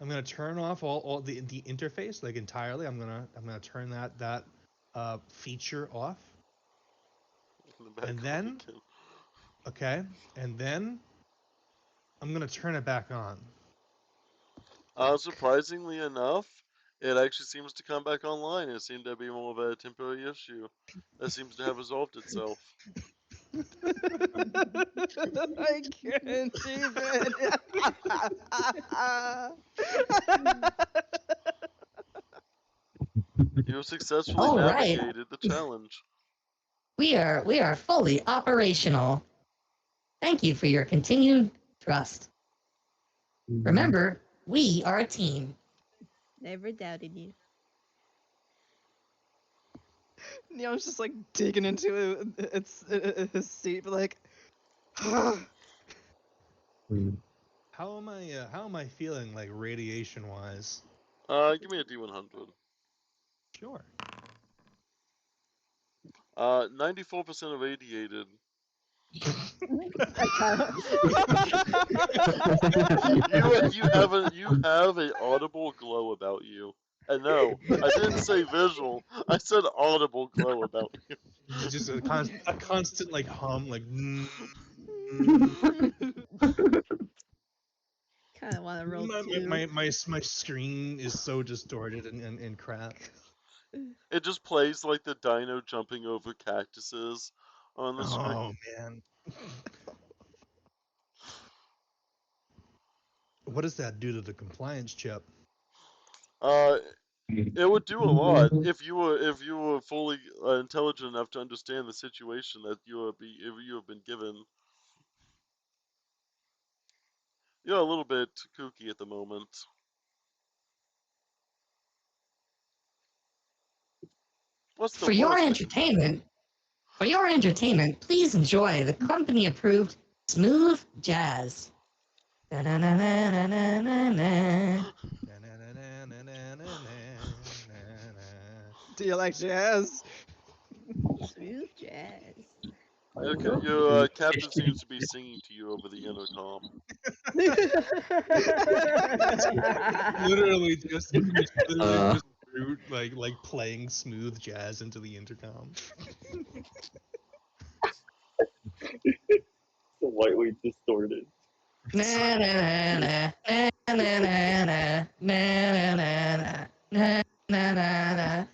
S2: I'm gonna turn off all the interface like entirely. I'm gonna turn that feature off. And then, okay, and then I'm gonna turn it back on.
S5: Surprisingly enough, it actually seems to come back online. It seemed to be more of a temporary issue that seems to have resolved itself.
S6: I can't even.
S5: You have successfully
S7: All right.
S5: navigated the challenge.
S7: We are fully operational. Thank you for your continued trust. Remember, we are a team.
S4: Never doubted you.
S6: Neon's just like digging into his seat, but like,
S2: How am I feeling like radiation wise?
S5: Give me a D100.
S2: Sure.
S5: 94% irradiated. You have a audible glow about you. And no, I didn't say visual. I said audible glow about you.
S2: Just a constant like hum, like.
S4: Kind of want to roll two.
S2: My screen is so distorted and crap.
S5: It just plays like the dino jumping over cactuses on the screen.
S2: Oh man. What does that do to the compliance chip?
S5: It would do a lot if you were fully intelligent enough to understand the situation that you have been given. You're a little bit kooky at the moment. What's the
S7: For your
S5: worst that
S7: entertainment, please enjoy the company-approved smooth jazz. Da-na-na-na-na-na-na.
S6: do you like jazz?
S4: Smooth jazz.
S5: your captain seems to be singing to you over the intercom.
S2: literally just Root, like playing smooth jazz into the intercom.
S8: Slightly distorted.
S7: Na-na-na-na, na-na-na-na, na-na-na-na, na-na-na-na,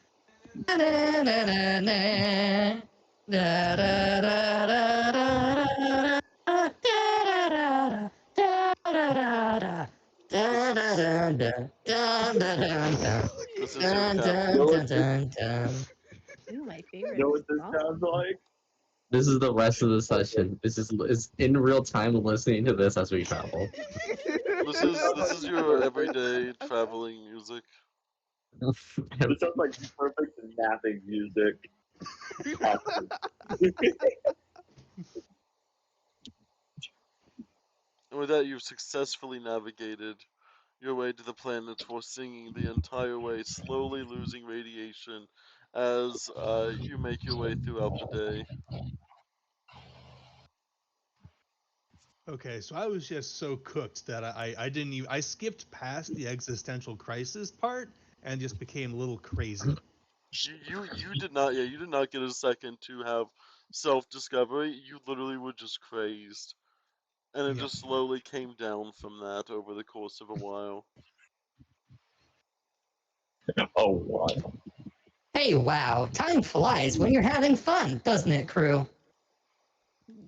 S7: na-na-na-na, da-da-da-da-da-da-da, da-da-da-da, da-da-da-da, da-da-da-da,
S5: This is your
S7: dun,
S5: captain.
S7: dun, dun, dun, dun.
S4: Ooh, my
S8: You
S4: favorite
S8: know what this
S4: song.
S8: sounds like?
S3: This is the rest of the session. This is in real time listening to this as we travel.
S5: This is your everyday traveling music.
S8: This sounds like perfect napping music.
S5: And with that, you've successfully navigated your way to the planet for singing the entire way, slowly losing radiation as you make your way throughout the day.
S2: Okay, so I was just so cooked that I didn't even skipped past the existential crisis part and just became a little crazy.
S5: You did not, yeah, you did not get a second to have self-discovery. You literally were just crazed. And it
S2: Yep.
S5: just slowly came down from that over the course of a while.
S8: Oh, wow.
S7: Hey, wow, time flies when you're having fun, doesn't it, crew?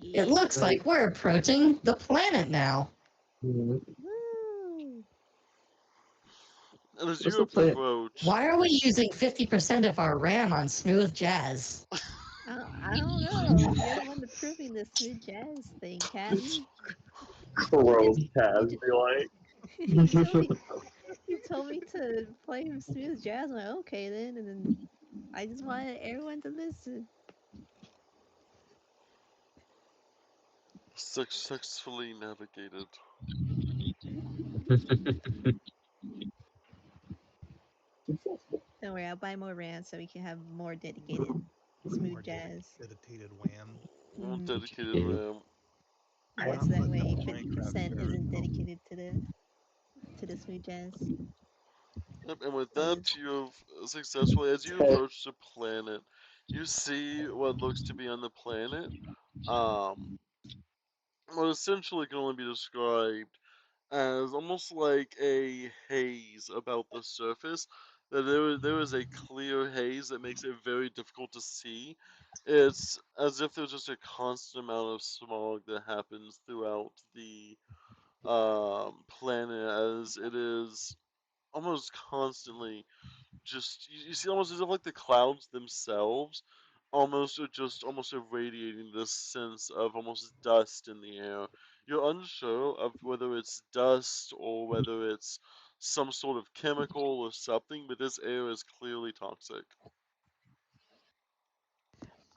S4: Yeah.
S7: It looks like we're approaching the planet now.
S4: Woo.
S5: And as
S3: What's
S5: you
S3: the plan?
S5: approach,
S7: Why are we using 50% of our RAM on smooth jazz?
S4: I don't know. You're the one approving this smooth jazz thing, Captain.
S8: Crow
S4: You
S8: Taz
S4: just
S8: be like,
S4: you told me to play him smooth jazz. I'm like, okay then, and then I just wanted everyone to listen.
S5: successfully navigated.
S4: Don't worry, I'll buy more RAM so we can have more dedicated smooth
S2: More
S4: jazz.
S2: dedicated wham.
S5: More
S4: Mhm.
S5: dedicated
S3: Yeah.
S5: RAM.
S4: Yeah,
S2: Well,
S4: so that
S2: but
S4: way
S2: no
S4: 50%
S2: Minecraft
S4: isn't
S2: server.
S4: dedicated to the smooth jazz.
S5: Yep, and with
S4: So
S5: that,
S4: just
S5: you have successfully, as you approach the planet, you see what looks to be on the planet. Um, what essentially can only be described as almost like a haze about the surface. That there is a clear haze that makes it very difficult to see. It's as if there's just a constant amount of smog that happens throughout the planet, as it is almost constantly just you see almost as if like the clouds themselves almost are just almost irradiating this sense of almost dust in the air. You're unsure of whether it's dust or whether it's some sort of chemical or something, but this air is clearly toxic.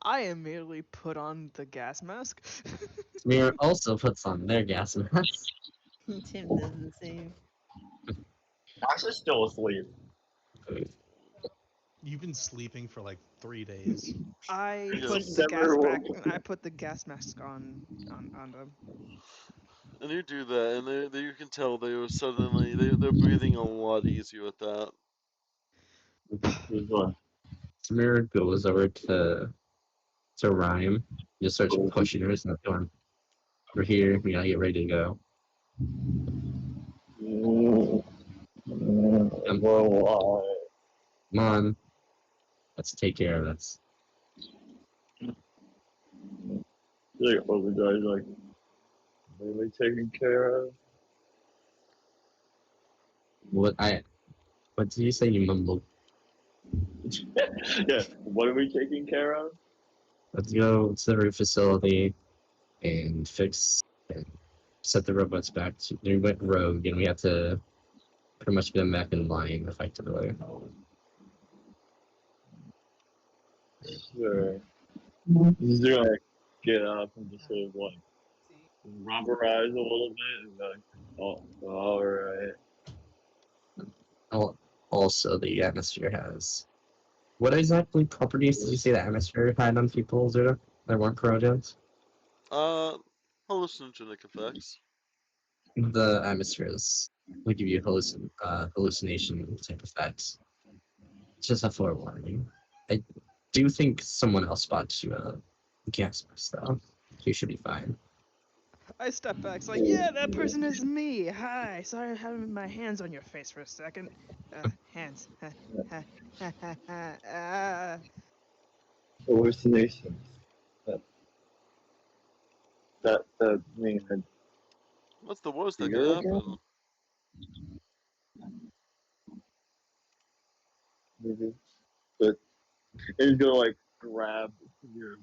S6: I immediately put on the gas mask.
S3: Smear also puts on their gas mask.
S4: Tim does the same.
S8: Ash is still asleep.
S2: You've been sleeping for like 3 days.
S6: I
S5: Yeah.
S6: put the
S8: Sever
S6: I put the gas mask on them.
S5: And you do that, and you can tell they are suddenly they're breathing a lot easier at that.
S3: Smear goes over to Rhyme, just starts pushing her, and going, "We're here. We gotta get ready to go."
S8: Well,
S3: Come on, let's take care of this.
S8: the other guy's like, really taken care of.
S3: What did you say? You mumbled.
S8: Yeah, what are we taking care of?
S3: Let's go to the root facility and and set the robots back to. They went rogue, and we have to pretty much get them back in line effectively.
S8: Sure. He's gonna like, get up and just sort of like rubberize a little bit and be like, oh, alright.
S3: Also, the atmosphere has. What exactly properties did you say the atmosphere had on people, Zura? That weren't corrosions?
S5: Uh, hallucinogenic effects.
S3: The atmospheres will give you hallucination type effects. Just a forewarning. I do think someone else spots you gas mask though. You should be fine.
S6: I step back. It's like, yeah, that person is me. Hi. Sorry, I'm having my hands on your face for a second. Hands.
S8: Hallucinations. That means that
S5: What's the worst that could
S8: fear
S5: happen?
S8: again? Maybe. But he's gonna like grab your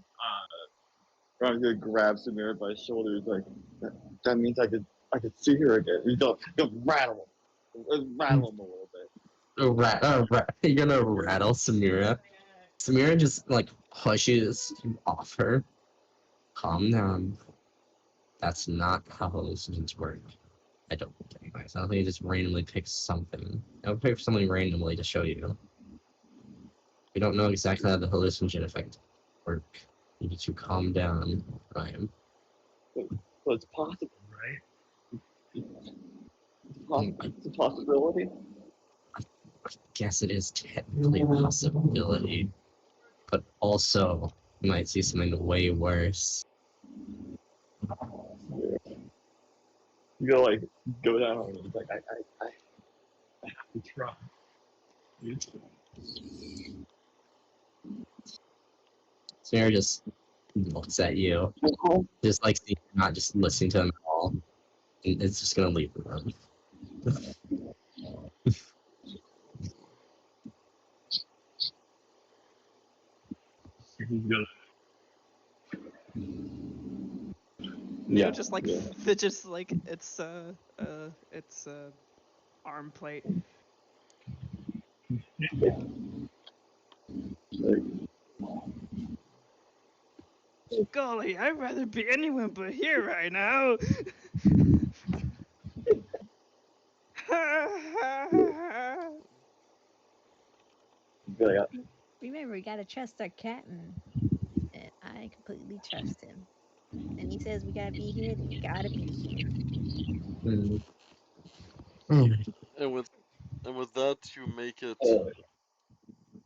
S8: Ron's gonna grab Samira by the shoulder. He's like, that means I could see her again. He's gonna rattle him. Rattle him a little bit.
S3: You're gonna rattle Samira. Samira just like pushes you off her. Calm down. That's not how hallucinogens work. I don't think anyways. I don't think it just randomly picks something. It'll pick something randomly to show you. We don't know exactly how the hallucinogen effect work. You need to calm down, Ryan.
S8: So it's possible, right? It's a possibility.
S3: guess it is technically a possibility, but also you might see something way worse.
S8: You go like go down and it's like I have to try.
S3: Sarah just looks at you, just like you're not just listening to him at all. And it's just gonna leave the room.
S6: Neo just like fidgets like it's arm plate. Golly, I'd rather be anyone but here right now.
S4: Remember, we gotta trust our captain. And I completely trust him. And he says we gotta be here, then we gotta be here.
S5: And with that, you make it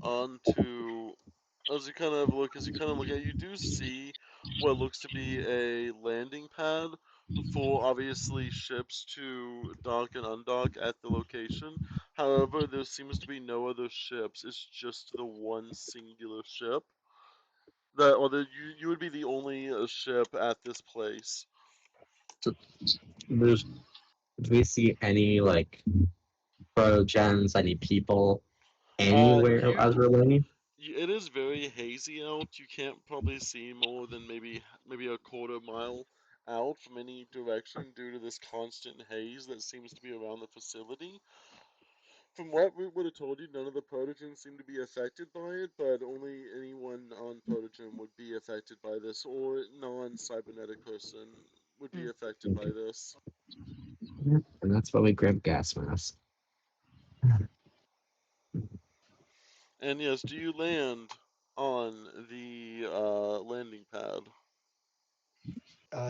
S5: onto. As you kind of look at it, you do see what looks to be a landing pad for obviously ships to dock and undock at the location. However, there seems to be no other ships. It's just the one singular ship. You would be the only ship at this place.
S3: Do we see any like progens, any people anywhere as we're landing?
S5: It is very hazy out. You can't probably see more than maybe a quarter mile out from any direction due to this constant haze that seems to be around the facility. From what we would have told you, none of the protogens seem to be affected by it, but only anyone on protogen would be affected by this, or non-cybernetic person would be affected by this.
S3: And that's why we grab gas masks.
S5: And yes, do you land on the landing pad?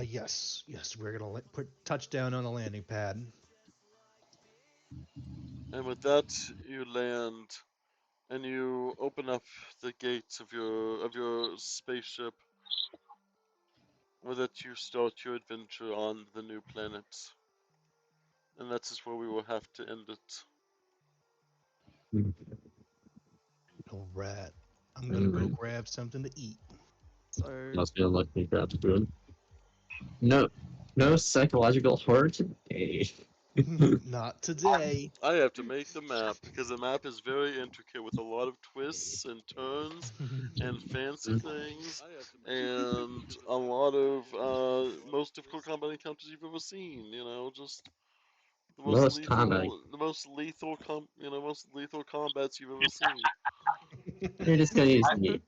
S2: Yes, we're gonna put touchdown on the landing pad.
S5: And with that, you land, and you open up the gates of your spaceship. With that, you start your adventure on the new planet, and that is where we will have to end it.
S2: Alright, I'm gonna go grab something to eat.
S6: So
S3: I was gonna look me grab food. No psychological horror today.
S2: Not today.
S5: I have to make the map because the map is very intricate with a lot of twists and turns and fancy things and a lot of most difficult combat encounters you've ever seen. You know, just the most lethal combats you've ever seen.
S3: You're just gonna use me.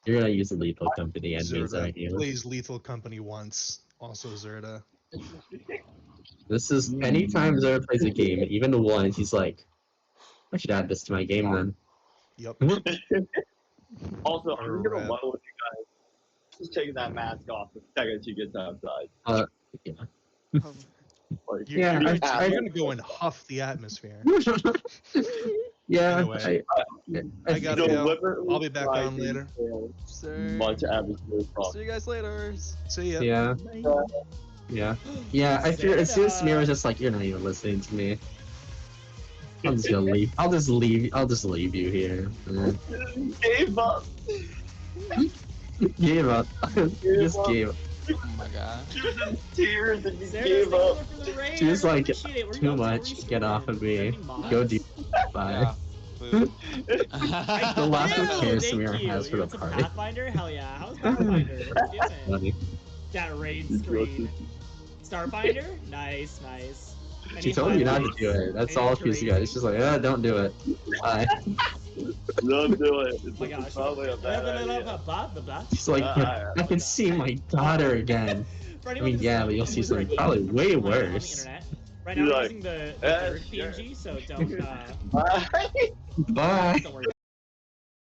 S3: You're gonna use the lethal company enemies,
S2: Zerda
S3: aren't you?
S2: plays Lethal Company once. Also Zerda.
S3: This is anytime Zerda plays a game, even one, he's like, I should add this to my game then.
S2: Yep.
S8: Also, I'm gonna muddle with you guys. Just taking that mask off the second she gets outside.
S3: Yeah.
S8: Like,
S2: You're
S3: I-
S2: gonna go and huff the atmosphere.
S3: Yeah,
S2: Anyway, I gotta go. I'll be back on later.
S8: Much atmosphere
S6: see you guys later.
S2: See ya.
S3: Yeah. Yeah, I feel as soon as Samira was just like, you're not even listening to me. I'm just gonna leave. I'll just leave you here.
S8: Gave up.
S3: Gave up. Just gave up.
S9: Oh my god.
S8: She was in tears and
S10: Sarah,
S8: gave up.
S3: She was like, too much. Get off of me. Go do. Bye.
S9: Food.
S3: The last
S10: Ew,
S3: cares
S10: thank
S3: Samira
S10: you.
S3: has for
S10: You
S3: the
S10: want some
S3: party.
S10: Pathfinder? Hell yeah. How's Pathfinder? What you doing?
S3: Funny.
S10: That raid screen. Starfinder? Nice.
S3: She told you not to do it. That's all she's got. She's like, don't do it. Bye.
S8: Don't do it. It's
S10: Oh my gosh.
S8: probably a bad idea.
S3: She's like, I can see my daughter again. I mean, yeah, but you'll see something probably way worse.
S10: Right now,
S8: You're
S10: I'm
S8: like,
S10: using the
S8: "Eh,
S10: third
S8: sure."
S10: PNG, so don't.
S8: Bye.
S3: Bye.
S10: Don't worry.